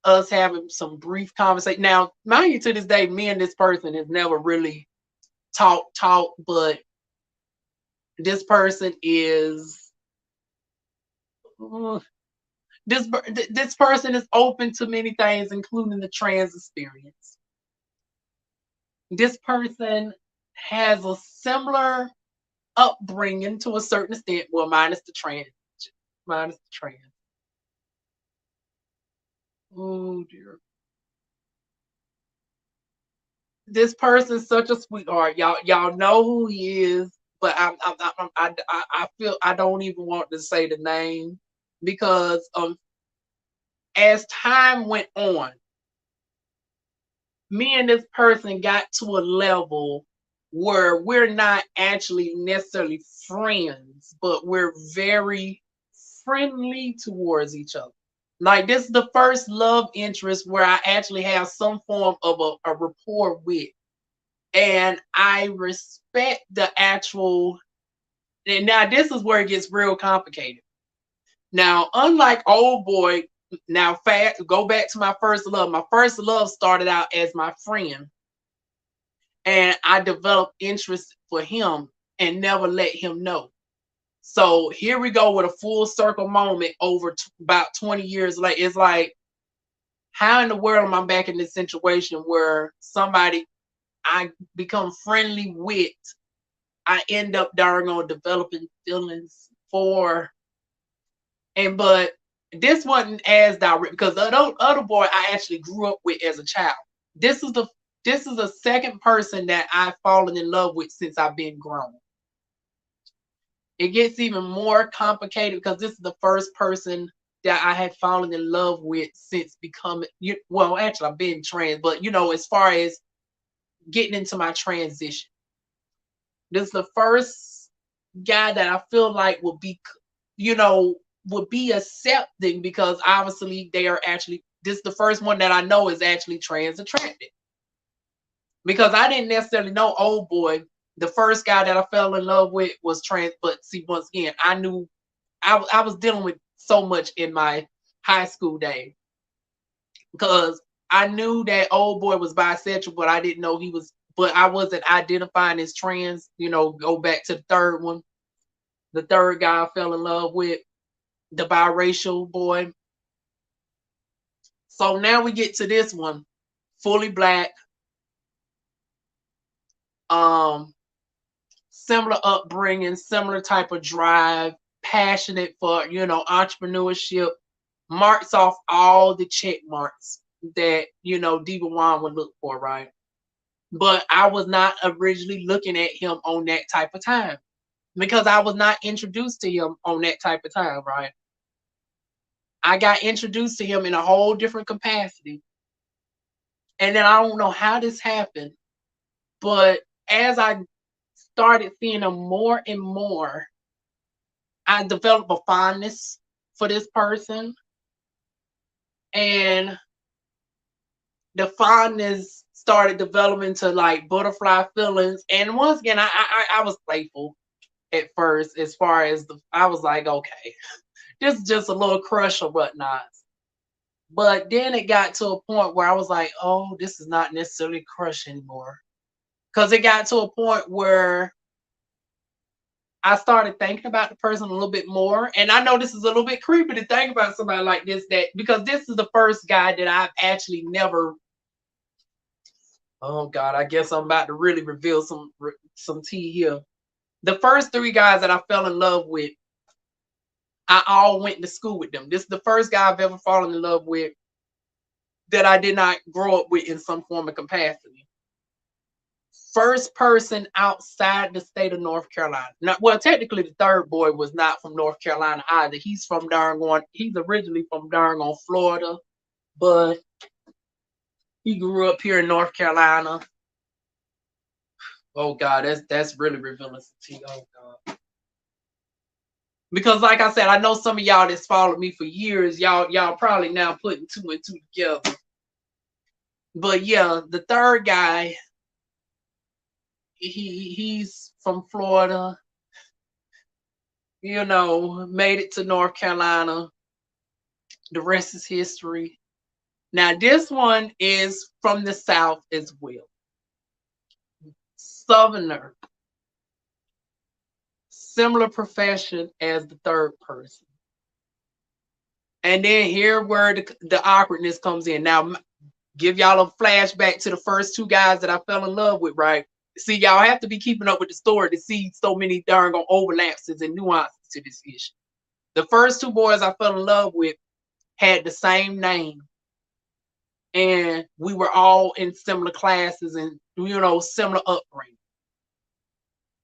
us having some brief conversation. Now, mind you, to this day, me and this person has never really talked, but this person is this person is open to many things, including the trans experience. This person has a similar upbringing to a certain extent, well, minus the trans. Oh dear. This person's such a sweetheart. Y'all know who he is, but I feel I don't even want to say the name because as time went on, me and this person got to a level where we're not actually necessarily friends, but we're very friendly towards each other. Like, this is the first love interest where I actually have some form of a rapport with. And I respect the actual. And now this is where it gets real complicated. Now, unlike old boy, now go back to my first love. My first love started out as my friend. And I developed interest for him and never let him know. So here we go with a full circle moment over about 20 years later. It's like, how in the world am I back in this situation where somebody I become friendly with, I end up darn on developing feelings for, but this wasn't as direct because the other boy I actually grew up with as a child. This is the second person that I've fallen in love with since I've been grown. It gets even more complicated because this is the first person that I had fallen in love with since becoming, well, actually I've been trans, but as far as getting into my transition, this is the first guy that I feel like would be accepting because obviously they are actually, this is the first one that I know is actually trans attracted. Because I didn't necessarily know old boy. The first guy that I fell in love with was trans, but see, once again, I knew I was dealing with so much in my high school day. Because I knew that old boy was bisexual, but I didn't know he was, but I wasn't identifying as trans, go back to the third one. The third guy I fell in love with, the biracial boy. So now we get to this one, fully black, similar upbringing, similar type of drive, passionate for, entrepreneurship, marks off all the check marks that, DivaWuan would look for, right? But I was not originally looking at him on that type of time because I was not introduced to him on that type of time, right? I got introduced to him in a whole different capacity. And then I don't know how this happened, but as I started seeing him more and more, I developed a fondness for this person. And the fondness started developing to like butterfly feelings. And once again, I was playful at first, as far as I was like, okay, this is just a little crush or whatnot. But then it got to a point where I was like, oh, this is not necessarily crush anymore. Because it got to a point where I started thinking about the person a little bit more. And I know this is a little bit creepy to think about somebody like this, because this is the first guy that I've actually never. Oh God, I guess I'm about to really reveal some tea here. The first three guys that I fell in love with, I all went to school with them. This is the first guy I've ever fallen in love with that I did not grow up with in some form of capacity. First person outside the state of North Carolina. Now, well, technically, the third boy was not from North Carolina either. He's originally from Darngon, Florida, but he grew up here in North Carolina. Oh God, that's really revealing some tea. Oh God. Because like I said, I know some of y'all that's followed me for years, y'all probably now putting two and two together. But yeah, the third guy, he's from Florida, made it to North Carolina. The rest is history. Now this one is from the South as well. Southerner. Similar profession as the third person. And then here where the awkwardness comes in. Now, give y'all a flashback to the first two guys that I fell in love with, right? See, y'all have to be keeping up with the story to see so many darn overlaps and nuances to this issue. The first two boys I fell in love with had the same name. And we were all in similar classes and, similar upbringing.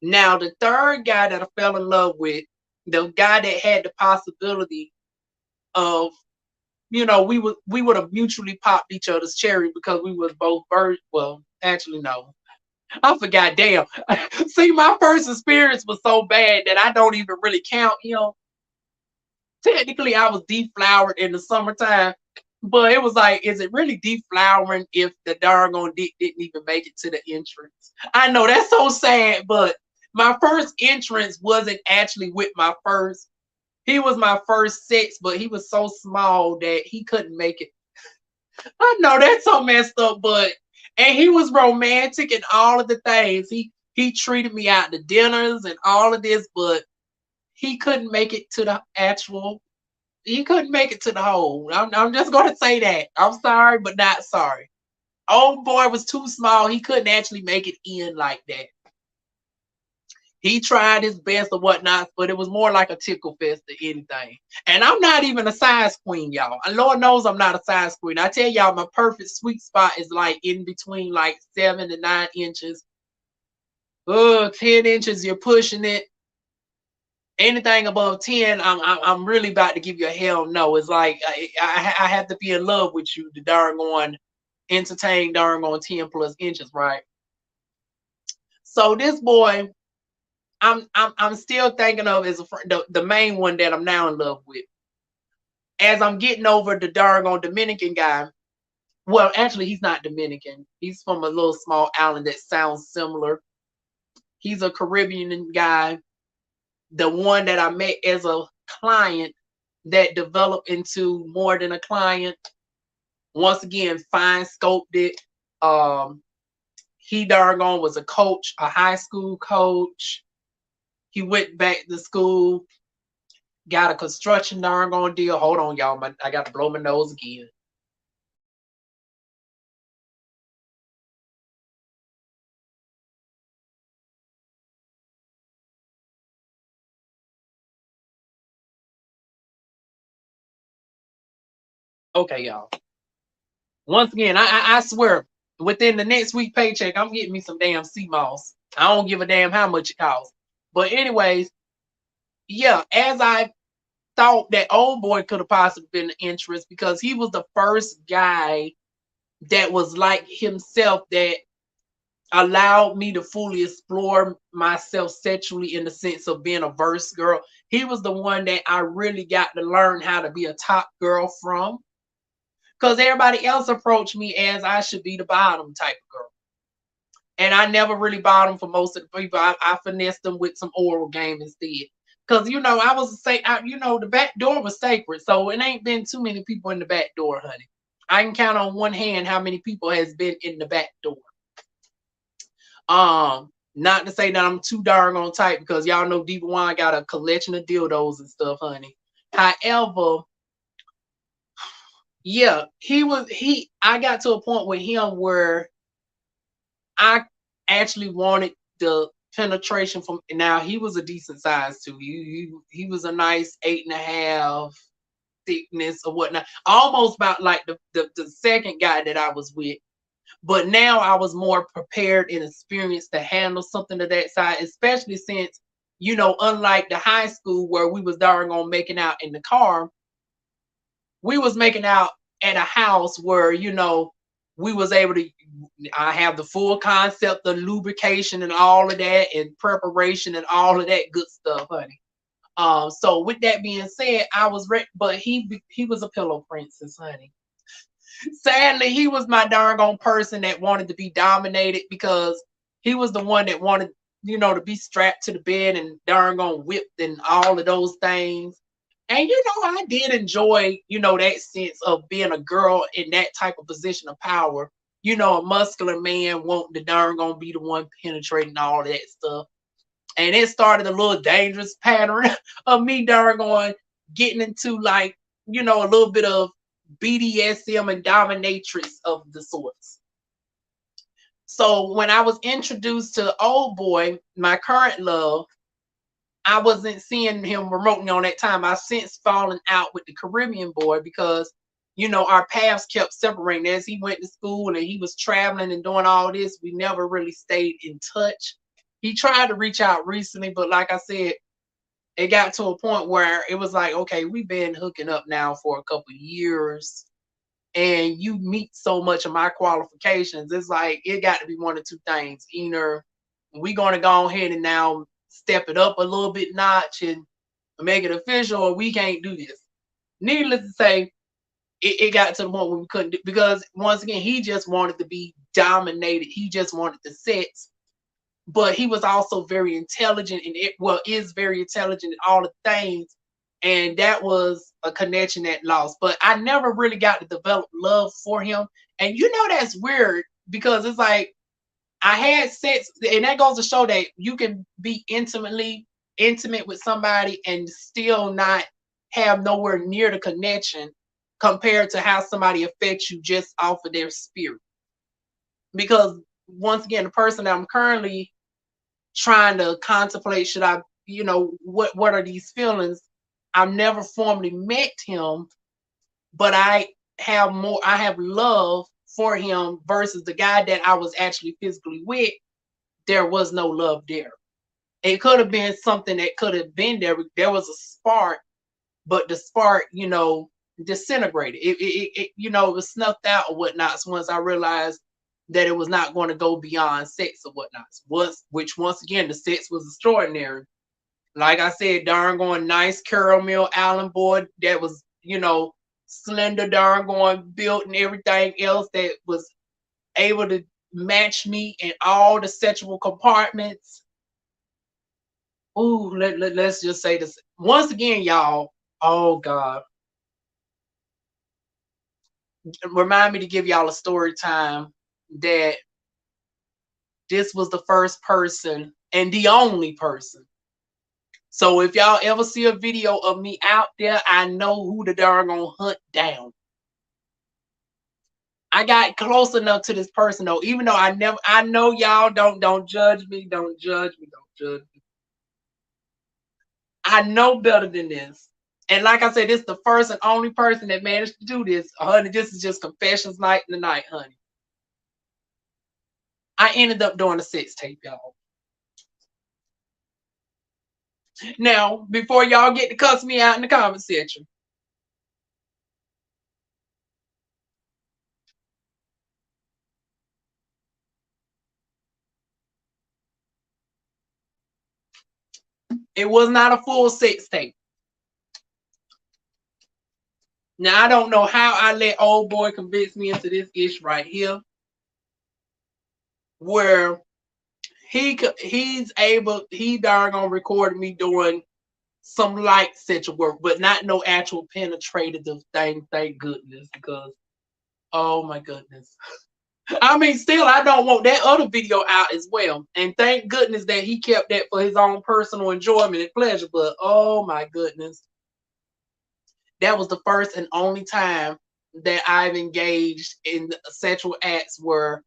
Now, the third guy that I fell in love with, the guy that had the possibility of, we would have mutually popped each other's cherry because we was both birds. Well, actually, no. I forgot. Damn. See, my first experience was so bad that I don't even really count. Technically, I was deflowered in the summertime, but it was like, is it really deflowering if the doggone dick didn't even make it to the entrance? I know that's so sad, but my first entrance wasn't actually with my first. He was my first sex, but he was so small that he couldn't make it. I know that's so messed up, and he was romantic and all of the things. He treated me out to dinners and all of this, but he couldn't make it to the actual. He couldn't make it to the hole. I'm just gonna say that. I'm sorry, but not sorry. Old boy was too small. He couldn't actually make it in like that. He tried his best or whatnot, but it was more like a tickle fest than anything. And I'm not even a size queen, y'all. And Lord knows I'm not a size queen. I tell y'all, my perfect sweet spot is like in between like 7 to 9 inches. 10 inches, you're pushing it. Anything above 10, I'm really about to give you a hell no. It's like I have to be in love with you to darn on entertain darn on 10 plus inches, right? So this boy, I'm still thinking of as the main one that I'm now in love with. as I'm getting over the darn on Dominican guy, well, actually, he's not Dominican. He's from a little small island that sounds similar. He's a Caribbean guy. The one that I met as a client that developed into more than a client. Once again, fine scoped it. He darn on was a coach, a high school coach. He went back to school, got a construction darn on deal. Hold on, y'all. I got to blow my nose again. Okay, y'all. Once again, I swear, within the next week paycheck, I'm getting me some damn sea moss. I don't give a damn how much it costs. But anyways, yeah, as I thought that old boy could have possibly been an interest because he was the first guy that was like himself that allowed me to fully explore myself sexually in the sense of being a verse girl. He was the one that I really got to learn how to be a top girl from because everybody else approached me as I should be the bottom type of girl. And I never really bottom for most of the people. I finessed them with some oral game instead. Because, I was the back door was sacred. So it ain't been too many people in the back door, honey. I can count on one hand how many people has been in the back door. Not to say that I'm too darn on tight because y'all know DivaWuan got a collection of dildos and stuff, honey. However, yeah, I got to a point with him where I actually wanted the penetration from. Now he was a decent size too. He was a nice 8.5 thickness or whatnot, almost about like the second guy that I was with. But now I was more prepared and experienced to handle something of that size, especially since, unlike the high school where we was darn on making out in the car, we was making out at a house where, we was able to. I have the full concept of lubrication and all of that and preparation and all of that good stuff, honey. So with that being said, I was ready, but he was a pillow princess, honey. Sadly, he was my darn on person that wanted to be dominated because he was the one that wanted, to be strapped to the bed and darn on whipped and all of those things. And I did enjoy, that sense of being a girl in that type of position of power. A muscular man wanting to darn gonna be the one penetrating all of that stuff. And it started a little dangerous pattern of me darn going getting into like, a little bit of BDSM and dominatrix of the sorts. So when I was introduced to old boy, my current love, I wasn't seeing him remotely on that time. I since fallen out with the Caribbean boy because, our paths kept separating as he went to school and he was traveling and doing all this. We never really stayed in touch. He tried to reach out recently, but like I said, it got to a point where it was like, okay, we've been hooking up now for a couple of years and you meet so much of my qualifications. It's like, it got to be one of two things. Either we're going to go ahead and now step it up a little bit notch and make it official, or we can't do this. Needless to say, it got to the point where we couldn't do, because once again, he just wanted to be dominated. He just wanted the sex. But he was also very intelligent and is very intelligent in all the things. And that was a connection that lost. But I never really got to develop love for him. And that's weird because it's like I had sex, and that goes to show that you can be intimate with somebody and still not have nowhere near the connection compared to how somebody affects you just off of their spirit. Because once again, the person that I'm currently trying to contemplate, should I, what are these feelings? I've never formally met him, but I have love for him versus the guy that I was actually physically with. There was no love there. It could have been something that could have been there. There was a spark, but the spark, disintegrated. It was snuffed out or whatnot. So once I realized that it was not going to go beyond sex or whatnot, which once again, the sex was extraordinary. Like I said, darn going nice caramel Allen boy that was you know, slender, darn going built and everything else that was able to match me in all the sexual compartments. Ooh, let's just say this once again, y'all. Oh God, remind me to give y'all a story time that this was the first person and the only person. So if y'all ever see a video of me out there, I know who the darn gonna hunt down. I got close enough to this person though, even though I know y'all don't judge me, don't judge me, don't judge me. I know better than this. And like I said, this is the first and only person that managed to do this. Honey, this is just confessions night in the night, honey. I ended up doing a sex tape, y'all. Now, before y'all get to cuss me out in the comment section, it was not a full sex tape. Now, I don't know how I let old boy convince me into this ish right here, where he darn gonna record me doing some light sexual work, but not no actual penetrative thing, thank goodness, because oh my goodness. I mean, still, I don't want that other video out as well. And thank goodness that he kept that for his own personal enjoyment and pleasure. But oh my goodness, that was the first and only time that I've engaged in sexual acts where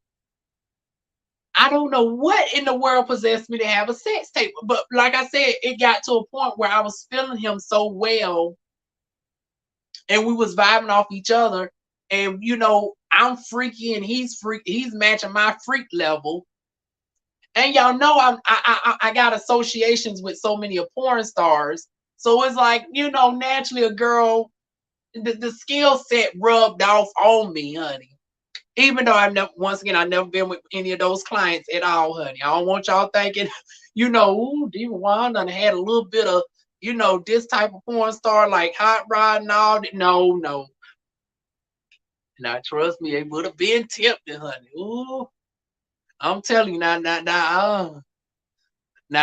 I don't know what in the world possessed me to have a sex tape. But like I said, it got to a point where I was feeling him so well and we was vibing off each other. And you know, I'm freaky and he's matching my freak level. And y'all know I got associations with so many of porn stars. So it's like, you know, naturally a girl, the skill set rubbed off on me, honey. Even though I've never been with any of those clients at all, honey. I don't want y'all thinking, you know, ooh, DivaWuan done had a little bit of, you know, this type of porn star like Hot Rod and all that. No, no. Now trust me, it would have been tempting, honey. Ooh, I'm telling you now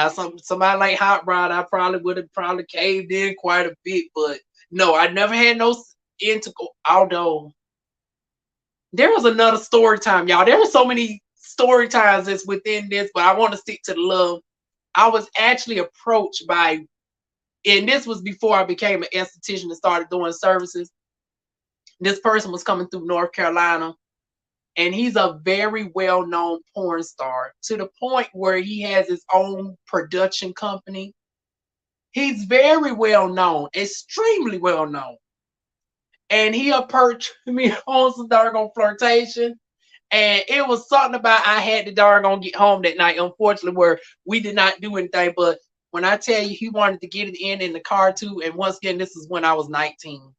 somebody like Hot Rod, I probably would have probably caved in quite a bit, but no, I never had no integral. Although there was another story time, y'all. There are so many story times that's within this, but I want to stick to the love. I was actually approached by, and this was before I became an esthetician and started doing services. This person was coming through North Carolina, and he's a very well-known porn star to the point where he has his own production company. He's very well known, extremely well known. And he approached me on some doggone flirtation. And it was something about I had to doggone get home that night, unfortunately, where we did not do anything. But when I tell you he wanted to get it in the car too, and once again, this is when I was 19.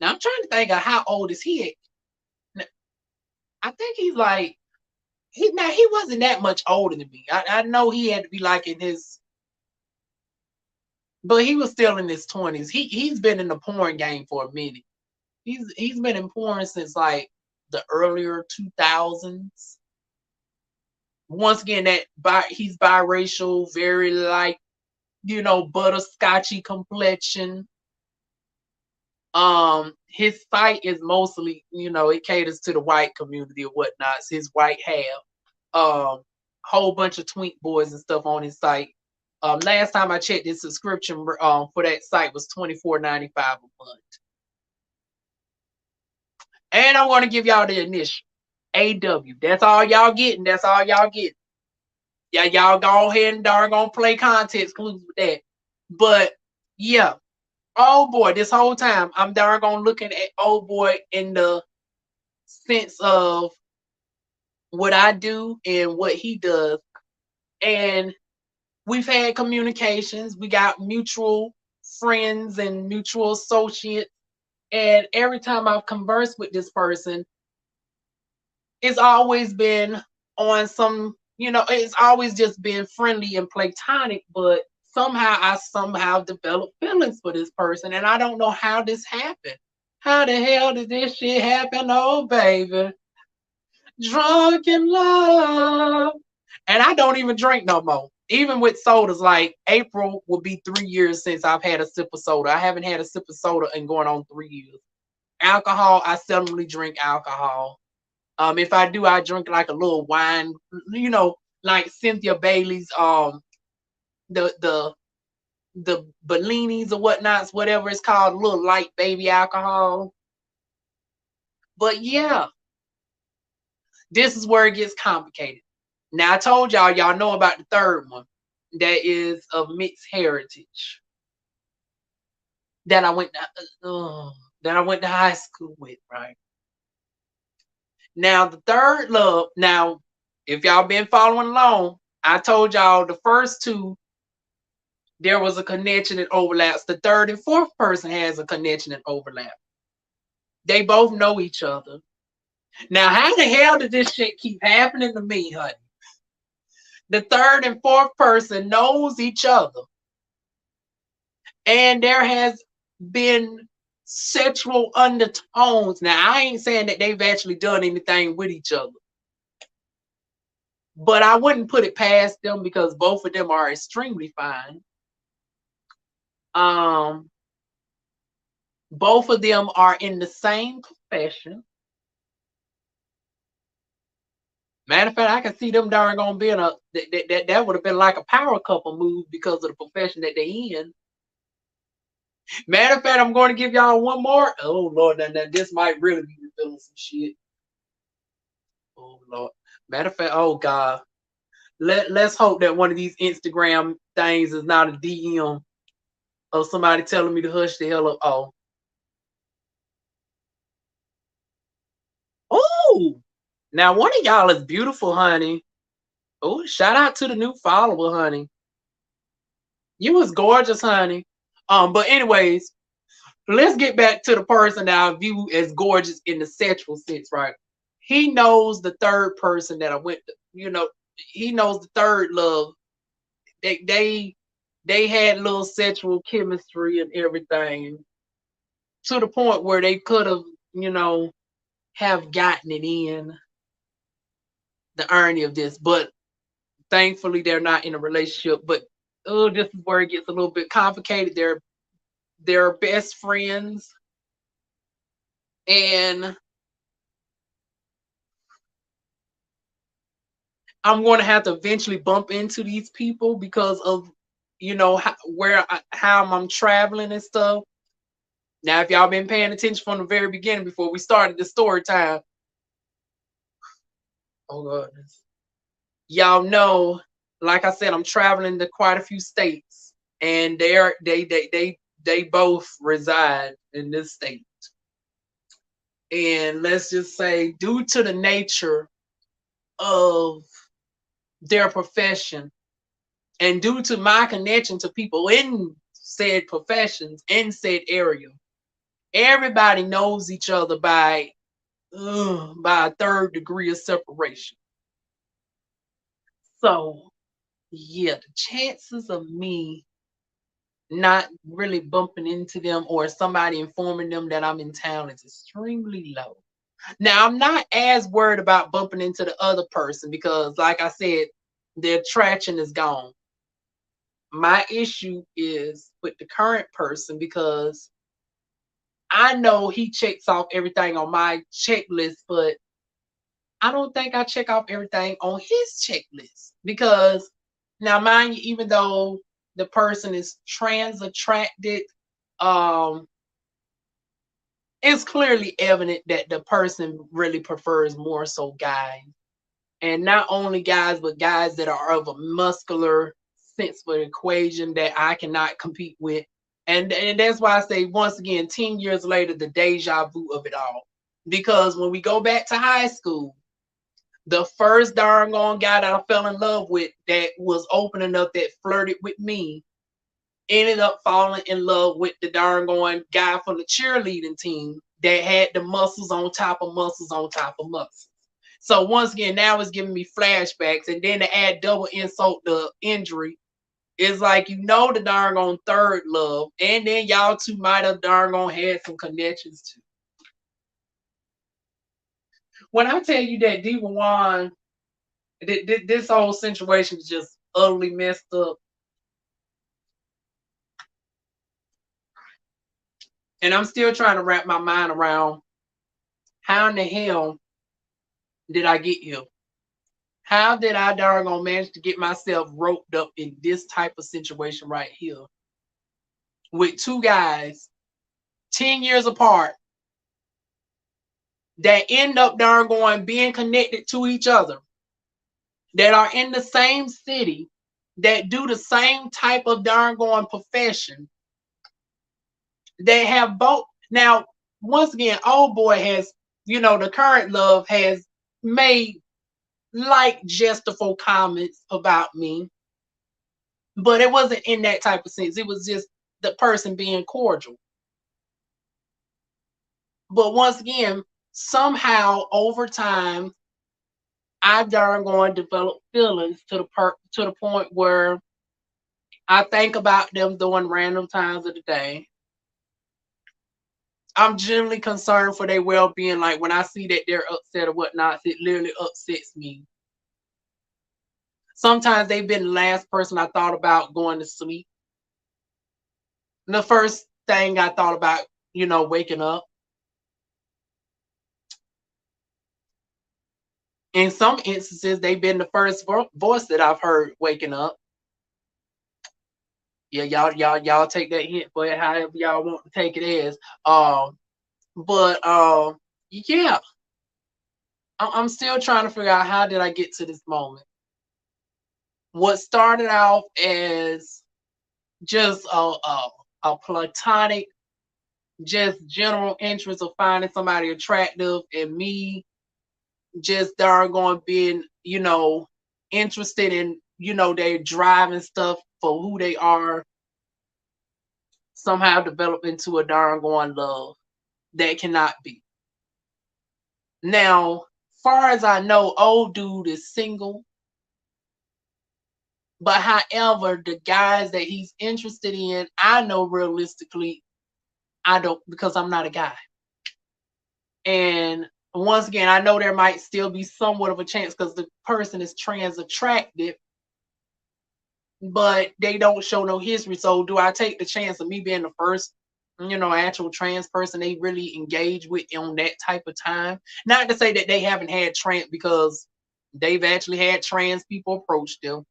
Now I'm trying to think of how old is he? I think he's like he wasn't that much older than me. I know he had to be like in his, but he was still in his 20s. He's been in the porn game for a minute. He's been in porn since like the earlier 2000s. Once again, he's biracial, very like, you know, butterscotchy complexion. His site is mostly, you know, it caters to the white community or whatnot. It's his white half. Whole bunch of twink boys and stuff on his site. Last time I checked, his subscription for that site was $24.95 a month. And I want to give y'all the initial AW. That's all y'all getting. That's all y'all getting. Yeah, y'all go ahead and darn play context clues with that. But yeah, oh boy, this whole time I'm darn looking at old boy in the sense of what I do and what he does. And we've had communications. We got mutual friends and mutual associates. And every time I've conversed with this person, it's always been on some, you know, it's always just been friendly and platonic, but I somehow developed feelings for this person, and I don't know how this happened. How the hell did this shit happen? Oh, baby. Drunk in love. And I don't even drink no more. Even with sodas, like April will be 3 years since I've had a sip of soda. I haven't had a sip of soda in going on 3 years. Alcohol, I seldomly drink alcohol. If I do, I drink like a little wine, you know, like Cynthia Bailey's, the the Bellinis or whatnots, whatever it's called, a little light baby alcohol. But yeah, this is where it gets complicated. Now I told y'all know about the third one that is of mixed heritage that I went to, that I went to high school with, right? Now the third love. Now, if y'all been following along, I told y'all the first two there was a connection that overlaps. The third and fourth person has a connection that overlap. They both know each other. Now, how the hell did this shit keep happening to me, honey? The third and fourth person knows each other, and there has been sexual undertones. Now, I ain't saying that they've actually done anything with each other, but I wouldn't put it past them because both of them are extremely fine. Um, both of them are in the same profession. Matter of fact, I can see them darn gonna be in a that would have been like a power couple move because of the profession that they in. Matter of fact, I'm going to give y'all one more. Oh Lord, now this might really be revealing some shit. Oh Lord. Matter of fact, oh God. Let's hope that one of these Instagram things is not a DM of somebody telling me to hush the hell up. Oh, now one of y'all is beautiful, honey. Oh, shout out to the new follower, honey. You was gorgeous, honey. But anyways, let's get back to the person that I view as gorgeous in the sexual sense, right? He knows the third person that I went to, he knows the third love. They had little sexual chemistry and everything to the point where they could have, you know, have gotten it in. The irony of this, but thankfully they're not in a relationship. But oh, this is where it gets a little bit complicated. They're best friends, and I'm going to have to eventually bump into these people because of how I'm traveling and stuff. Now, if y'all been paying attention from the very beginning before we started the story time, oh goodness, y'all know, like I said, I'm traveling to quite a few states, and they both reside in this state. And let's just say, due to the nature of their profession, and due to my connection to people in said professions in said area, everybody knows each other by a third degree of separation. So yeah, the chances of me not really bumping into them or somebody informing them that I'm in town is extremely low. Now, I'm not as worried about bumping into the other person because, like I said, the attraction is gone. My issue is with the current person because I know he checks off everything on my checklist, but I don't think I check off everything on his checklist because now, mind you, even though the person is trans attracted, um, it's clearly evident that the person really prefers more so guys, and not only guys, but guys that are of a muscular sense for equation that I cannot compete with. And that's why I say once again, 10 years later, the deja vu of it all. Because when we go back to high school, the first darn on guy that I fell in love with that was open enough that flirted with me ended up falling in love with the darn going guy from the cheerleading team that had the muscles on top of muscles on top of muscles. So once again, now it's giving me flashbacks, and then to add double insult the injury, It's like the darn on third love, and then y'all two might have darn on had some connections too. When I tell you that DivaWuan, this whole situation is just utterly messed up, and I'm still trying to wrap my mind around how in the hell did I get here? How did I darn on manage to get myself roped up in this type of situation right here with two guys 10 years apart that end up darn going being connected to each other, that are in the same city, that do the same type of darn going profession. They have both. Now, once again, old boy has, the current love has made like jestful comments about me, but it wasn't in that type of sense. It was just the person being cordial. But once again, somehow over time, I darn going to develop feelings to the point where I think about them during random times of the day. I'm generally concerned for their well-being. Like when I see that they're upset or whatnot, it literally upsets me. Sometimes they've been the last person I thought about going to sleep. And the first thing I thought about, waking up. In some instances, they've been the first voice that I've heard waking up. Yeah, y'all take that hint for it, however y'all want to take it as. But yeah, I'm still trying to figure out how did I get to this moment. What started out as just a platonic, just general interest of finding somebody attractive, and me just darn going being, interested in, their drive and stuff for who they are, somehow develop into a darn going love that cannot be. Now, far as I know, old dude is single. But however, the guys that he's interested in, I know realistically, I don't, because I'm not a guy. And once again, I know there might still be somewhat of a chance because the person is trans attractive, but they don't show no history. So do I take the chance of me being the first, actual trans person they really engage with on that type of time? Not to say that they haven't had trans, because they've actually had trans people approach them.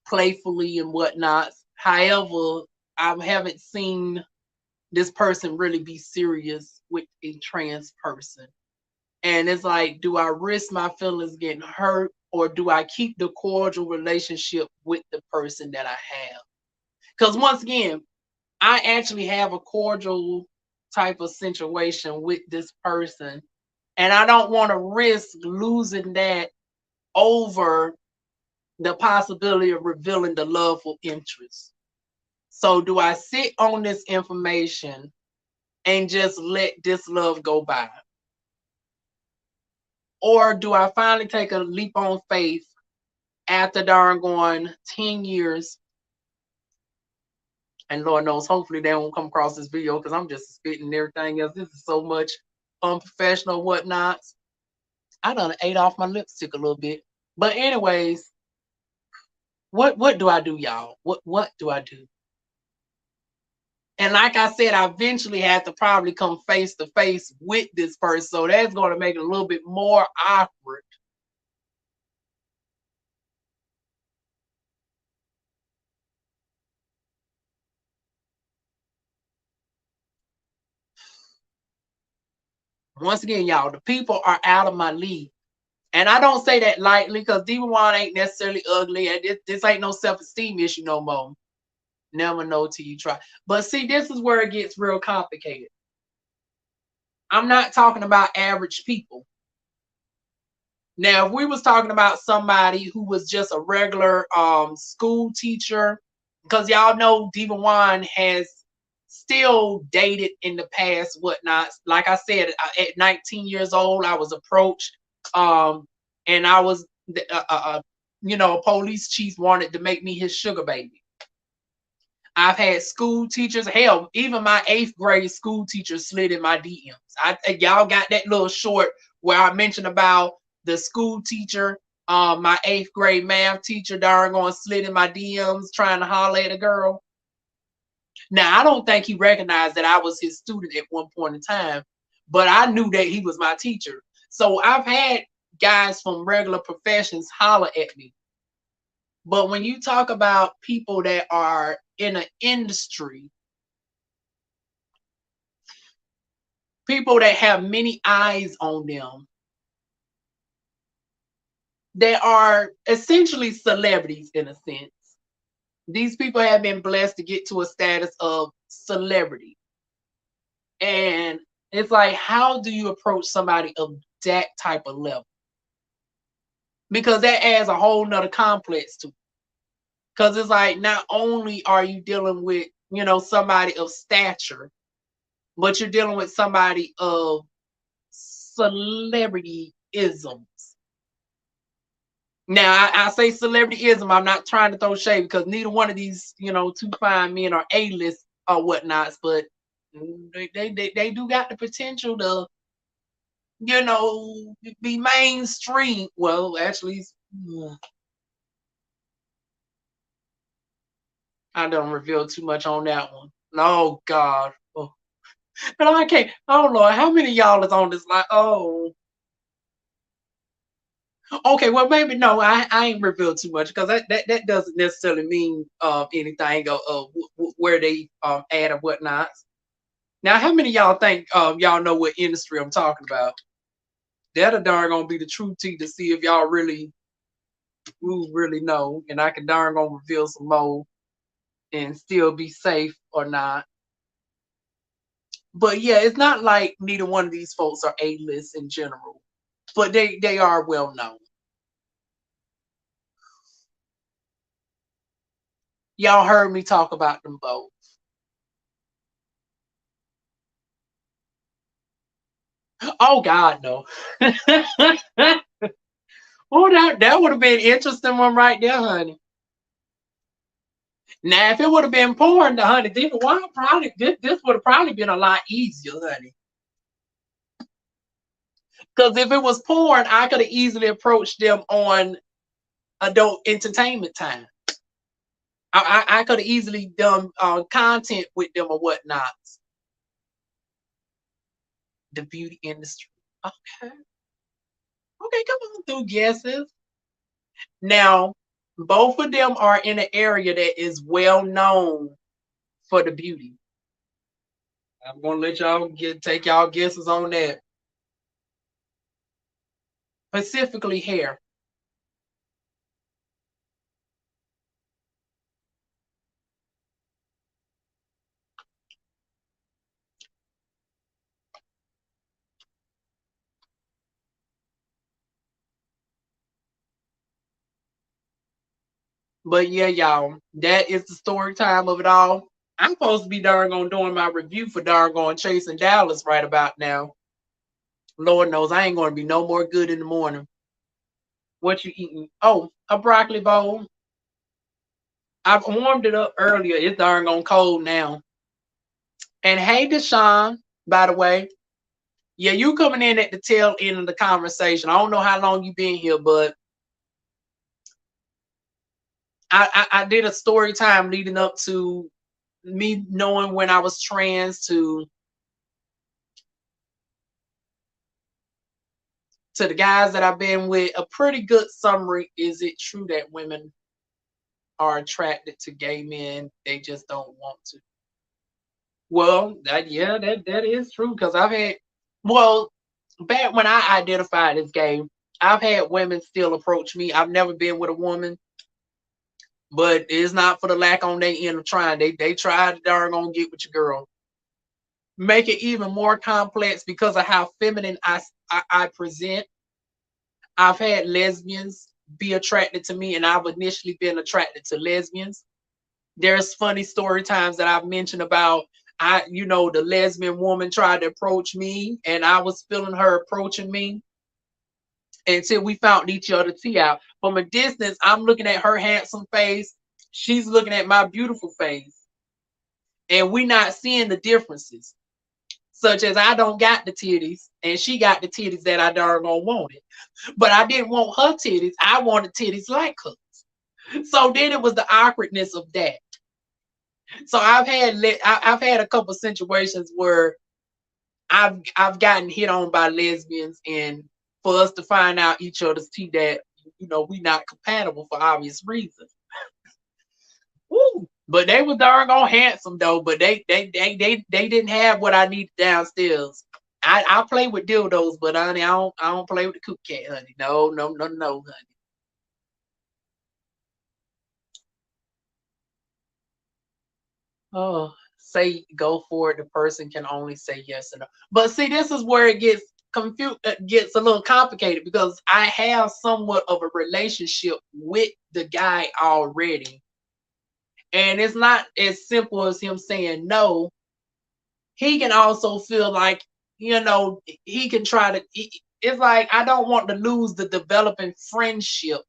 Playfully and whatnot. However, I haven't seen this person really be serious with a trans person. And it's like, do I risk my feelings getting hurt, or do I keep the cordial relationship with the person that I have? Because once again, I actually have a cordial type of situation with this person, and I don't want to risk losing that over the possibility of revealing the loveful interest. So do I sit on this information and just let this love go by? Or do I finally take a leap on faith after darn going 10 years? And Lord knows, hopefully they won't come across this video because I'm just spitting everything else. This is so much unprofessional whatnot. I done ate off my lipstick a little bit. But anyways, what do I do, y'all? What do I do? And like I said, I eventually had to probably come face to face with this person. So that's going to make it a little bit more awkward. Once again, y'all, the people are out of my league. And I don't say that lightly, because DivaWuan ain't necessarily ugly. And this ain't no self-esteem issue no more. Never know till you try. But see, this is where it gets real complicated. I'm not talking about average people. Now, if we was talking about somebody who was just a regular school teacher, because y'all know DivaWuan has still dated in the past, whatnot. Like I said, at 19 years old, I was approached, and I was a police chief wanted to make me his sugar baby. I've had school teachers, hell, even my 8th grade school teacher slid in my DMs. Y'all got that little short where I mentioned about the school teacher, my 8th grade math teacher, darn going slid in my DMs trying to holler at a girl. Now, I don't think he recognized that I was his student at one point in time, but I knew that he was my teacher. So I've had guys from regular professions holler at me. But when you talk about people that are in an industry, people that have many eyes on them, they are essentially celebrities in a sense. These people have been blessed to get to a status of celebrity. And it's like, how do you approach somebody of that type of level? Because that adds a whole nother complex to it. Because it's like, not only are you dealing with, somebody of stature, but you're dealing with somebody of celebrityisms. Now, I say celebrityism. I'm not trying to throw shade because neither one of these, two fine men are A-list or whatnots, but they do got the potential to, be mainstream. Well, actually, I don't reveal too much on that one. Oh God. Oh. But I can't. Oh Lord, how many of y'all is on this line? Oh. Okay, well maybe no, I ain't revealed too much because that doesn't necessarily mean anything where they add or whatnot. Now, how many of y'all think y'all know what industry I'm talking about? That'll darn gonna be the truth to see if y'all really know, and I can darn gonna reveal some more and still be safe or not. But yeah, it's not like neither one of these folks are A-list in general, but they are well known. Y'all heard me talk about them both. Oh God, no. Oh, that would have been interesting one right there, honey. Now, if it would have been porn, the honey, DivaWuan probably this would have probably been a lot easier, honey. Because if it was porn, I could have easily approached them on adult entertainment time. I could have easily done content with them or whatnot. The beauty industry. Okay. Okay, come on through guesses. Now, both of them are in an area that is well known for the beauty. I'm gonna let y'all take y'all guesses on that. Specifically hair. But yeah, y'all, that is the story time of it all. I'm supposed to be darn on doing my review for darn going chasing Dallas right about now. Lord knows I ain't gonna be no more good in the morning. What you eating? Oh, a broccoli bowl. I've warmed it up earlier. It's darn on cold now. And hey, Deshaun, by the way, yeah, you coming in at the tail end of the conversation. I don't know how long you been here, but I did a story time leading up to me knowing when I was trans to the guys that I've been with. A pretty good summary. Is it true that women are attracted to gay men? They just don't want to. Well, that is true because I've had, well, back when I identified as gay, I've had women still approach me. I've never been with a woman, but it's not for the lack on their end of trying. They try to darn on get with your girl. Make it even more complex because of how feminine I present. I've had lesbians be attracted to me, and I've initially been attracted to lesbians. There's funny story times that I've mentioned about the lesbian woman tried to approach me and I was feeling her approaching me. until we found each other tea out. From a distance, I'm looking at her handsome face. She's looking at my beautiful face. And we not seeing the differences. Such as I don't got the titties and she got the titties that I darn gonna wanted. But I didn't want her titties. I wanted titties like her. So then it was the awkwardness of that. So I've had a couple situations where I've gotten hit on by lesbians, and for us to find out each other's tea that we not compatible for obvious reasons. Woo. But they were darn on handsome though. But they didn't have what I needed downstairs. I play with dildos, but honey, I don't play with the cook cat, honey. No, no, no, no, honey. Oh, say go for it. The person can only say yes or no. But see, this is where it gets confused, gets a little complicated because I have somewhat of a relationship with the guy already, and it's not as simple as him saying no. He can also feel like he can try to. It's like I don't want to lose the developing friendship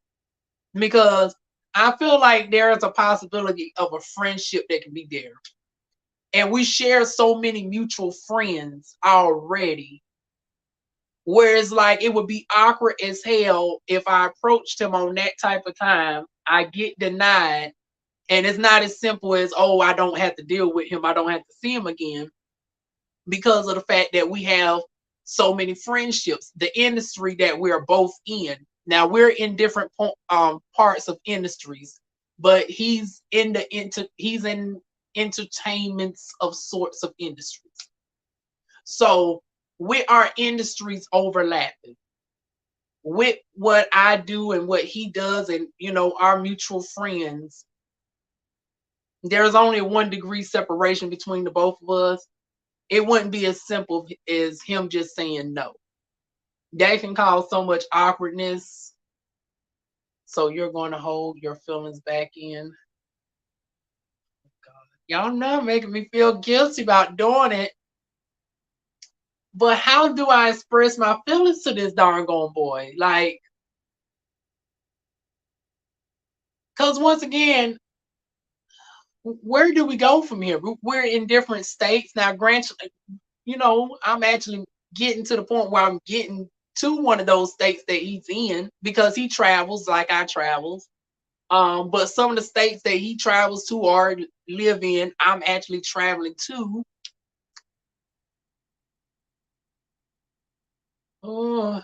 because I feel like there is a possibility of a friendship that can be there. And we share so many mutual friends already. Whereas like it would be awkward as hell if I approached him on that type of time. I get denied. And it's not as simple as, oh, I don't have to deal with him. I don't have to see him again because of the fact that we have so many friendships. The industry that we're both in. Now we're in different parts of industries, but he's in entertainments of sorts of industries. So with our industries overlapping, with what I do and what he does, and our mutual friends, there's only 1 degree separation between the both of us. It wouldn't be as simple as him just saying no. That can cause so much awkwardness. So you're going to hold your feelings back in. God. Y'all not making me feel guilty about doing it. But how do I express my feelings to this darn gone boy? Like, because once again, where do we go from here? We're in different states now. Granted, I'm actually getting to the point where I'm getting to one of those states that he's in because he travels like I travels. But some of the states that he travels to or live in, I'm actually traveling to. Oh,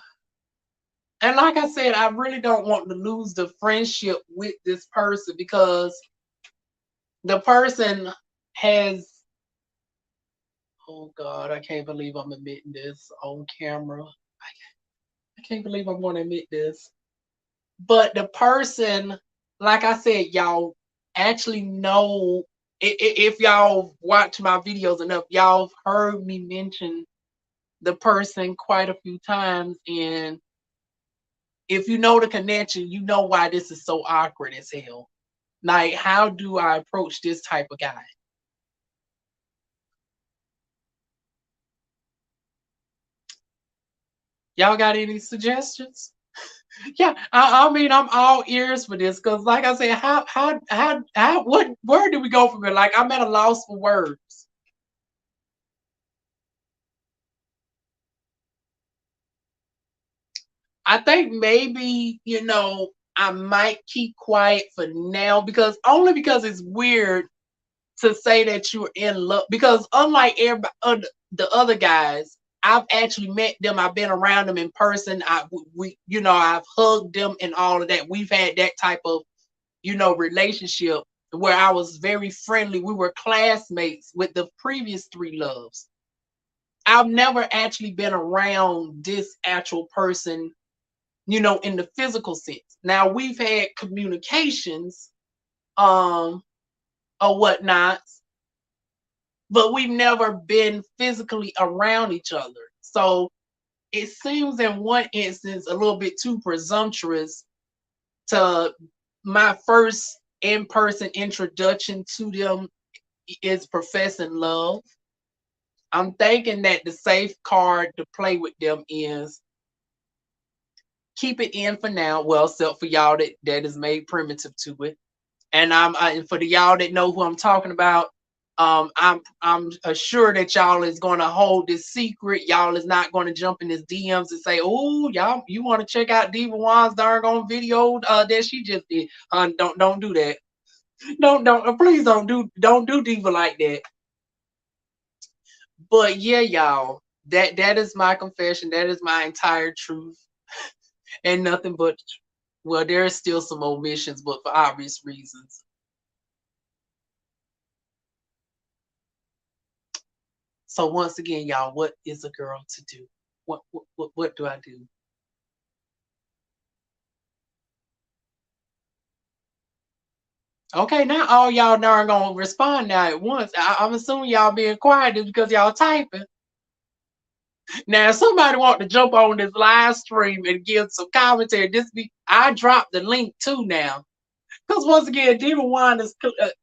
and like I said, I really don't want to lose the friendship with this person because the person has, oh God, I can't believe I'm admitting this on camera. I can't believe I'm going to admit this. But the person, like I said, y'all actually know, if y'all watch my videos enough, y'all heard me mention the person quite a few times. And if you know the connection, you know why this is so awkward as hell. Like, how do I approach this type of guy? Y'all got any suggestions? Yeah, I mean, I'm all ears for this because, like I said, what, where do we go from here? Like, I'm at a loss for words. I think maybe, I might keep quiet for now because only because it's weird to say that you're in love. Because unlike everybody, the other guys, I've actually met them. I've been around them in person. I've hugged them and all of that. We've had that type of, relationship where I was very friendly. We were classmates with the previous three loves. I've never actually been around this actual person, in the physical sense. Now we've had communications, or whatnot, but we've never been physically around each other. So it seems in one instance a little bit too presumptuous to my first in-person introduction to them is professing love. I'm thinking that the safe card to play with them is keep it in for now. Well, except for y'all that is made primitive to it. And and for the y'all that know who I'm talking about, I'm assured that y'all is going to hold this secret. Y'all is not going to jump in his DMs and say, "Oh, y'all, you want to check out DivaWuan's darn on video that she just did." Don't do that. Don't please don't do Diva like that. But yeah, y'all, that is my confession. That is my entire truth, and nothing but. Well, there is still some omissions, but for obvious reasons. So once again, y'all, what is a girl to do? What do I do? Okay, now all y'all now are gonna respond now at once. I'm assuming y'all being quiet is because y'all typing. Now, if somebody want to jump on this live stream and give some commentary, I dropped the link too now. Because once again, DivaWuan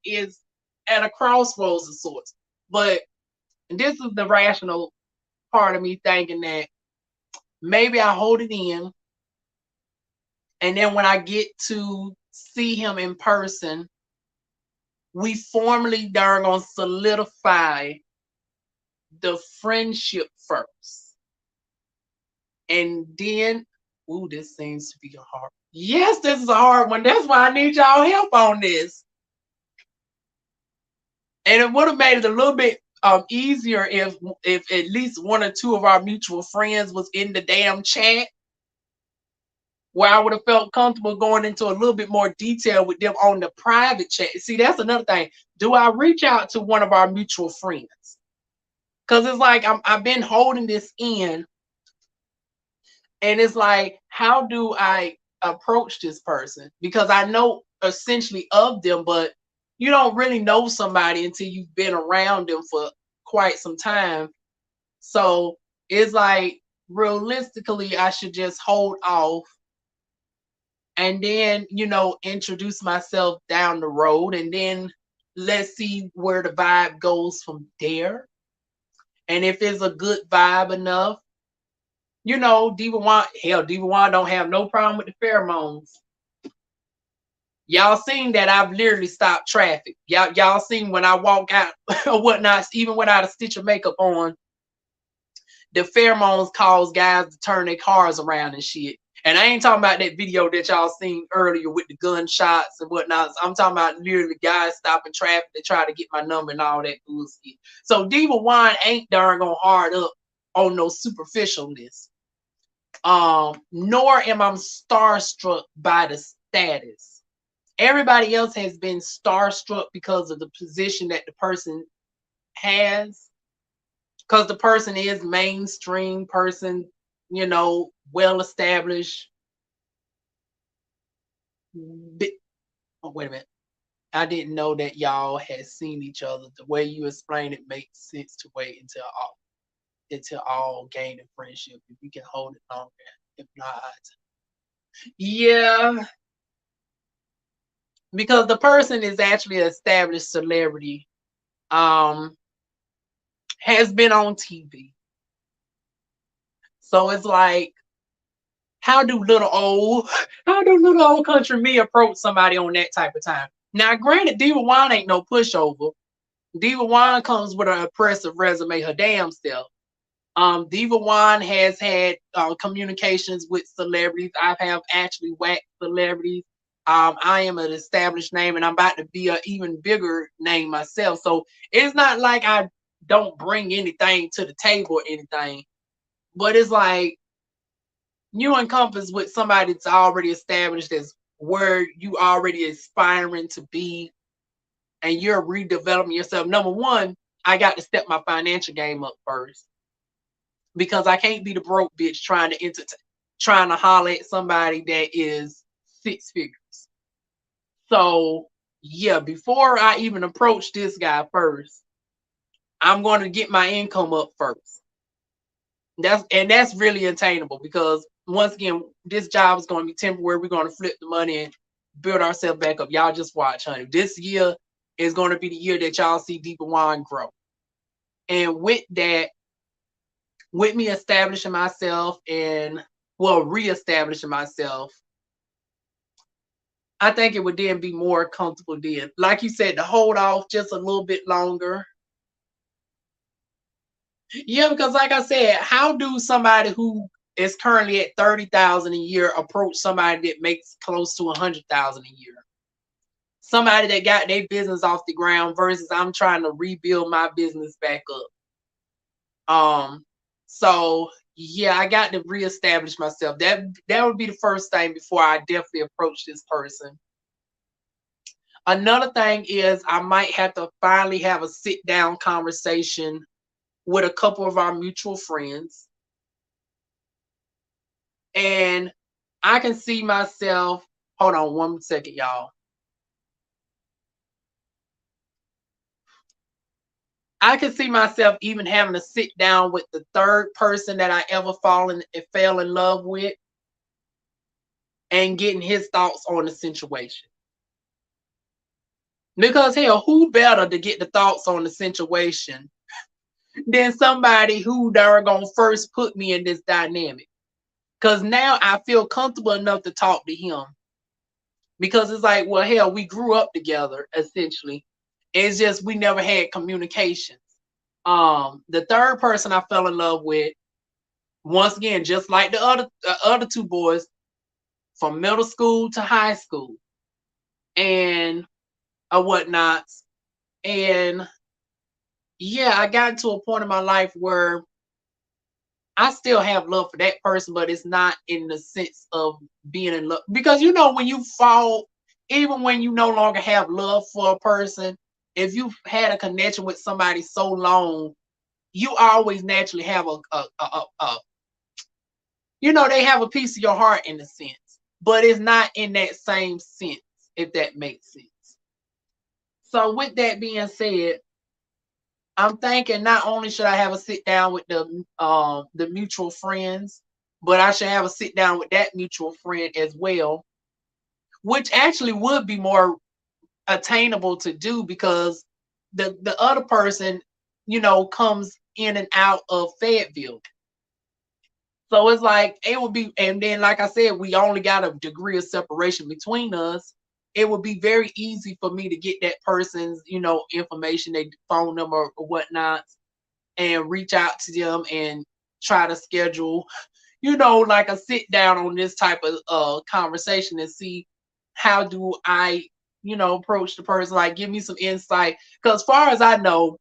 is at a crossroads of sorts. But this is the rational part of me thinking that maybe I hold it in, and then when I get to see him in person, we formally darn gonna solidify the friendship first. And then, ooh, this seems to be a hard. Yes, this is a hard one. That's why I need y'all help on this. And it would have made it a little bit easier if at least one or two of our mutual friends was in the damn chat, where I would have felt comfortable going into a little bit more detail with them on the private chat. See, that's another thing. Do I reach out to one of our mutual friends? Because it's like I've been holding this in, and it's like, how do I approach this person? Because I know essentially of them, but you don't really know somebody until you've been around them for quite some time. So it's like, realistically, I should just hold off and then, introduce myself down the road, and then let's see where the vibe goes from there. And if it's a good vibe enough, DivaWuan don't have no problem with the pheromones. Y'all seen that I've literally stopped traffic. Y'all seen when I walk out or whatnot, even without a stitch of makeup on, the pheromones cause guys to turn their cars around and shit. And I ain't talking about that video that y'all seen earlier with the gunshots and whatnot. I'm talking about literally guys stopping traffic to try to get my number and all that bullshit. So DivaWuan ain't darn gonna hard up on no superficialness. Nor am I starstruck by the status. Everybody else has been starstruck because of the position that the person has, because the person is mainstream person, well established. Oh, wait a minute. I didn't know that y'all had seen each other. The way you explain it makes sense to wait until all gain a friendship. If you can hold it longer, if not, yeah, because the person is actually an established celebrity, um, has been on TV. So it's like, how do little old country me approach somebody on that type of time? Now, granted, DivaWuan ain't no pushover. DivaWuan comes with an impressive resume, her damn self. DivaWuan has had communications with celebrities. I have actually whacked celebrities. I am an established name, and I'm about to be an even bigger name myself. So it's not like I don't bring anything to the table or anything, but it's like, you encompass with somebody that's already established as where you already aspiring to be, and you're redeveloping yourself. Number one, I got to step my financial game up first, because I can't be the broke bitch trying to holler at somebody that is six figures. So yeah, before I even approach this guy first, I'm going to get my income up first. That's really attainable, because once again, this job is going to be temporary. We're going to flip the money and build ourselves back up. Y'all just watch, honey. This year is going to be the year that y'all see DivaWuan grow. And with that, with me establishing myself and well, reestablishing myself, I think it would then be more comfortable then. Like you said, to hold off just a little bit longer. Yeah, because like I said, how do somebody who is currently at 30,000 a year approach somebody that makes close to 100,000 a year? Somebody that got their business off the ground versus I'm trying to rebuild my business back up. So yeah, I got to reestablish myself. That would be the first thing before I definitely approach this person. Another thing is I might have to finally have a sit down conversation with a couple of our mutual friends. And I can see myself, hold on 1 second, y'all. I can see myself even having to sit down with the third person that I ever fell in love with and getting his thoughts on the situation. Because hell, who better to get the thoughts on the situation than somebody who they're gonna first put me in this dynamic? Because now I feel comfortable enough to talk to him. Because it's like, well, hell, we grew up together essentially. It's just we never had communication. The third person I fell in love with, once again, just like the other two boys, from middle school to high school, and whatnot. And yeah, I got to a point in my life where I still have love for that person, but it's not in the sense of being in love. Because you know, when you fall, even when you no longer have love for a person, if you've had a connection with somebody so long, you always naturally have a you know, they have a piece of your heart in a sense, but it's not in that same sense, if that makes sense. So with that being said, I'm thinking not only should I have a sit down with the mutual friends, but I should have a sit down with that mutual friend as well, which actually would be more attainable to do because the other person, you know, comes in and out of Fayetteville. So it's like it would be, and then like I said, we only got a degree of separation between us. It would be very easy for me to get that person's, you know, information, their phone number or whatnot, and reach out to them and try to schedule, you know, like a sit down on this type of conversation and see how do I, you know, approach the person. Like, give me some insight. Because as far as I know,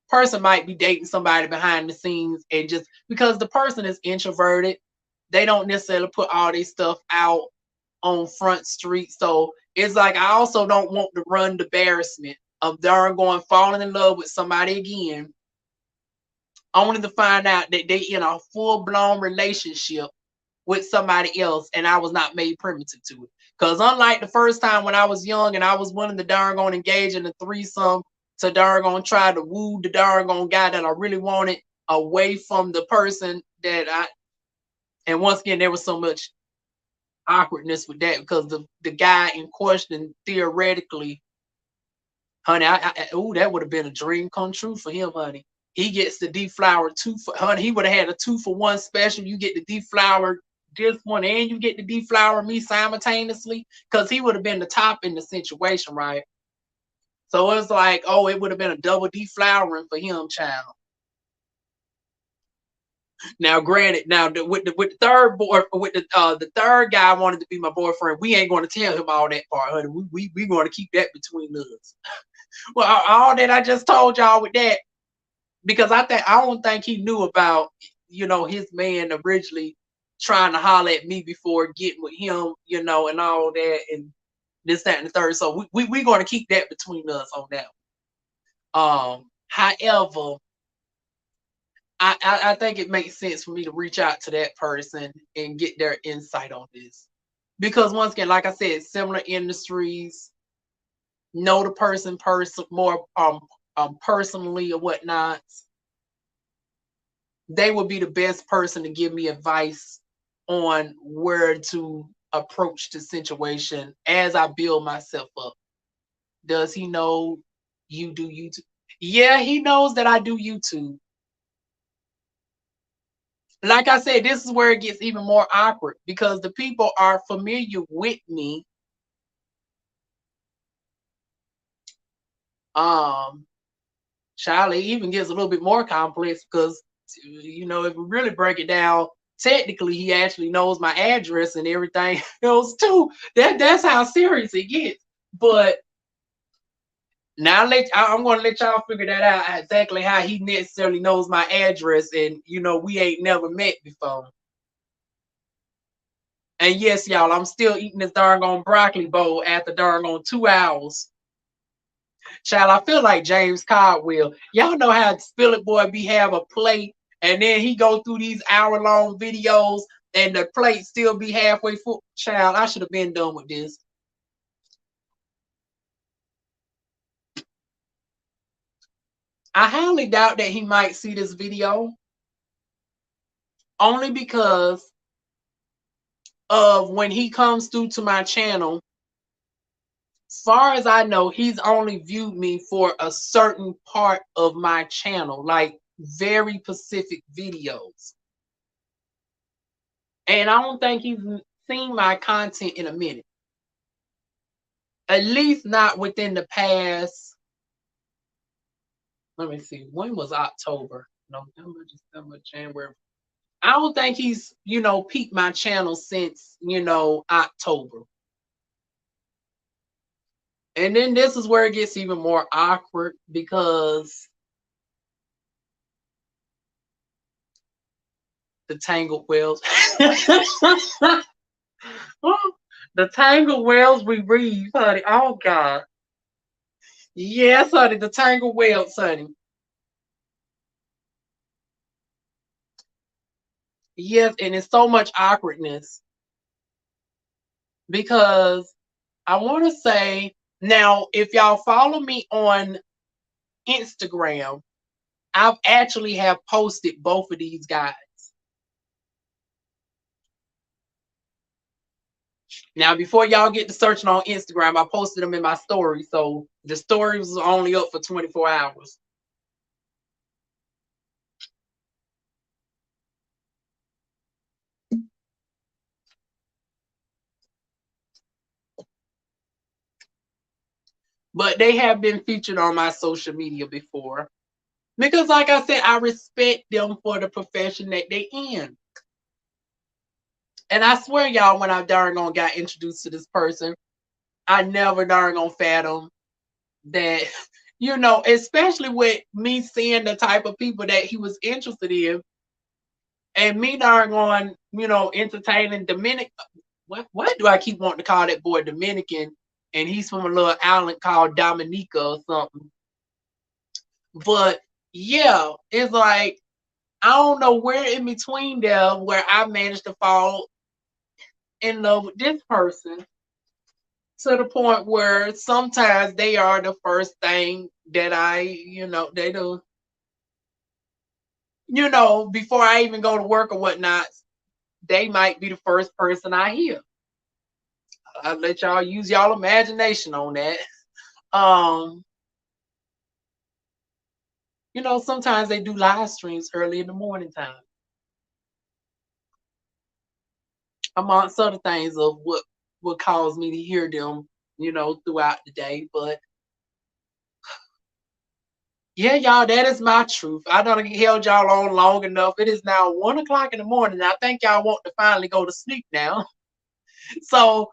person might be dating somebody behind the scenes and just because the person is introverted, they don't necessarily put all their stuff out on front street. So it's like I also don't want to run the embarrassment of darn going falling in love with somebody again, only to find out that they in a full blown relationship with somebody else and I was not made primitive to it. Because unlike the first time when I was young and I was willing to darn gonna engage in a threesome to darn gonna try to woo the darn gonna guy that I really wanted away from the person that I, and once again there was so much awkwardness with that because the guy in question theoretically, honey, oh, that would have been a dream come true for him, honey. He gets the deflower two for, honey. He would have had a 2-for-1 special. You get the deflower this one, and you get the deflower me simultaneously, because he would have been the top in the situation, right? So it's like, oh, it would have been a double deflowering for him, child. Now, granted, now with the third boy, with the third guy wanted to be my boyfriend, we ain't going to tell him all that part, honey. We going to keep that between us. Well, all that I just told y'all with that, because I don't think he knew about, you know, his man originally trying to holler at me before getting with him, you know, and all that and this, that, and the third. So we going to keep that between us on that one. However, I think it makes sense for me to reach out to that person and get their insight on this. Because once again, like I said, similar industries, know the person more personally or whatnot, they would be the best person to give me advice on where to approach the situation as I build myself up. Does he know you do YouTube? Yeah, he knows that I do YouTube. Like I said, this is where it gets even more awkward because the people are familiar with me. Um, Charlie even gets a little bit more complex because, if we really break it down, technically he actually knows my address and everything else too. That's how serious it gets. But now I'm going to let y'all figure that out exactly how he necessarily knows my address, and we ain't never met before. And yes, y'all, I'm still eating this darn on broccoli bowl after darn on 2 hours. Child, I feel like James Caldwell. Y'all know how Spill It Boy be have a plate, and then he go through these hour-long videos, and the plate still be halfway full. Child, I should have been done with this. I highly doubt that he might see this video, only because of when he comes through to my channel. As far as I know, he's only viewed me for a certain part of my channel, like very specific videos. And I don't think he's seen my content in a minute. At least not within the past. Let me see. When was October? November, December, January. I don't think he's, peeped my channel since, October. And then this is where it gets even more awkward because the tangled wells. The tangled wells we read, honey. Oh God. Yes, honey, the tangled wells, honey. Yes, and it's so much awkwardness because I want to say now, if y'all follow me on Instagram, I've actually have posted both of these guys. Now, before y'all get to searching on Instagram, I posted them in my story, so the story was only up for 24 hours. But they have been featured on my social media before. Because, like I said, I respect them for the profession that they in. And I swear, y'all, when I darn on got introduced to this person, I never darn on fathom that, especially with me seeing the type of people that he was interested in, and me darn on, entertaining Dominican. What do I keep wanting to call that boy Dominican? And he's from a little island called Dominica or something. But yeah, it's like I don't know where in between there where I managed to fall in love with this person to the point where sometimes they are the first thing that they do. Before I even go to work or whatnot, they might be the first person I hear. I'll let y'all use y'all imagination on that. Um, sometimes they do live streams early in the morning time. Amongst other things of what would cause me to hear them, throughout the day. But yeah, y'all, that is my truth. I done held y'all on long enough. It is now 1 o'clock in the morning. I think y'all want to finally go to sleep now. So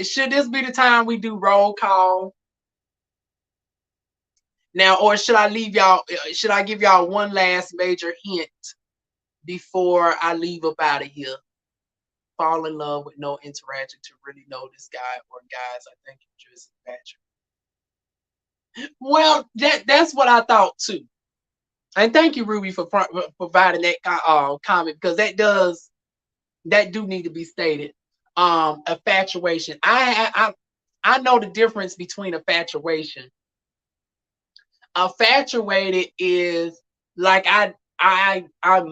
should this be the time we do roll call now, or should I leave y'all? Should I give y'all one last major hint before I leave up out of here? Fall in love with no interaction to really know this guy or guys. I think you're just Patrick. Well, that's what I thought too. And thank you, Ruby, for providing that comment, because that do need to be stated. Infatuation. I know the difference between infatuation. Infatuated is like I'm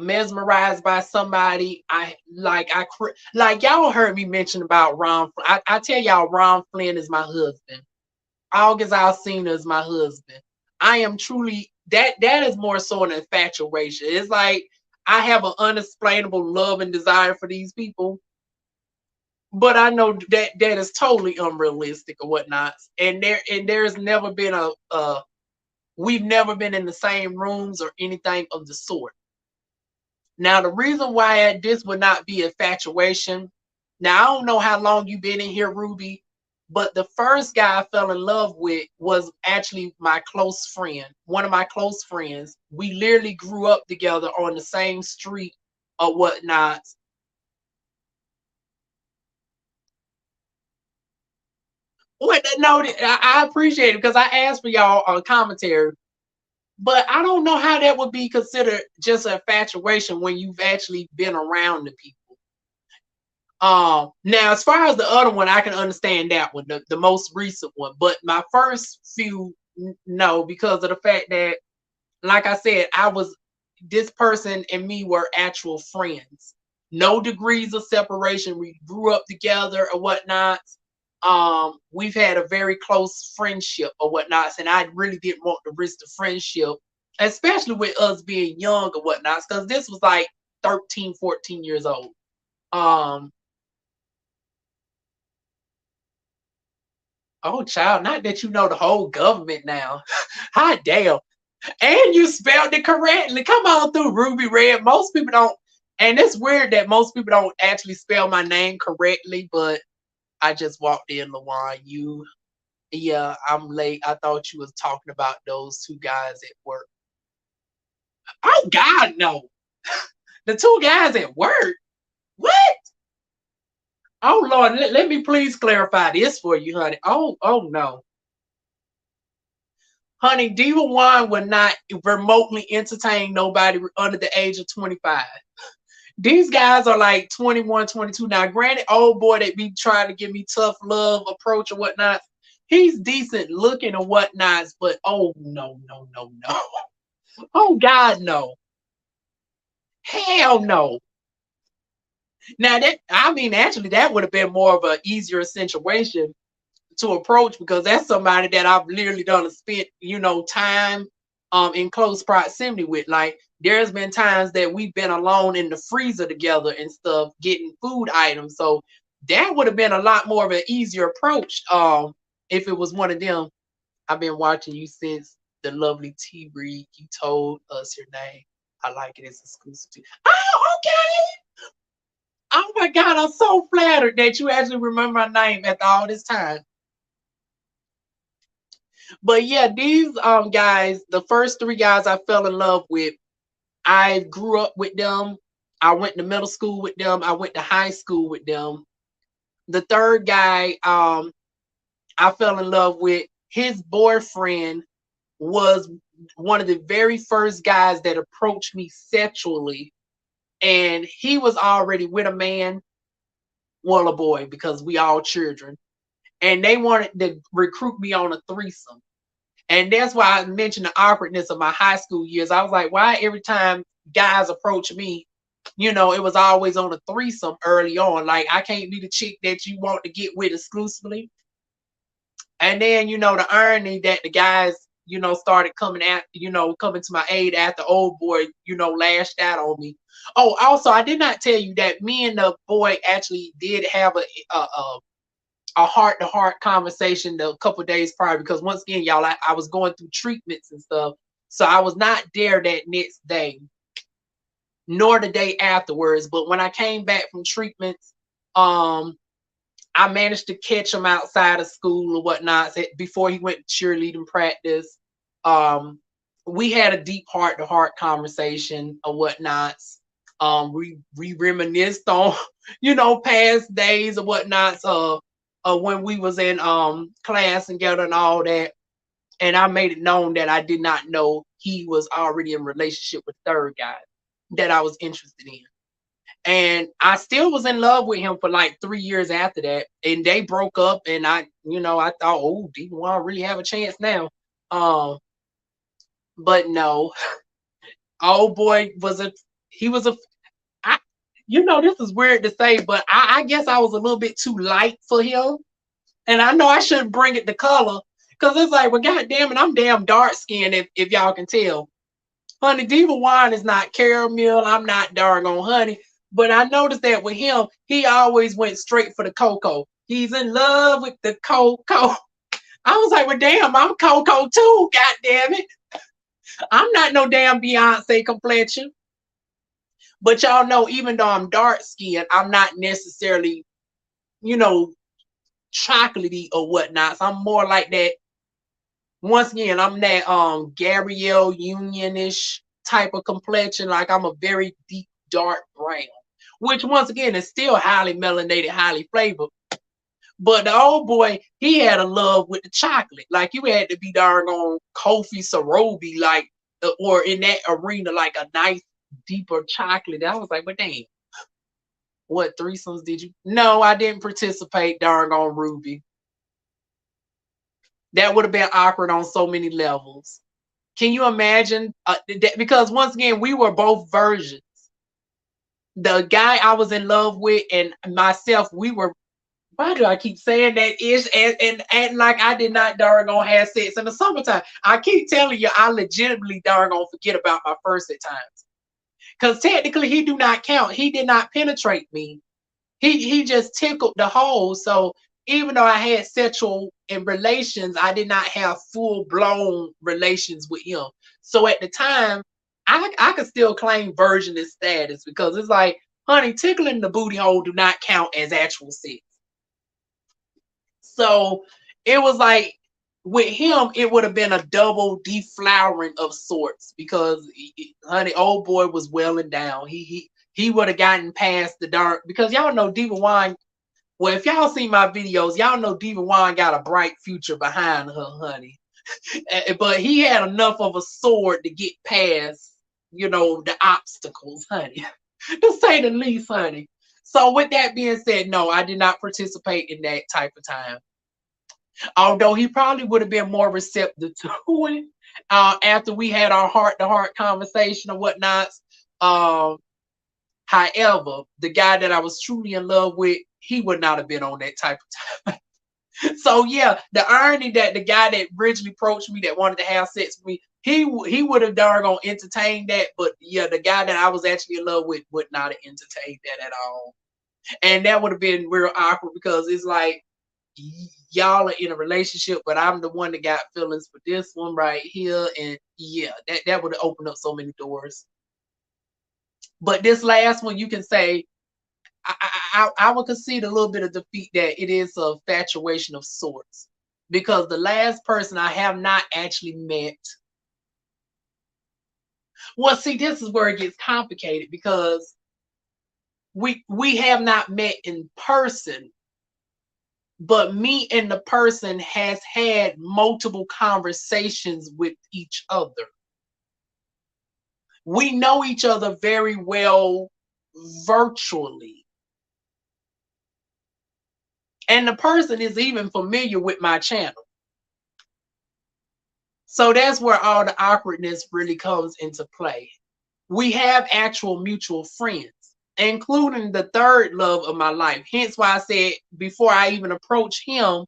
mesmerized by somebody. Like y'all heard me mention about Ron. I tell y'all, Ron Flynn is my husband. August Alsina is my husband. I am truly that is more so an infatuation. It's like I have an unexplainable love and desire for these people, but I know that that is totally unrealistic or whatnot. And there's never been a we've never been in the same rooms or anything of the sort. Now, the reason why this would not be infatuation, now I don't know how long you've been in here, Ruby, but the first guy I fell in love with was actually my close friend, one of my close friends. We literally grew up together on the same street or whatnot. What? No, I appreciate it because I asked for y'all commentary, but I don't know how that would be considered just an infatuation when you've actually been around the people. Now as far as the other one, I can understand that one, the most recent one. But my first few, no, because of the fact that, like I said, I was this person and me were actual friends. No degrees of separation. We grew up together or whatnot. We've had a very close friendship or whatnot, and I really didn't want to risk the friendship, especially with us being young or whatnot, because this was like 13, 14 years old. Um, oh child, not that you know the whole government now. Hot damn. And you spelled it correctly. Come on through, Ruby Red. Most people don't, and it's weird that most people don't actually spell my name correctly, but I just walked in, Lawan. Yeah, I'm late. I thought you was talking about those two guys at work. Oh God, no. The two guys at work. What? Oh Lord, let me please clarify this for you, honey. Oh no. Honey, DivaWuan would not remotely entertain nobody under the age of 25. These guys are like 21, 22. Now, granted, old boy that be trying to give me tough love approach or whatnot, he's decent looking or whatnot, but oh no, no, no, no. Oh God, no. Hell no. Now that I mean, actually, that would have been more of an easier situation to approach because that's somebody that I've literally done spent, time in close proximity with. Like there's been times that we've been alone in the freezer together and stuff, getting food items. So that would have been a lot more of an easier approach. If it was one of them. I've been watching you since the lovely T Reed. You told us your name. I like it. It's exclusive to. Oh, okay. Oh my God, I'm so flattered that you actually remember my name after all this time. But yeah, these guys, the first three guys I fell in love with, I grew up with them. I went to middle school with them. I went to high school with them. The third guy I fell in love with, his boyfriend was one of the very first guys that approached me sexually. And he was already with a man, well, a boy, because we all children. And they wanted to recruit me on a threesome. And that's why I mentioned the awkwardness of my high school years. I was like, why every time guys approach me, it was always on a threesome early on. Like, I can't be the chick that you want to get with exclusively. And then, the irony that the guys, started coming to my aid after old boy, lashed out on me. Oh, also, I did not tell you that me and the boy actually did have a heart-to-heart conversation a couple of days prior because once again, y'all, I was going through treatments and stuff. So I was not there that next day, nor the day afterwards. But when I came back from treatments, I managed to catch him outside of school or whatnot before he went to cheerleading practice. We had a deep heart-to-heart conversation or whatnot. We reminisced on, past days or whatnot. When we was in class together and all that. And I made it known that I did not know he was already in relationship with the third guy that I was interested in. And I still was in love with him for like 3 years after that. And they broke up and I thought, oh, DivaWuan really have a chance now. But no. Old boy was a I, this is weird to say, but I guess I was a little bit too light for him. And I know I shouldn't bring it to color because it's like, well, God damn it, I'm damn dark skinned if y'all can tell. Honey, DivaWuan is not caramel. I'm not doggone honey. But I noticed that with him, he always went straight for the cocoa. He's in love with the cocoa. I was like, well, damn, I'm cocoa too. God damn it. I'm not no damn Beyonce complexion. But y'all know, even though I'm dark skinned, I'm not necessarily, you know, chocolatey or whatnot. So I'm more like that. Once again, I'm that Gabrielle Union-ish type of complexion. Like I'm a very deep dark brown, which once again is still highly melanated, highly flavored. But the old boy, he had a love with the chocolate. Like you had to be darn on Kofi Sarobi, like or in that arena, like a nice deeper chocolate. I was like, but damn, what threesomes did you? No, I didn't participate. Darn on Ruby. That would have been awkward on so many levels. Can you imagine? Because once again, we were both versions. The guy I was in love with and myself, we were. Why do I keep saying that ish and like I did not darn on have sex in the summertime? I keep telling you, I legitimately darn on forget about my first at times. Because technically he do not count. He did not penetrate me. He just tickled the hole. So even though I had sexual and relations, I did not have full blown relations with him. So at the time, I could still claim virginist status because it's like, honey, tickling the booty hole do not count as actual sex. So it was like with him, it would have been a double deflowering of sorts because honey, old boy was welling down. He would have gotten past the dark because y'all know DivaWuan. Well, if y'all see my videos, y'all know DivaWuan got a bright future behind her, honey. But he had enough of a sword to get past, the obstacles, honey. To say the least, honey. So with that being said, no, I did not participate in that type of time. Although he probably would have been more receptive to it after we had our heart-to-heart conversation or whatnot. However, the guy that I was truly in love with, he would not have been on that type of time. So yeah, the irony that the guy that originally approached me that wanted to have sex with me, he would have darn entertained that, but yeah, the guy that I was actually in love with would not have entertained that at all. And that would have been real awkward because it's like y'all are in a relationship, but I'm the one that got feelings for this one right here. And yeah, that would have opened up so many doors. But this last one, you can say, I would concede a little bit of defeat that it is a infatuation of sorts. Because the last person I have not actually met. Well, see, this is where it gets complicated because we have not met in person, but me and the person has had multiple conversations with each other. We know each other very well virtually. And the person is even familiar with my channel. So that's where all the awkwardness really comes into play. We have actual mutual friends, including the third love of my life. Hence why I said before I even approach him,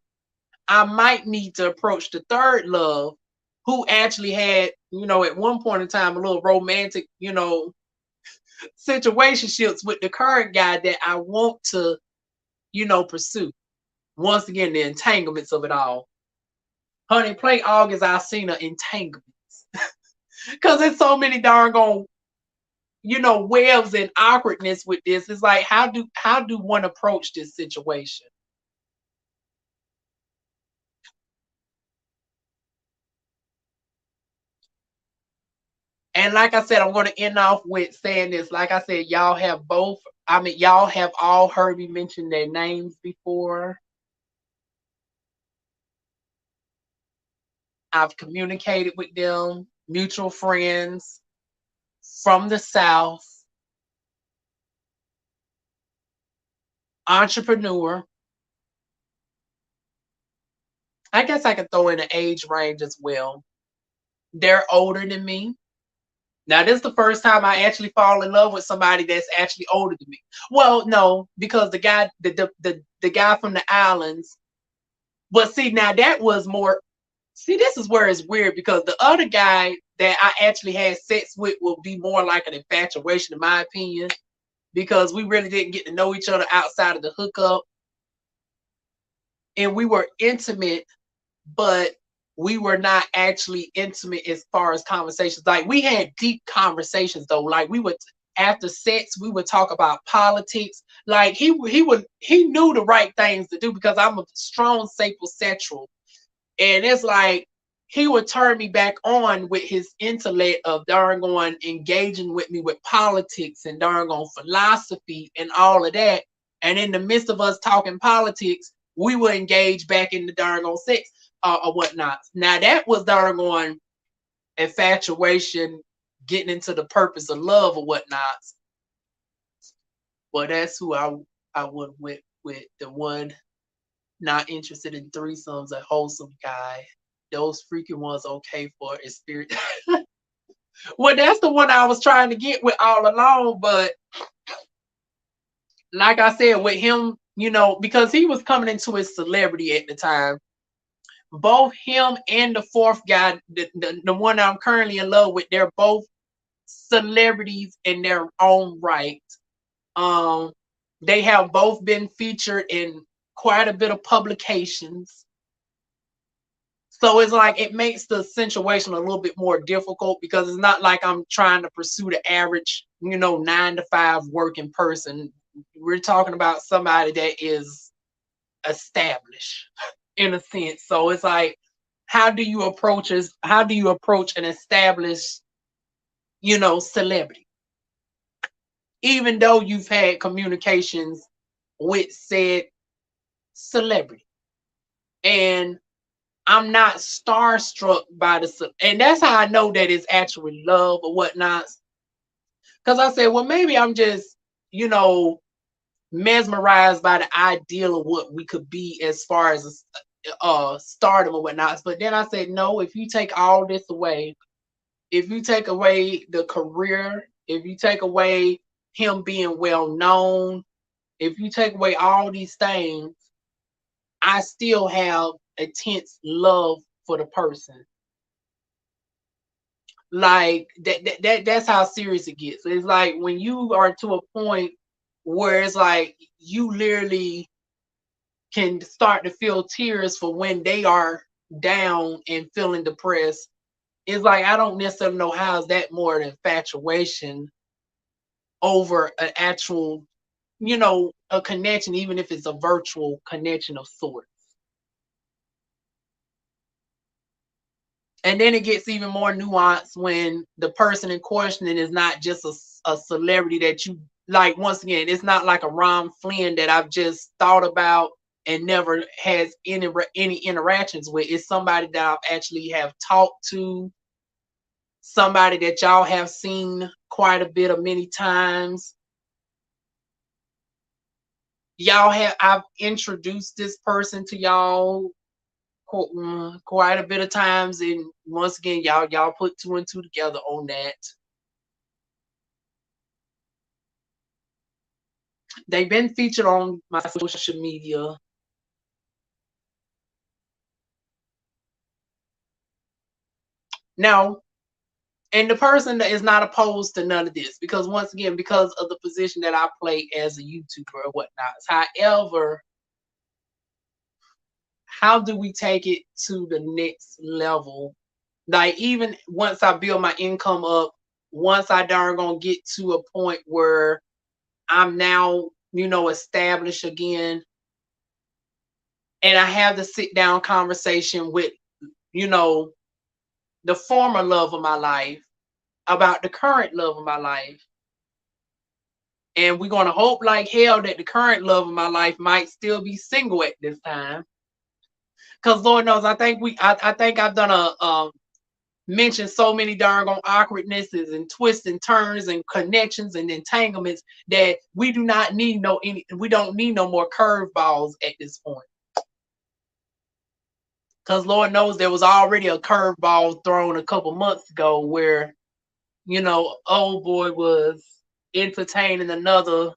I might need to approach the third love who actually had, at one point in time, a little romantic, situationships with the current guy that I want to, pursue. Once again, the entanglements of it all. Honey, play August Alsina Entanglements. Because there's so many darn gone, webs and awkwardness with this. It's like, how do one approach this situation? And like I said, I'm going to end off with saying this. Like I said, y'all have y'all have all heard me mention their names before. I've communicated with them, mutual friends from the South, entrepreneur. I guess I could throw in an age range as well. They're older than me. Now, this is the first time I actually fall in love with somebody that's actually older than me. Well, no, because the guy, the guy from the islands. But see, now that was more. See, this is where it's weird because the other guy that I actually had sex with will be more like an infatuation, in my opinion, because we really didn't get to know each other outside of the hookup. And we were intimate, but we were not actually intimate as far as conversations. Like we had deep conversations though. Like we would after sex, we would talk about politics. Like he knew the right things to do because I'm a strong sapiosexual. And it's like he would turn me back on with his intellect of darn on engaging with me with politics and darn on philosophy and all of that. And in the midst of us talking politics, we would engage back in the darn on sex or whatnot. Now that was darn on infatuation, getting into the purpose of love or whatnot. Well, that's who I would with the one not interested in threesomes, a wholesome guy. Those freaking ones okay for a spirit. Well, that's the one I was trying to get with all along, but like I said, with him, you know, because he was coming into his celebrity at the time. Both him and the fourth guy, the one I'm currently in love with, they're both celebrities in their own right. Um, they have both been featured in quite a bit of publications. So it's like it makes the situation a little bit more difficult because it's not like I'm trying to pursue the average, you know, 9 to 5 working person. We're talking about somebody that is established in a sense. So it's like, how do you approach an established, you know, celebrity? Even though you've had communications with said celebrity. And I'm not starstruck by and that's how I know that it's actually love or whatnot. Because I said, well, maybe I'm just, you know, mesmerized by the ideal of what we could be as far as stardom or whatnot. But then I said, no, if you take all this away, if you take away the career, if you take away him being well known, if you take away all these things, I still have intense love for the person. Like that's how serious it gets. It's like when you are to a point where it's like you literally can start to feel tears for when they are down and feeling depressed. It's like I don't necessarily know how is that more an infatuation over an actual, you know, a connection, even if it's a virtual connection of sorts. And then it gets even more nuanced when the person in questioning is not just a celebrity that you like. Once again, it's not like a Ron Flynn that I've just thought about and never has any interactions with. It's somebody that I've actually have talked to, somebody that y'all have seen quite a bit of many times. I've introduced this person to y'all quite a bit of times, and once again, y'all put 2 and 2 together on that. They've been featured on my social media. Now, and the person that is not opposed to none of this, because once again, because of the position that I play as a YouTuber or whatnot. However, how do we take it to the next level? Like even once I build my income up, once I darn gonna get to a point where I'm now, you know, established again, and I have the sit down conversation with, you know, the former love of my life about the current love of my life. And we're going to hope like hell that the current love of my life might still be single at this time. Because Lord knows, I think I've done mentioned so many darn awkwardnesses and twists and turns and connections and entanglements that we don't need no more curveballs at this point. Because Lord knows there was already a curveball thrown a couple months ago where, you know, old boy was entertaining another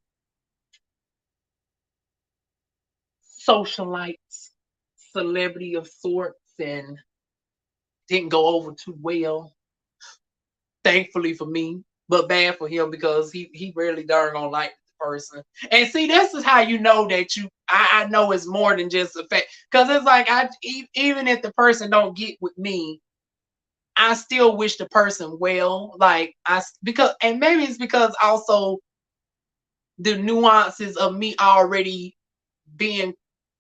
socialite celebrity of sorts. And Didn't go over too well, thankfully for me, but bad for him because he really darn gonna like the person. And see, this is how you know that I know it's more than just a fact. Because it's like even if the person don't get with me, I still wish the person well. Like because and maybe it's because also the nuances of me already being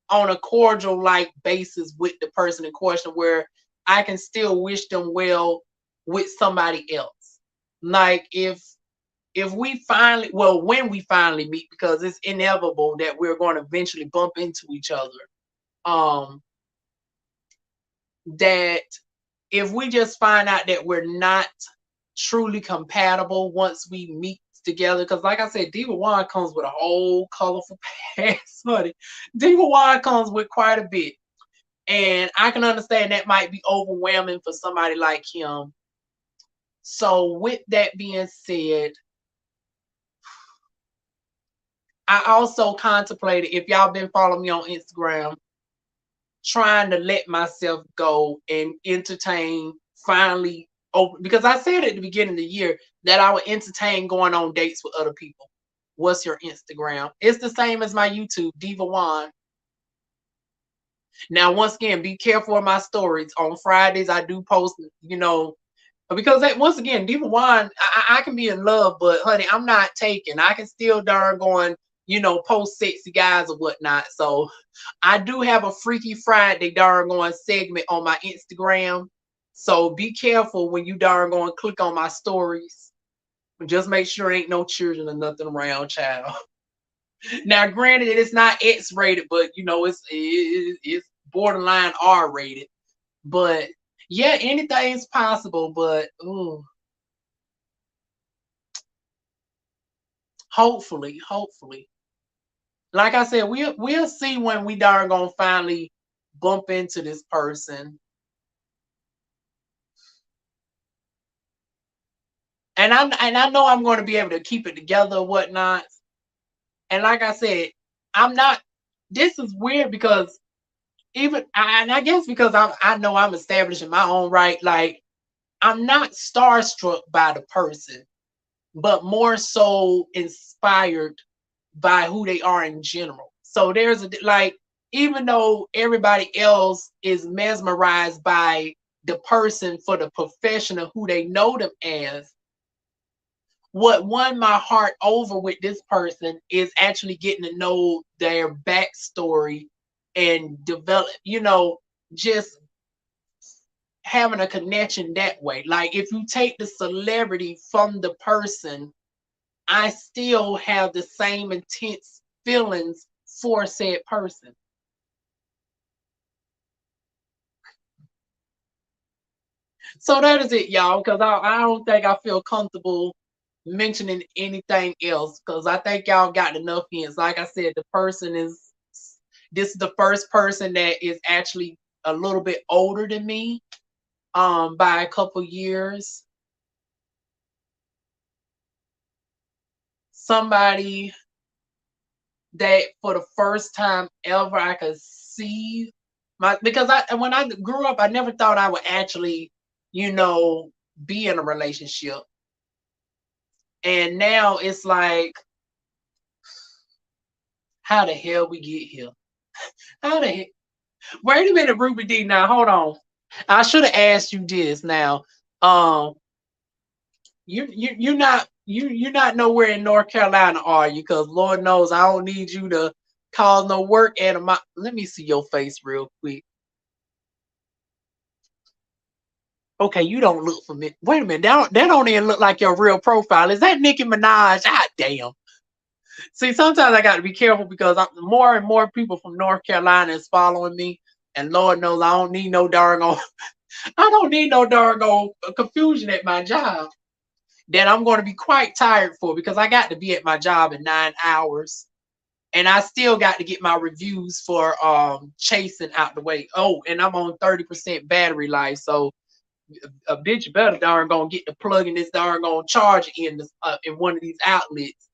on a cordial like basis with the person in question where I can still wish them well with somebody else. Like if we finally well when we finally meet because it's inevitable that we're going to eventually bump into each other. Um that if we just find out that we're not truly compatible once we meet together, because like I said, DivaWuan comes with a whole colorful past, honey. DivaWuan comes with quite a bit. And I can understand that might be overwhelming for somebody like him. So with that being said, I also contemplated, if y'all been following me on Instagram, trying to let myself go and entertain finally open, because I said at the beginning of the year that I would entertain going on dates with other people. What's your Instagram? It's the same as my YouTube, DivaWuan. Now, once again, be careful of my stories. On Fridays, I do post, because once again, DivaWuan, I can be in love, but honey, I'm not taken. I can still darn going, post sexy guys or whatnot. So I do have a Freaky Friday darn going segment on my Instagram. So be careful when you darn going click on my stories. Just make sure ain't no children or nothing around, child. Now, granted, it's not X rated, but it's borderline R rated. But yeah, anything's possible. But ooh, hopefully, like I said, we'll see when we darn gonna finally bump into this person. And I know I'm going to be able to keep it together or whatnot. And like I said, I'm not. This is weird because and I guess because I know I'm establishing my own right. Like I'm not starstruck by the person, but more so inspired by who they are in general. So there's like, even though everybody else is mesmerized by the person for the profession of who they know them as, what won my heart over with this person is actually getting to know their backstory and develop, just having a connection that way. Like if you take the celebrity from the person, I still have the same intense feelings for said person. So that is it, y'all, because I don't think I feel comfortable mentioning anything else because I think y'all got enough hints. Like I said, this is the first person that is actually a little bit older than me, by a couple years. Somebody that for the first time ever I could see because when I grew up, I never thought I would actually, be in a relationship. And now it's like, how the hell we get here? How the hell? Wait a minute, Ruby D. Now hold on. I should have asked you this. Now, um, you're not nowhere in North Carolina, are you? Because Lord knows I don't need you to cause no work at my. Let me see your face real quick. Okay, you don't look for me. Wait a minute, that don't even look like your real profile. Is that Nicki Minaj? Ah, damn. See, sometimes I got to be careful because more and more people from North Carolina is following me, and Lord knows I don't need no darn on. I don't need no darn on confusion at my job that I'm going to be quite tired for because I got to be at my job in 9 hours, and I still got to get my reviews for chasing out the way. Oh, and I'm on 30% battery life, so a bitch better darn gonna get the plug in this darn gonna charge in one of these outlets.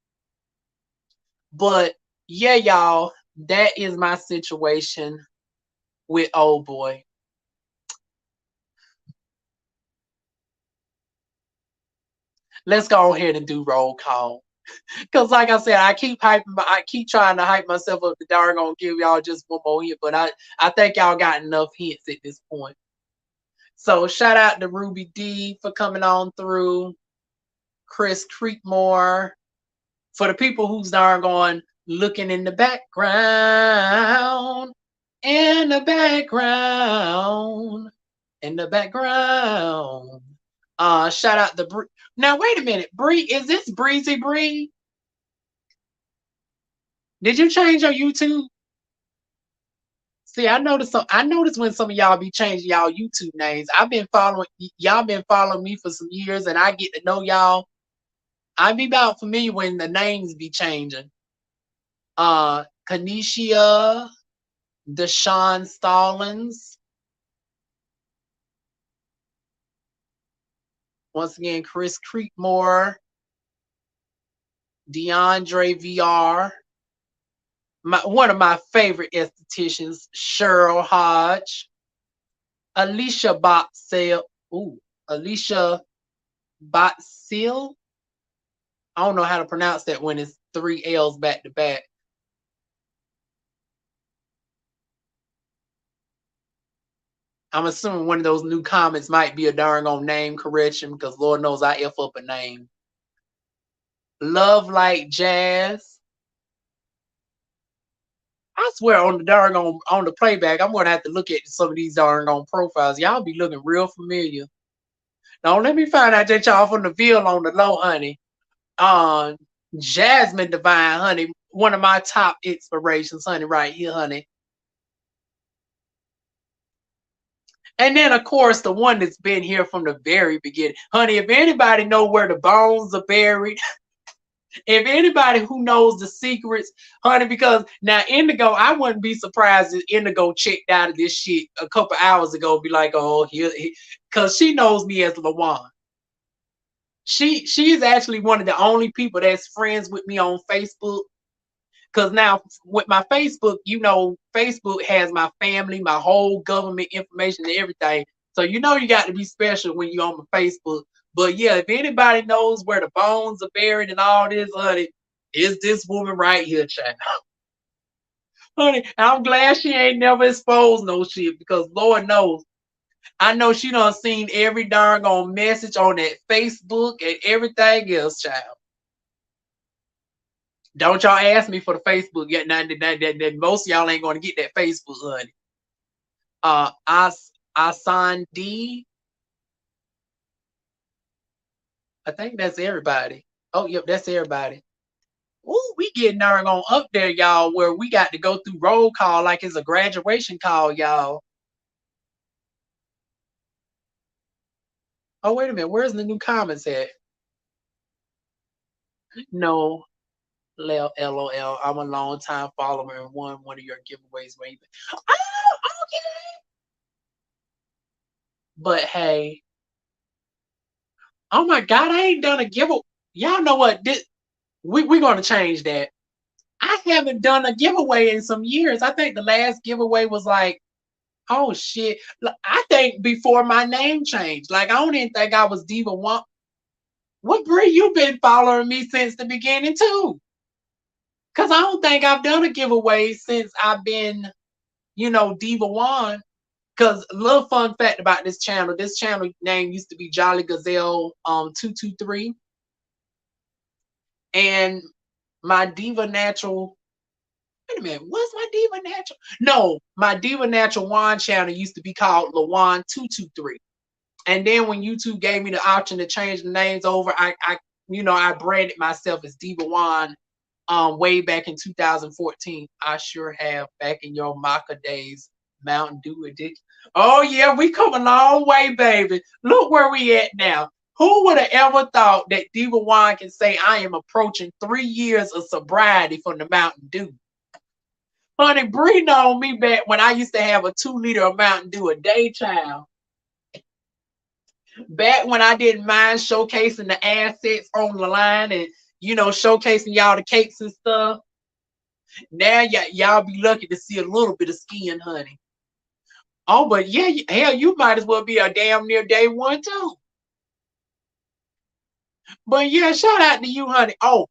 But yeah, y'all, that is my situation with old boy. Let's go ahead and do roll call. Cause like I said, I keep trying to hype myself up. The darn gonna give y'all just one more hit, but I think y'all got enough hints at this point. So shout out to Ruby D for coming on through. Chris Creekmore. For the people who's darn going looking in the background, in the background, in the background. Shout out to Bree. Now wait a minute, Bree, is this Breezy Bree? Did you change your YouTube? See, I noticed when some of y'all be changing y'all YouTube names. I've been following y'all been following me for some years, and I get to know y'all. I be about familiar when the names be changing. Kanisha, Deshaun Stallings. Once again, Chris Creekmore, DeAndre VR. One of my favorite estheticians, Cheryl Hodge, Alicia Boxell. Ooh, Alicia Boxell. I don't know how to pronounce that when it's 3 L's back to back. I'm assuming one of those new comments might be a darn on name correction because Lord knows I F up a name. Love Like Jazz. I swear on the darn on the playback, I'm gonna have to look at some of these darn on profiles. Y'all be looking real familiar. Now let me find out that y'all from the Ville on the low, honey. Jasmine Divine, honey, one of my top inspirations, honey, right here, honey. And then, of course, the one that's been here from the very beginning. Honey, if anybody know where the bones are buried, if anybody who knows the secrets, honey, because now Indigo, I wouldn't be surprised if Indigo checked out of this shit a couple hours ago, be like, oh, here, because she knows me as LaWuan. She is actually one of the only people that's friends with me on Facebook. Because now with my Facebook, you know, Facebook has my family, my whole government information and everything. So you know you got to be special when you're on my Facebook. But yeah, if anybody knows where the bones are buried and all this, honey, it's this woman right here, child. Honey, I'm glad she ain't never exposed no shit because Lord knows, I know she done seen every darn on message on that Facebook and everything else, child. Don't y'all ask me for the Facebook yet. Now, most of y'all ain't going to get that Facebook, honey. Asan D. I think that's everybody. Oh, yep, that's everybody. Ooh, we getting darn on up there, y'all, where we got to go through roll call like it's a graduation call, y'all. Oh, wait a minute. Where's the new comments at? No, LOL. I'm a long time follower and won one of your giveaways. Maybe. Oh, okay. But hey, oh my God, I ain't done a giveaway. Y'all know what? We're going to change that. I haven't done a giveaway in some years. I think the last giveaway was like, oh shit. I think before my name changed. Like, I don't even think I was DivaWuan. What Brie, you been following me since the beginning too? Because I don't think I've done a giveaway since I've been, you know, DivaWuan. Because a little fun fact about this channel name used to be Jolly Gazelle 223. And my Diva Natural, wait a minute, what's my Diva Natural? No, my Diva Natural Wand channel used to be called LaWuan 223. And then when YouTube gave me the option to change the names over, I branded myself as DivaWuan way back in 2014. I sure have, back in your Maca days, Mountain Dew addiction. Oh yeah, we come a long way, baby. Look where we at now. Who would have ever thought that DivaWuan can say I am approaching 3 years of sobriety from the Mountain Dew? Honey, breathing on me back when I used to have a 2-liter of Mountain Dew a day, child. Back when I didn't mind showcasing the assets on the line and, you know, showcasing y'all the cakes and stuff. Now y'all be lucky to see a little bit of skin, honey. Oh, but yeah, hell, you might as well be a damn near day one too. But yeah, shout out to you, honey. Oh,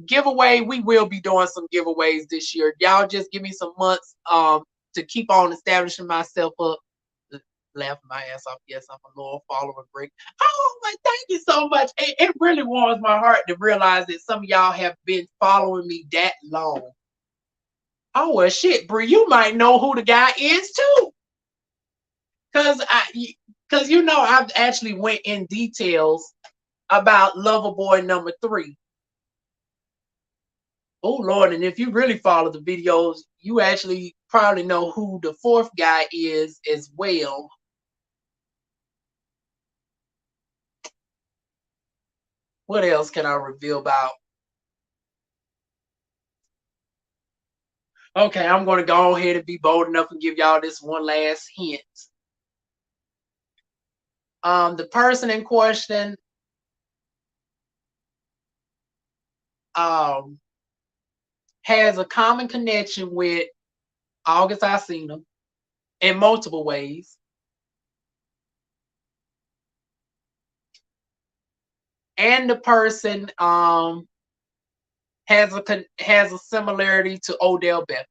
giveaway. We will be doing some giveaways this year. Y'all just give me some months to keep on establishing myself up. Laughing my ass off. Yes, I'm a loyal follower. Break. Oh my, thank you so much. It really warms my heart to realize that some of y'all have been following me that long. Oh well, shit, Bree, you might know who the guy is too, cause you know I've actually went in details about Loverboy number 3. Oh Lord, and if you really follow the videos, you actually probably know who the 4th guy is as well. What else can I reveal about? Okay, I'm going to go ahead and be bold enough and give y'all this one last hint. The person in question um, has a common connection with August Alsina in multiple ways. And the person has a similarity to Odell Beckham.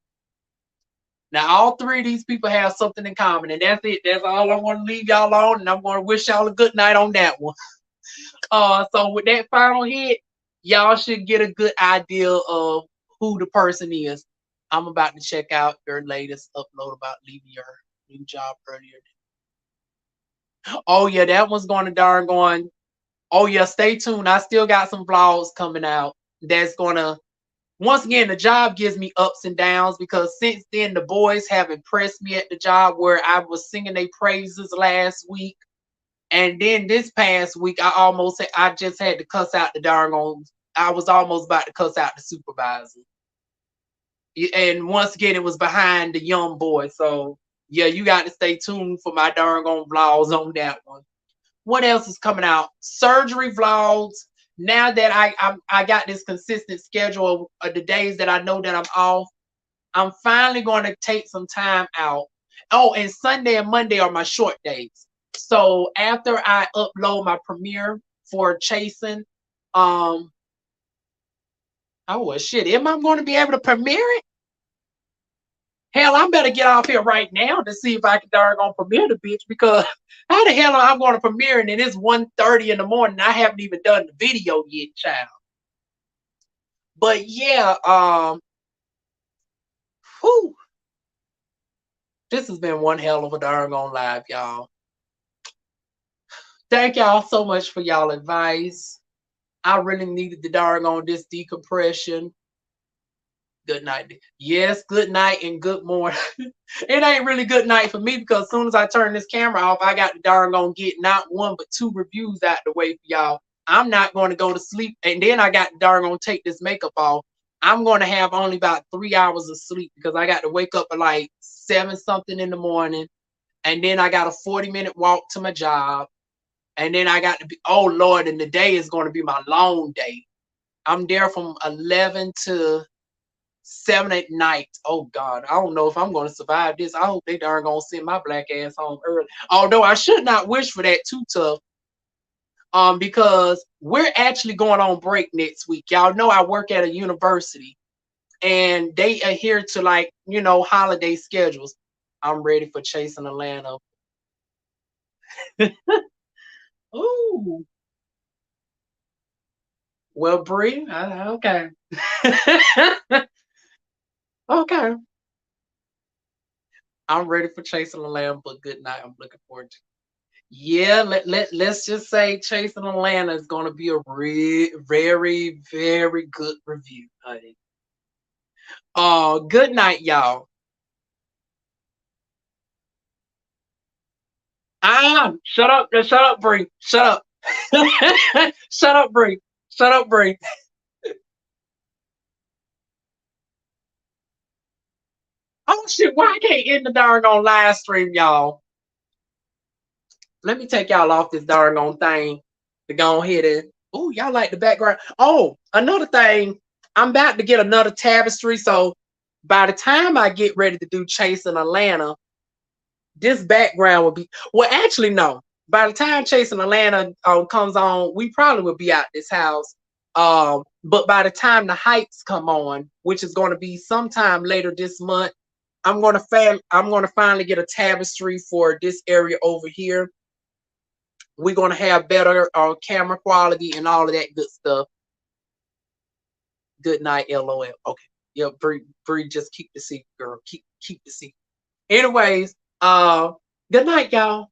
Now, all 3 of these people have something in common, and that's it. That's all I want to leave y'all on, and I'm going to wish y'all a good night on that one. So with that final hit, y'all should get a good idea of who the person is. I'm about to check out your latest upload about leaving your new job earlier. Oh yeah, that one's going to darn going. Oh yeah, stay tuned. I still got some vlogs coming out. That's gonna once again, the job gives me ups and downs because since then the boys have impressed me at the job where I was singing their praises last week. And then this past week, I just had to cuss out the darn on. I was almost about to cuss out the supervisor. And once again, it was behind the young boy. So yeah, you got to stay tuned for my darn on vlogs on that one. What else is coming out? Surgery vlogs. Now that I got this consistent schedule of the days that I know that I'm off, I'm finally going to take some time out. Oh, and Sunday and Monday are my short days. So after I upload my premiere for Chasing, oh well, shit, am I going to be able to premiere it? Hell, I better get off here right now to see if I can darn on premiere the bitch because how the hell am I going to premiere it and it's 1:30 in the morning? I haven't even done the video yet, child. But yeah, whew, this has been one hell of a darn on live, y'all. Thank y'all so much for y'all advice. I really needed the darn on this decompression. Good night. Yes, good night and good morning. It ain't really good night for me because as soon as I turn this camera off, I got the darn gonna get not 1 but 2 reviews out the way for y'all. I'm not going to go to sleep, and then I got the darn gonna take this makeup off. I'm going to have only about 3 hours of sleep because I got to wake up at like 7 something in the morning, and then I got a 40-minute walk to my job, and then I got to be. Oh Lord, and the day is going to be my long day. I'm there from 11 to 7 at night. Oh God, I don't know if I'm going to survive this. I hope they darn gonna send my black ass home early. Although I should not wish for that too tough. Because we're actually going on break next week. Y'all know I work at a university, and they adhere to like holiday schedules. I'm ready for Chasing Atlanta. Ooh, well, Bree, okay, okay. I'm ready for Chasing Atlanta, but good night. I'm looking forward to it. Yeah, let's just say Chasing Atlanta is going to be a very, very good review, honey. Good night, y'all. Shut up, Bree. Shut up. Shut up, Bree. Shut up, Bree. Oh shit, why I can't end the darn on live stream, y'all? Let me take y'all off this darn on thing to go ahead and oh, y'all like the background. Oh, another thing, I'm about to get another tapestry. So by the time I get ready to do Chasing Atlanta, this background will be well, actually, no. by the time Chasing Atlanta comes on, we probably will be out this house. But by the time the Heights come on, which is going to be sometime later this month, I'm gonna finally get a tapestry for this area over here. We're gonna have better camera quality and all of that good stuff. Good night, LOL. Okay. Yeah, Bree, just keep the secret, girl. Keep the secret. Anyways, good night, y'all.